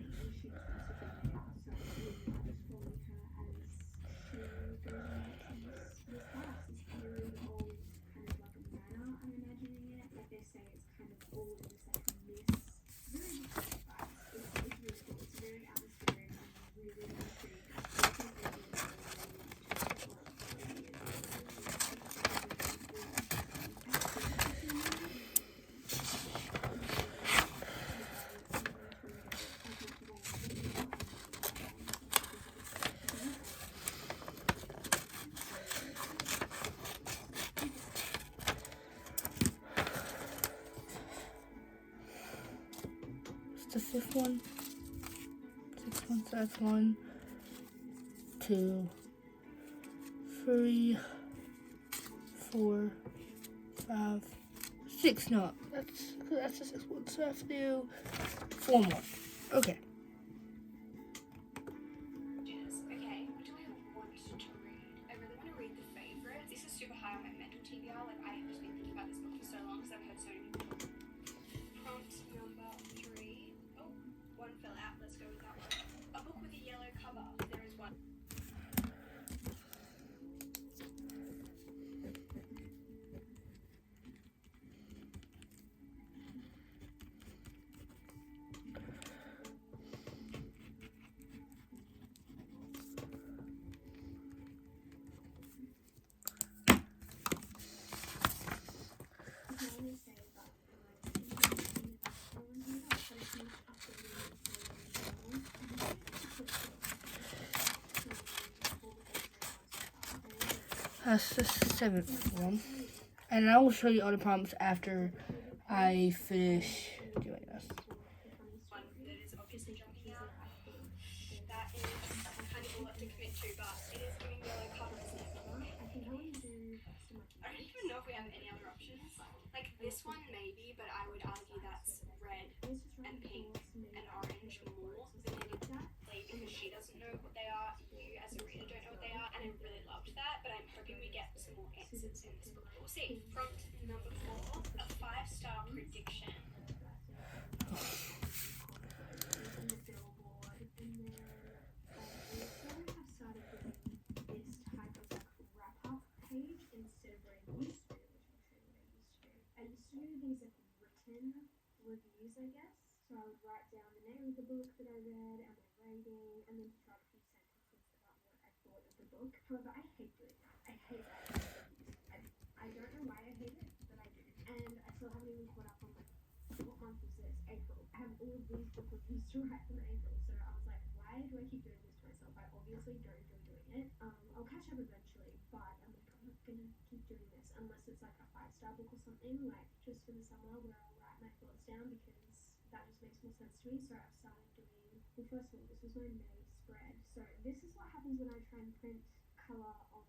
The fifth one. Sixth one, so that's 1, 2, 3, 4, 5, 6. No, that's the sixth one. So I have to do 4 more. Okay. Okay, what do I want to read? I really want to read The Favourite. This is super high on my mental TBR. Like, I have just been thinking about this book for so long because I've heard so many people. Prompt number 3. Oh, one fell out. Let's go with that one. A book with a yellow cover. There is one. That's the 7th one. And I will show you all the prompts after I finish doing this. One that is obviously jumping out. That is kind of a lot to commit to, but it is giving yellow cover, isn't it? I don't even know if we have any other options. Like this one maybe, but I would argue that's red and pink and orange more than anything because she doesn't know what they are, you as a reader don't know what they are, and I really loved that, but I'm hoping we get some more answers in this book. We'll see. Prompt number 4, a 5-star prediction. Reviews, I guess. So I would write down the name of the book that I read and my rating, and then just write a few sentences about what I thought of the book. However, I hate doing that. I hate that. I don't know why I hate it, but I do. And I still haven't even caught up on like what month is this? April. I have all of these book reviews to write from April, so I was like, why do I keep doing this to myself? I obviously don't enjoy doing it. I'll catch up eventually, but I'm like, I'm not gonna keep doing this unless it's like a 5-star book or something, like just for the summer where I'll write my thoughts down because that just makes more sense to me. So I've started doing, well, first of all, this was my May spread. So this is what happens when I try and print colour on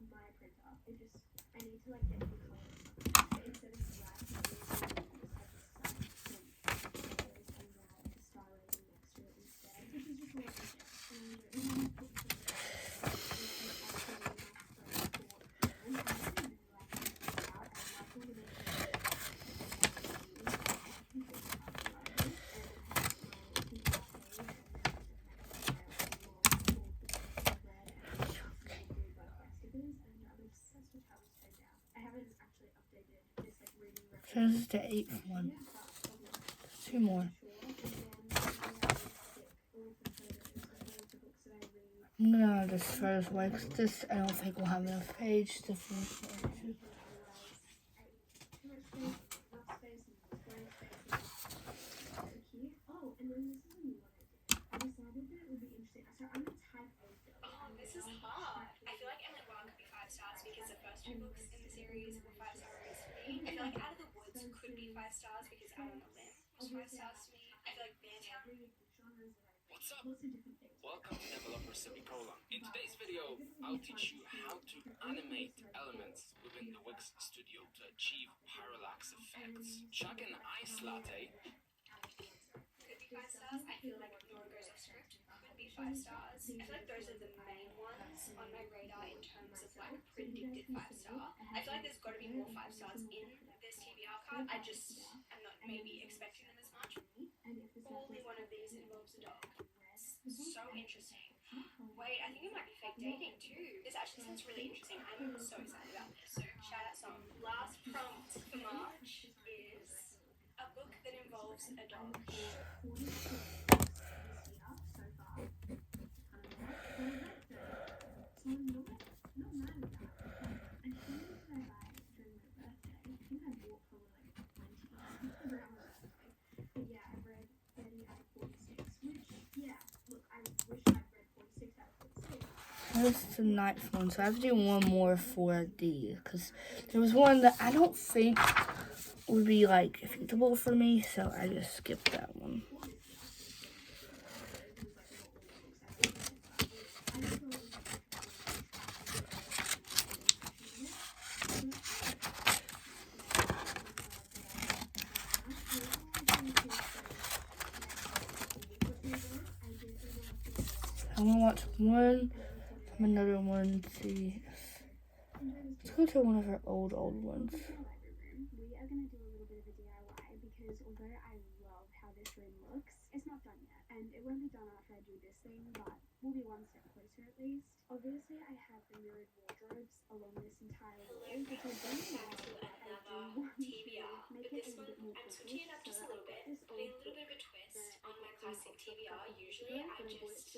my printer. I need to like get the colours. But instead of black, I just have this star rating next to it instead, which is just more easier. So this is the 8th one. 2 more. I'm gonna just throw this away because this I don't think will have enough page to finish it. Oh, and then this is a new one I did. I decided 5 stars because Out on a Limb was 5 stars to me. I feel like Bantam. What's up? Welcome to Developer Semicolon. In today's video, I'll teach you how to animate elements within the Wix Studio to achieve parallax effects. Chuck an ice latte. Could be 5 stars. I feel like Nora Goes Off Script could be 5 stars. I feel like those are the main ones on my radar in terms of like predicted 5 star. I feel like there's got to be more 5 stars in this TBR card. I'm not maybe expecting them as much. Only one of these involves a dog. So interesting. Wait, I think it might be fake dating too. This actually sounds really interesting. I'm so excited about this. So shout out song. Last prompt for March is a book that involves a dog. This is the 9th one, so I have to do one more for D, because there was one that I don't think would be like feasible for me, so I just skipped that one. I'm gonna watch one from another one. See, let's go to one of her old ones. We are going to do a little bit of a DIY because although I love how this room looks, it's not done yet. And it won't be done after I do this thing, but we'll be one step closer at least. Obviously, I have the mirrored wardrobes along this entire wall, which I don't like, but I do want TBR, to make but it this a one little bit more I'm switching it up just a little bit, putting a little bit of a twist on my classic TBR. Usually I just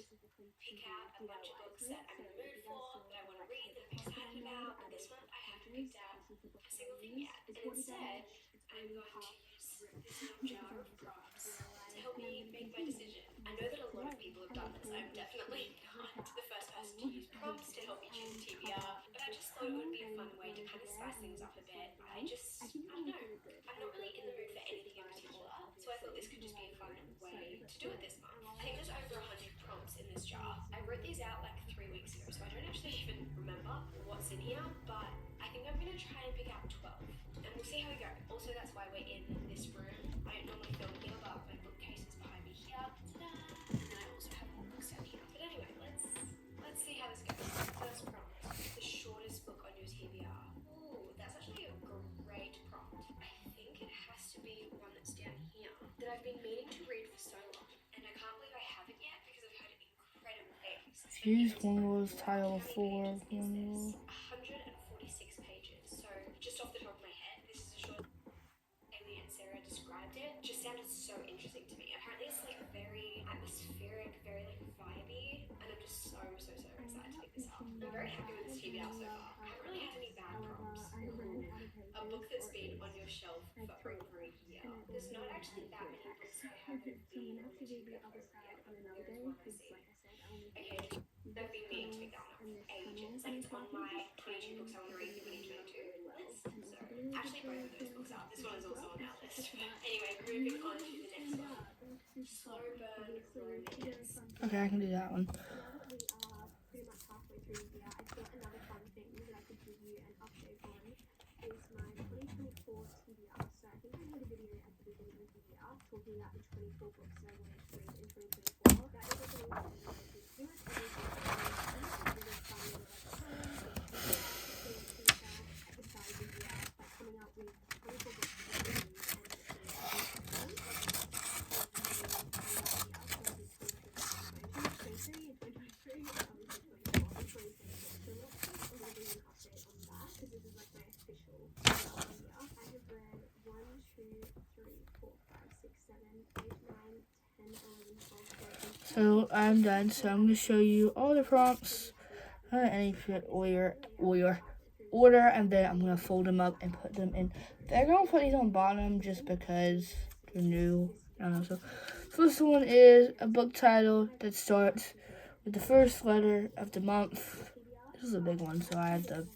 pick out a bunch of books that I'm in the mood for, that I want to read, that I'm excited about, but this one I haven't picked out a single thing yet. And instead, I'm going to use this little jar of prompts to help me make my decision. I know that a lot of people have done this. I'm definitely not the first person to use prompts to help me choose a TBR, but I just thought it would be a fun way to kind of spice things up a bit. I don't know, I'm not really in the mood for anything in particular, so I thought this could just be a fun way to do it this month. I think there's over 100 prompts in this jar. I wrote these out like 3 weeks ago, so I don't actually even remember what's in here, but I think I'm going to try and pick out 12, and we'll see how we go. Also, that's why we're in this room. I don't normally film here, but my bookcase is behind me here. Ta-da! And then I also have more books down here. But anyway, let's see how this goes. First prompt, the shortest book on your TBR. Ooh, that's actually a great prompt. I think it has to be one that's down here that I've been meaning to read for so long, and I can't believe I haven't yet because I've heard incredible things. Here's one was title 4. 146 pages. So just off the top of my head, this is a short. Amy and Sarah described it. Just sounded so interesting to me. Apparently it's like very atmospheric, very like vibey, and I'm just so excited to pick this up. I'm very happy with this TBR so far. I haven't really had any bad prompts. A book that's been on your shelf for over a year. There's not actually that many books I haven't been on the TBR for over a year, but I'm really want to see. Okay, I've been meaning to pick that one up for ages. Like it's on my 22 books I want to read in 2022 list. So actually both of those books are. This one is also on our list. Anyway, moving on to the next one. Slow burn romance. Okay, I can do that one. Now that we are pretty much halfway through the year, I thought another fun thing that I could give you an update on is my 2024 TBR. So I think I made a video at the beginning of the year talking about the 24 books that I wanted to read in 2024. That is a really fun way to do it. Coming up with 24 books to read So I'm done. So I'm gonna show you all the prompts, any order, and then I'm gonna fold them up and put them in. I'm gonna put these on bottom just because they're new. I don't know. So first one is a book title that starts with the first letter of the month. This is a big one, so I had to.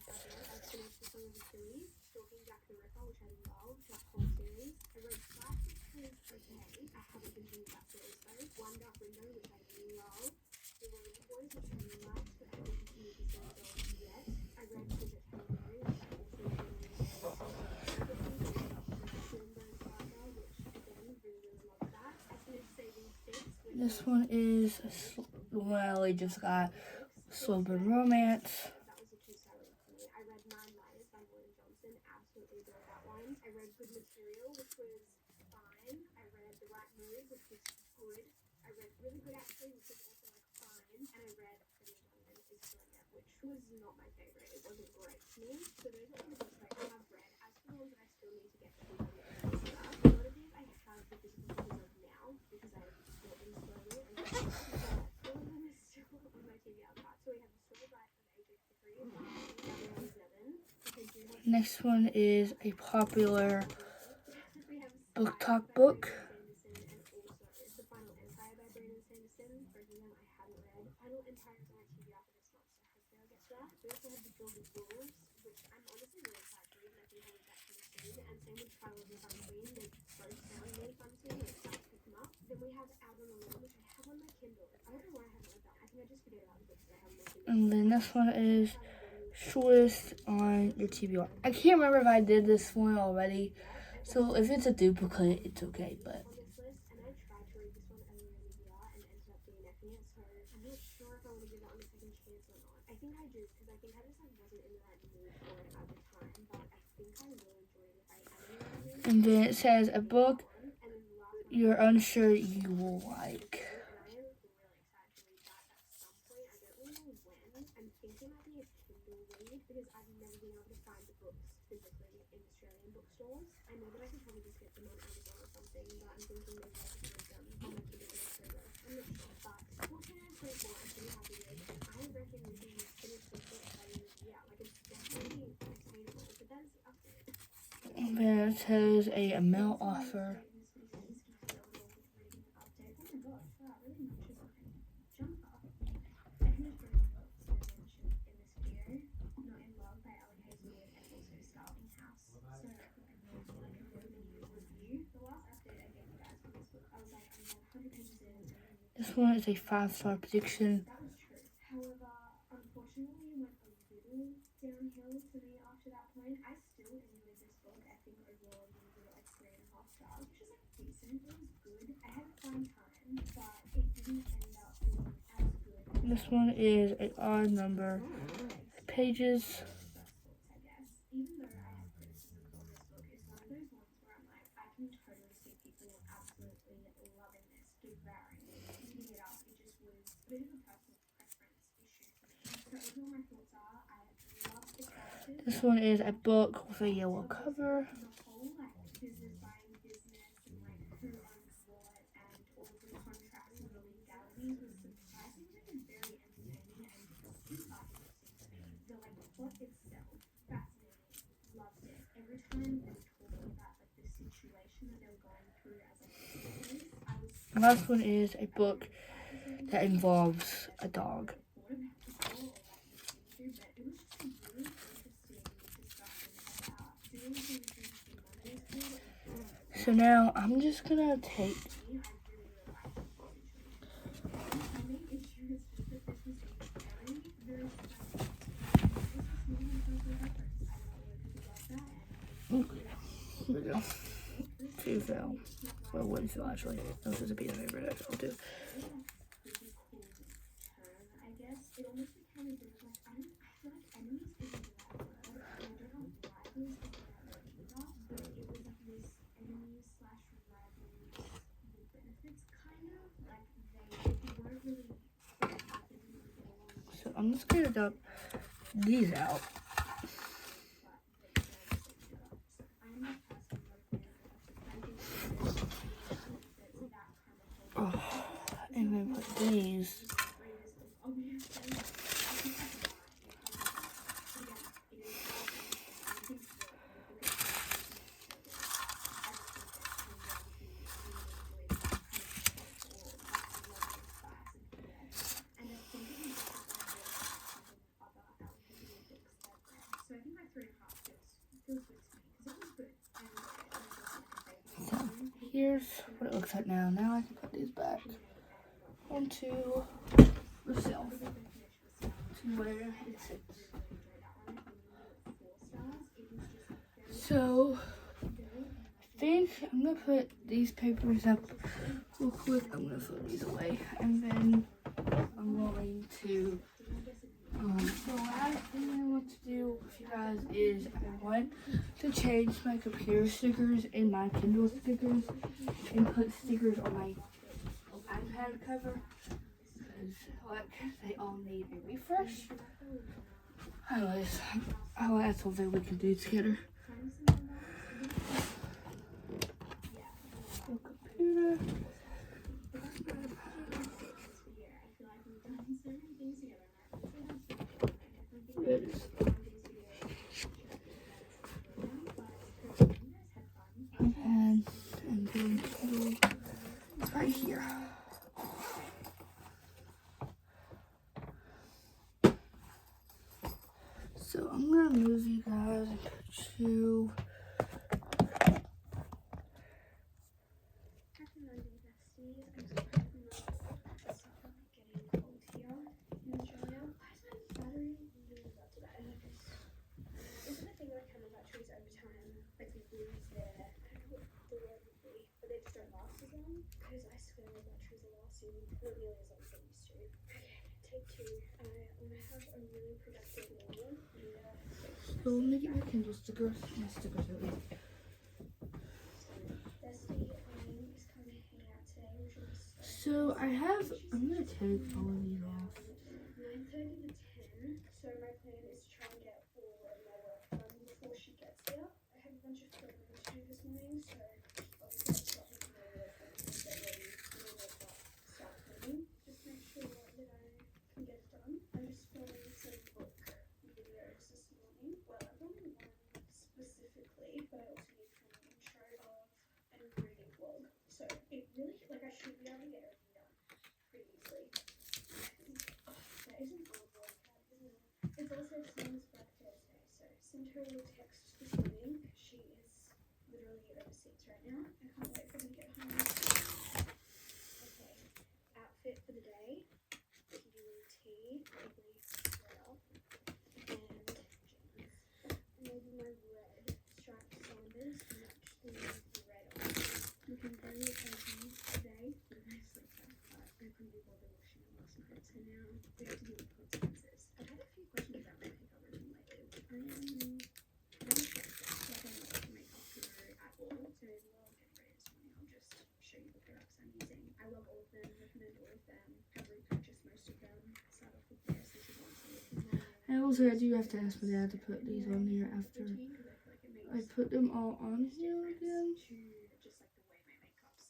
This one is well, I just got Slow Burn Romance. That was a two-star read for me. I read Nine Lives by Lauren Johnson. Absolutely adored that one. I read Good Material, which was fine. I read The Right Mood, which was good. I read Really Good Actually, which was also like fine. And I read Pretty Young and Is Still Yet, which was not my favorite. It wasn't great to me. So those are all the books that I have read. As for the ones that I still need to get through, a lot of these I have the physical copies of now because I bought them slowly and all of them is still on my TBR cart. So we have The Story Life of AJ Fikri, Nevin. Next one is a popular book talk book. The Final Empire by Brandon Sanderson. Both of them I haven't read. Final Empire is on my TBR for this month, so hopefully I'll get to that. We also have The Gilded Wolves, which I'm honestly really excited to read, and I think I'll read that pretty soon. And same with Trial of the Sun Queen. They both sound really fun to me, and I'm excited to pick them up. Then we have Out on the Limb, which I have on my Kindle. I don't know why I haven't read that. I think I just forget about the books that I have on my Kindle. And the next one is shortest on your TBR. I can't remember if I did this one already, so if it's a duplicate, it's okay, but On this list, and I tried to read this one earlier in the year and ended up DNFing it, so I'm not sure if I want to give that one a second chance or not. I think I do, because I think I just like wasn't in the right mood for it at the time, but I think I will enjoy it if I am in the right mood. and then it says a book And then the last one, you're unsure you will like. and I am really excited to read that at some point. I don't really know when. I'm thinking it might be a Kindle read, because I've never been able to find the books physically in Australian bookstores. I know that I could probably just get them on Amazon or something, but I'm thinking maybe I could read them on my Kindle in Australia. I'm not sure, but 1424 I'm pretty happy with, and I reckon we can finish this book by the end of the year. Like, it's definitely attainable, but that's the update. And then it says a mail offer. This one is a 5-star prediction. However, unfortunately, went a little downhill for me after that point. I still enjoyed this book. I think overall I'm gonna give it like 3.5 stars, which is like decent. It was good. I had a fun time, but it didn't end up being as good. This one is an odd number of pages. I guess. Even though I have criticisms on this book, it's one of those ones where I'm like, I can totally see people absolutely loving this, devouring it, eating it up. It just was a bit of a personal preference issue for me. So overall my thoughts are, I love the characters. This one is a book with a yellow cover. The whole like business buying business and like who owns what and all of the contracts and the legalities was surprisingly very entertaining and exciting to me. The like plot itself, fascinating, loved it. Every time they were talking about like the situation that they were going through as like business, I was The last one is a book that involves a dog. So now I'm just gonna take here we go. Two fell. Well, one fell actually. This is a piece of paper that fell too. I guess it almost became a bit of like, I feel like enemies isn't the right word. I don't know why it was the right word either, but it was like this enemies slash rivals with benefits kind of. Like they weren't really they didn't really get along. So I'm just gonna dump these out. And then put these. So I think my 3.5 feels good to me because it was good. So here's what it looks like now. Now I can put these back onto the shelf to where it sits. So I think I'm gonna put these papers up real quick. I'm gonna throw these away, and then I'm going to. The last thing I want to do with you guys is I want to change my computer stickers and my Kindle stickers and put stickers on my iPad cover because like they all need a refresh. Anyways, that's something we can do together. So computer. This. And then it's right here. So I'm gonna move you guys and put you. Because I swear that batteries are lasting not nearly as long as they used to. Okay, take two. I want to have a really productive morning. So let me get my Kindle stickers. My stickers are in. So I'm gonna take all of these off. 9:30 to 10. So my plan is to try and get all of my work done before she gets here. I have a bunch of filming to do this morning, so obviously I'll start with my work and get ready and then wake up, start filming. Just make sure that I can get it done. I'm just filming some book videos this morning. Well, I've only one specifically, but I also need to film an intro of and reading vlog. So it really, like, I should be able to get everything done pretty easily. That is an old vlog cat, isn't it? It's also Sam's Black Thursday, so send her a little text this morning. She is literally overseas right now. I can't wait for her to get home. Okay, outfit for the day. PDT, ugly sweater, and jeans. Maybe my red striped sandals to match the red on. Looking very edgy today. Very sleep but I couldn't be bothered washing it last night, so now we have to deal with consequences. I've had a few questions about my makeup routine lately. I am very stressed out, like I'm not a makeup guru at all, so while I'm getting ready this morning, I'll just show you the products I'm using. I love all of them, recommend all of them, have repurchased most of them. Start off with this, this is one And also I do have to ask my dad to put these on here after I put them all on here again.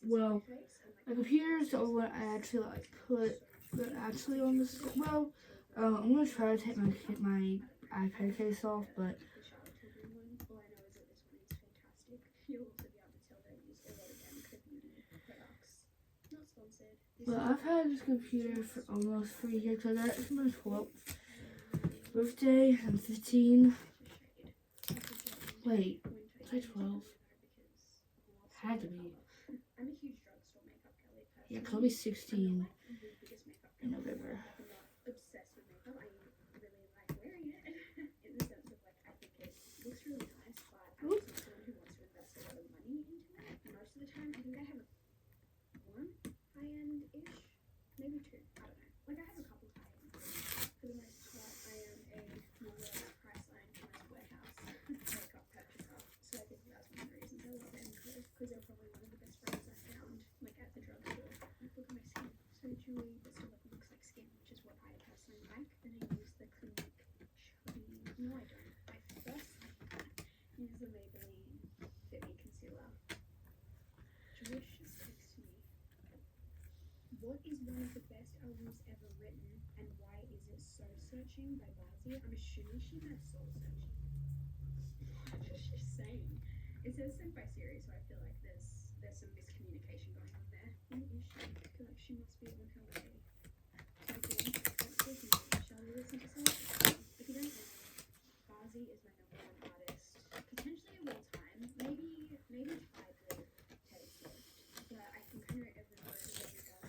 Well, my computer's the only one I actually like put actually on this. Well, I'm gonna try to take my iPad case off, but I've had this computer for almost 3 years. I got it for my 12th birthday. I'm 15. Wait, was I 12? Had to be. Yeah, because I'll be 16 in November. Obsessed with makeup. I really like wearing it in the sense of like I think it looks really nice, but I'm also someone who wants to invest a lot of money into it. Most of the time, I think I have one high-end-ish, maybe two. I don't know. Like I have a couple high-end. For the most part, I am a lower Priceline Chemist Warehouse makeup purchaser. So I think that's one of the reasons I love them because they're probably one of the best brands I found like at the drugstore. Like, look at my skin, so dewy, but still like looks like skin, which is what I personally like. Then I use the Clinique Chubby. No, I don't. I first use the Maybelline Fit Me Concealer. Josh just texted me. What is one of the best albums ever written, and why is it Soul Searching by Bazi? I'm assuming she meant Soul Searching. What is she saying? It says sent by Siri, so I feel like there's some miscommunication going on there. Who is she? I feel like she must be on her way. Again, shall we listen to some? If you don't know, Bazi is my #1 artist, potentially of all time. Maybe tied with Taylor Swift, but I think I know every word of every Bazi song,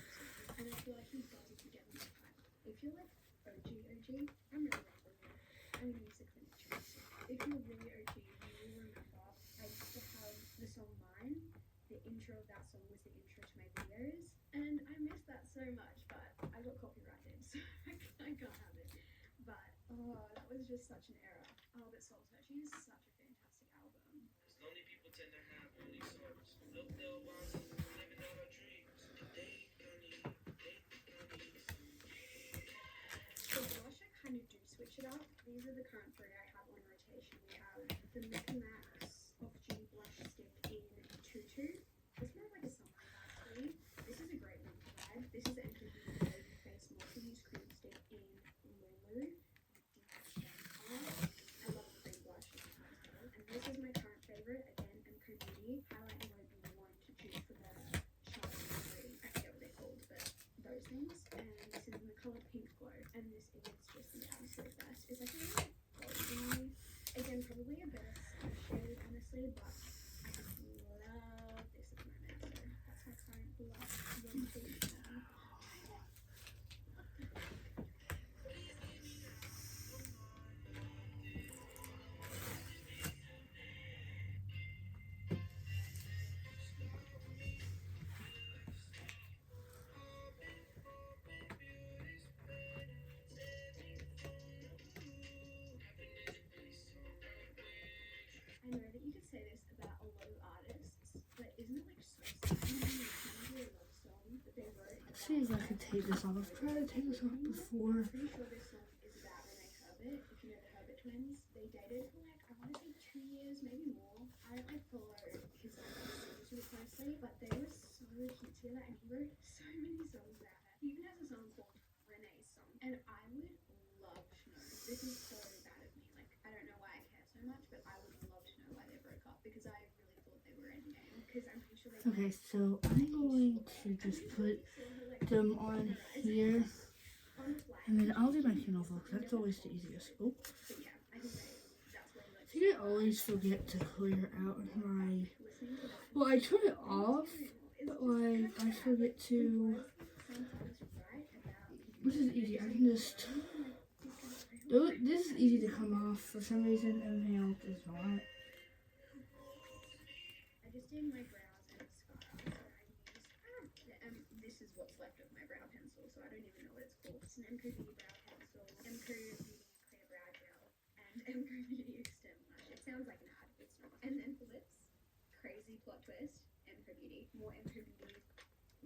and I feel like he's Bazi together with time. If you're like OG, I'm really rambling here. I'm gonna use the Clinique Chubby. If you're really OG, you will remember I used to have the song Mine, the intro intro of that song was the intro to my videos, and I miss that so much, but I got copyrighted, so I can't have it. But oh, that was just such an error. Oh, but Soul Searching is such a fantastic album. Lonely people tend to have only sorrows. Look, they'll want living out our dreams. And they got need. For blush, I kind of do switch it up. These are the current three I have on rotation. We have the Mickey Max Off Duty Blush Stick in Tutu. It's more like a summery actually. This is a great winter vibe. This is the MKB Baby Face Multi-Use Cream Stick in Lulu. I love the green blush as well. And this is my current favorite, again, MK Beauty. Highlight and won't be one to choose for the Charlotte. I forget what they're called, but those things. And this is in the colour Pink Glow. And this is just the absolute best. It's like a really golden, again, probably a better sun shade, honestly, but I just love this at the moment. So that's my current blush rotation. I know that you could say this about a lot of artists, but isn't it like so sad when you listen to a love song that they wrote? Let's see if I can take this off. I've tried to take this off before. I'm pretty sure this song is about Renee Herbert. If you know the Herbert twins, they dated for like, I want to say 2 years, maybe more. I don't like follow his like super closely, but they were so cute together, and he wrote so many songs about her. He even has a song called Renee's Song, and I would love to know. This is so bad of me. Like, I don't know why I care so much, but I would love to know why they broke up because I really thought they were endgame. Because I'm pretty sure they. Okay, so I'm going to just put them on here, and then I'll do my candle because that's always the easiest. Oh, But yeah, I think that's where I think I always forget to clear out my. Well, I turn it off, but like I forget to. This is easy. I can just. This is easy to come off for some reason. Everything else is not. I just did my brows and mascara, so I used this is what's left of my brow pencil, so I don't even know what it's called. It's an MK Beauty brow pencil, MK Beauty clear brow gel, and MK Beauty extend lash. It sounds like an ad, but it's not. And then for lips, crazy plot twist, MK Beauty, more MK Beauty,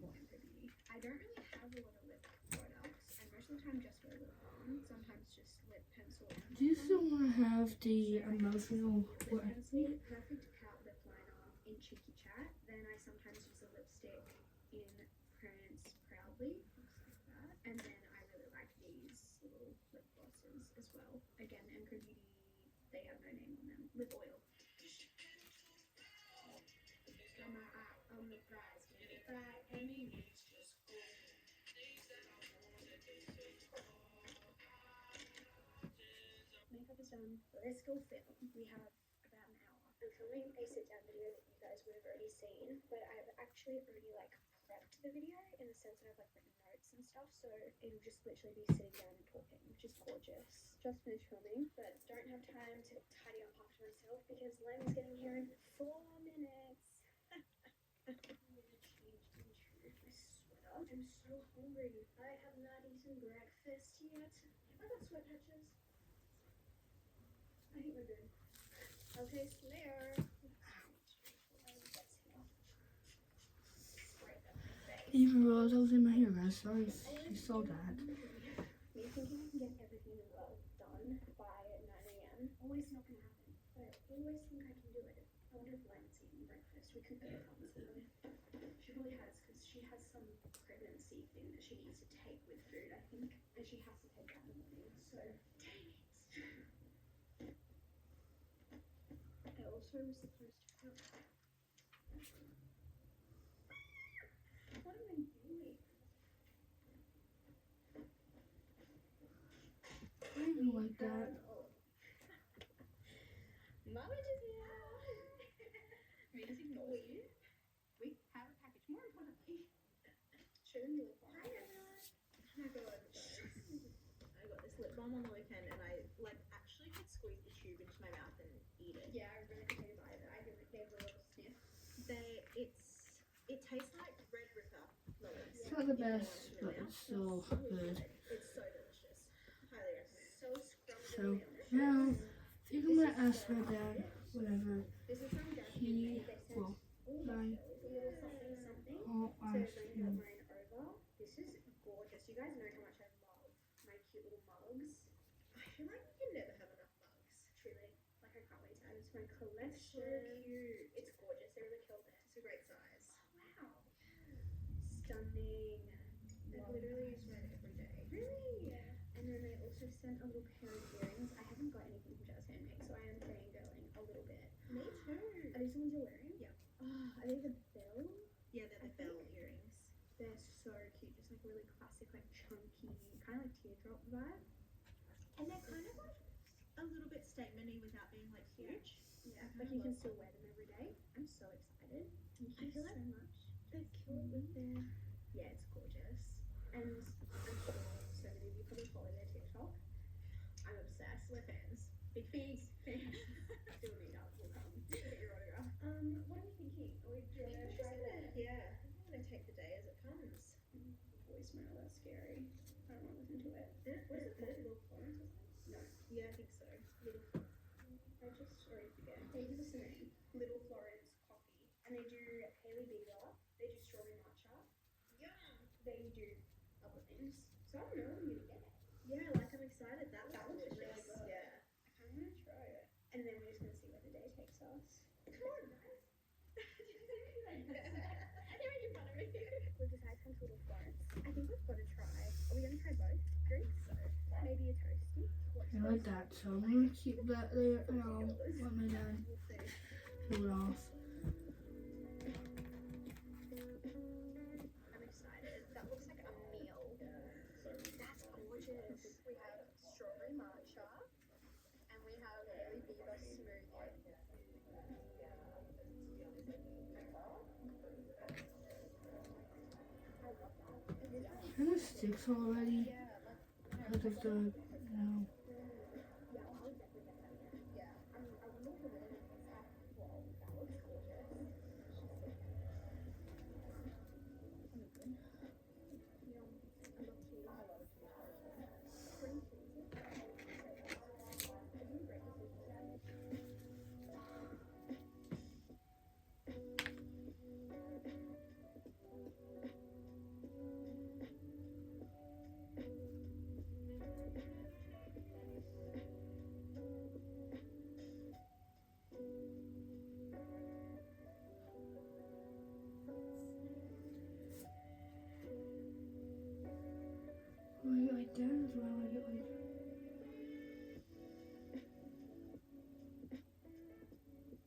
more MK Beauty. I don't really have a lot of lip products, and most of the time just wear lip balm, sometimes just lip pencil. Do you still want to have the emotional? Lip pencil, perfect pout lip liner in Cheeky Chat. Then I sometimes use a lipstick in Prance Proudly, looks like that. And then I really like these little lip glosses as well. Again, MK Beauty, they have no name on them. Lip oil. Got my eye on the prize, get it right, and it needs just gold. Makeup is done. Let's go film. We have about an hour. I'm filming a sit-down video that you guys would have already seen, but I've actually already like prepped the video in the sense that I've like written notes and stuff, so it'll just literally be sitting down and talking, which is gorgeous. Just finished filming, but don't have time to tidy up after myself because Lem's getting here in 4 minutes. I'm gonna change into my sweater. I'm so hungry. I have not eaten breakfast yet. I got sweat patches. I think we're good. Okay, Slayer. Even realized I was in my hair, guys. Sorry if you saw that. Me thinking I can get everything well done by 9 a.m. Always not gonna happen. But I always think I can do it. I wonder if Len's eating breakfast. We could go to pharmacy though. She probably has because she has some pregnancy thing that she needs to take with food, I think. And she has to take that in the morning. So, dang it. I also was supposed to cook. What am I doing? I didn't like that. Mama just me just ignore you. We have a package. More importantly, show them the lip balm. Hi everyone. Oh my god. I got this lip balm on the weekend and I like actually could squeeze the tube into my mouth and eat it. Yeah, I really could say bye, but I gave it a little sniff. It's It tastes like Red Ripper lollies. It's not the best, but it's still good. It's so delicious. Highly recommend. So So scrumptious. now, I think I'm gonna ask my dad whenever This is from Gary. he They will sent buy a little something something all to ice bring cream. mine over. This is gorgeous. You guys know how much I love my cute little mugs. I feel like we can never have enough mugs. Truly. Like I can't wait to add it to my collection. So cute. It's gorgeous. They really killed it. It's a great size. Oh, wow. Stunning. I literally use mine every day. Really? Yeah. And then they also sent a little pair of earrings. I haven't got anything from Jazz Handmade, so I am fangirling a little bit. Me too. Are these the ones you're wearing? Yeah. Oh, are they the bell? Yeah, they're the bell earrings. They're so cute. Just like really classic, like chunky, kind of like teardrop vibe. And they're kind of like a little bit statement-y without being like huge. Yeah, like you can still wear them every day. I'm so excited. Thank you so much. They're cute with their... Yeah, it's gorgeous. And I'm sure so many of you probably follow their TikTok. I'm obsessed. We're fans. Big fans. Do a meetup. We'll come. Get your autograph. What are we thinking? Are we gonna try that? Yeah. I think I'm gonna take the day as it comes. Voicemail, that's scary. I don't want to listen to it. What is it called? Little Florence or something? No. Yeah, I think so. Little I just already forget. Hey, give us a name. Little Florence Coffee. And they do Hailey Bieber. They do strawberry matcha. Yeah. They do other things. So I don't know what I'm gonna get. Yeah, like I'm excited. That looks really good. Yeah. I kind of want to try it. And then we're just gonna see where the day takes us. Come on, guys. They're making fun of me. We've decided to come to Little Florence. I think we've got to try. Are we gonna try both drinks? So maybe a toasty. I like that, so I'm gonna keep that there and I'll let my dad We'll see. pull it off. I'm excited. That looks like a meal. That's gorgeous. We have strawberry matcha and we have Hailey Bieber smoothie. I love that. It is Kind of sticks already. Because of the, yeah, I'll definitely get that again. Yeah. I wonder what the weather is like. Wow, that looks gorgeous. Yum. I love cheese. I love cheese. Cream cheese. I do great decisions. I like it like that as well. I like it like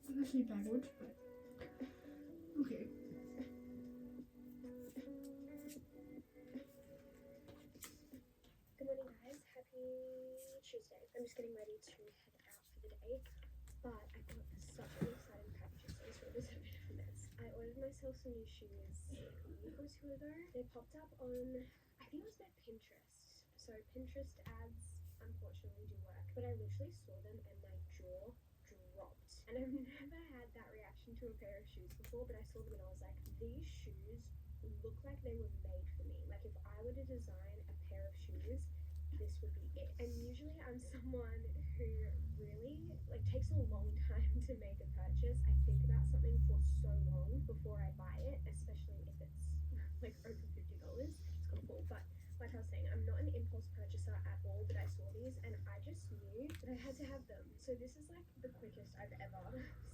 I'm gonna say backwards, but okay. Good morning, guys. Happy Tuesday. I'm just getting ready to head out for the day. But I got such an exciting package. So this room is a bit of a mess. I ordered myself some new shoes a week or two ago. They popped up on, I think it was my Pinterest. So Pinterest ads unfortunately do work. But I literally saw them and my jaw dropped. And I've never had that reaction to a pair of shoes before, but I saw them and I was like, these shoes look like they were made for me. Like if I were to design a pair of shoes, this would be it. And usually I'm someone who really like takes a long time to make a purchase. I think about something for so long before I buy it, especially if it's like over $50. It's kind of cool. But like I was saying, I'm not an impulse purchaser at all, but I saw these and I just knew that I had to have them. So this is like the quickest I've ever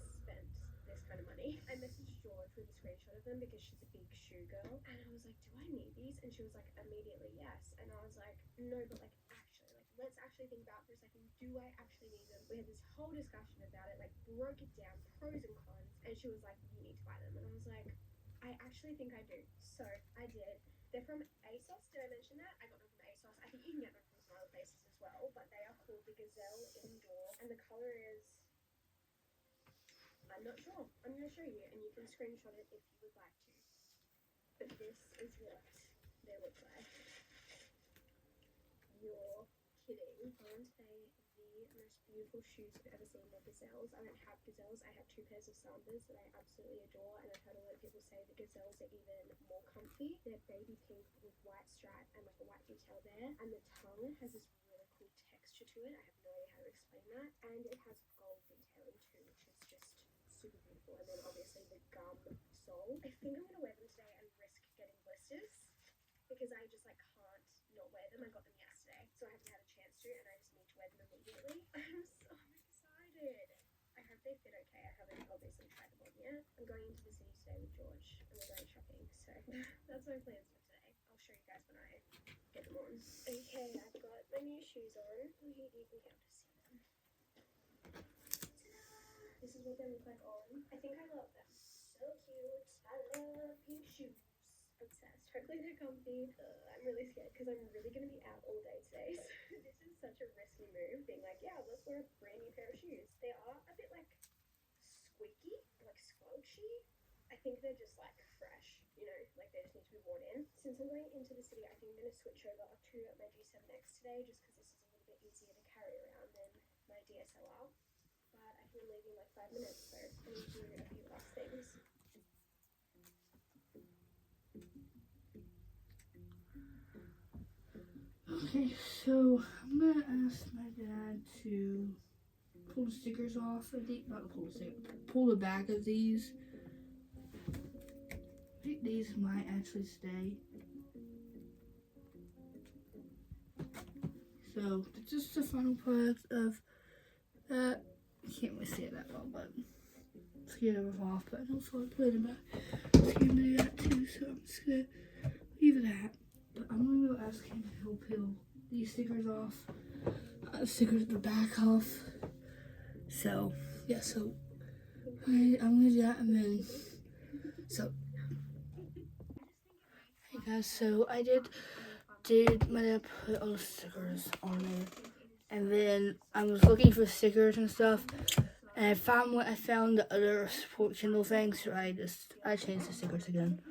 spent this kind of money. I messaged George with a screenshot of them because she's a big shoe girl. And I was like, do I need these? And she was like, immediately yes. And I was like, no, but like actually, like let's actually think about it for a second. Do I actually need them? We had this whole discussion about it, like broke it down, pros and cons. And she was like, you need to buy them. And I was like, I actually think I do. So I did. They're from ASOS. Did I mention that? I got them from ASOS. I think you can get them from some other places as well. But they are called the Gazelle Indoor. And the color is... I'm not sure. I'm going to show you. And you can screenshot it if you would like to. But this is what they look like. You're kidding. Aren't they the most beautiful shoes I've ever seen? They're Gazelles. I don't have Gazelles. I have two pairs of Sambas that I absolutely adore. And I've heard a lot of people say that gazelles are even more comfy. They're baby pink with white stripe and like a white detail there. And the tongue has this really cool texture to it. I have no idea how to explain that. And it has gold detailing too, which is just super beautiful. And then obviously the gum sole. I think I'm gonna wear them today and risk getting blisters because I just like can't not wear them. I got them yesterday, so I haven't had a chance to, and I just need to wear them immediately. I'm so excited. I hope they fit okay. I haven't obviously tried them on yet. I'm going into the city today with George and we're going shopping, so that's my plans for today. I'll show you guys when I get them on. Okay, I've got my new shoes on. You can be able to see them. Ta-da! This is what they look like on. I think I love them. So cute. I love pink shoes. Obsessed. Hopefully they're comfy. I'm really scared because I'm really going to be out all day today. So this is such a risky move, being like, yeah, let's wear a brand new pair of shoes. They are a bit like squeaky, like squelchy. I think they're just like fresh, you know, like they just need to be worn in. Since I'm going into the city, I think I'm going to switch over to my G7X today just because this is a little bit easier to carry around than my DSLR. But I think I'm leaving like 5 minutes, so I need to do a few last things. Okay, so I'm gonna ask my dad to pull the stickers off. I think not pull the sticker, pull the back of these. I think these might actually stay. So just the final product of that. I can't really see it that well, but let's get it off. But I also want to put it back. Let's get him to do that too. So I'm just gonna leave it at. But I'm gonna go ask him if he'll peel these stickers off. Stickers at the back off. So yeah, so I'm gonna do that, and then so hey guys, so I did my dad put all the stickers on there, and then I was looking for stickers and stuff, and I found the other support Kindle thing, so I changed the stickers again,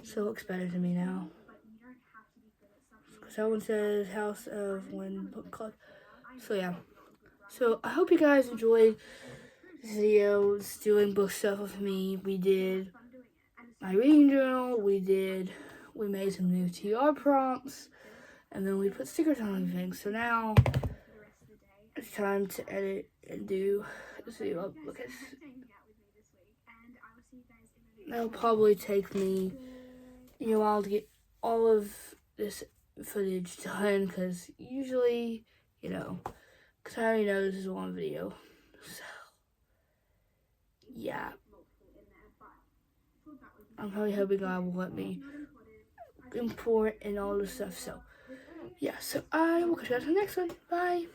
so it looks better to me now. So that one says House of Wind Book Club. So yeah. So I hope you guys enjoyed this video, doing book stuff with me. We did my reading journal, we made some new TBR prompts, and then we put stickers on everything. So now it's time to edit and do this video. Look at that'll probably take me a while to get all of this footage done, because usually, you know, because I already know this is a long video. So yeah, I'm probably hoping God will let me import and all this stuff. So yeah, so I will catch you guys in the next one. Bye.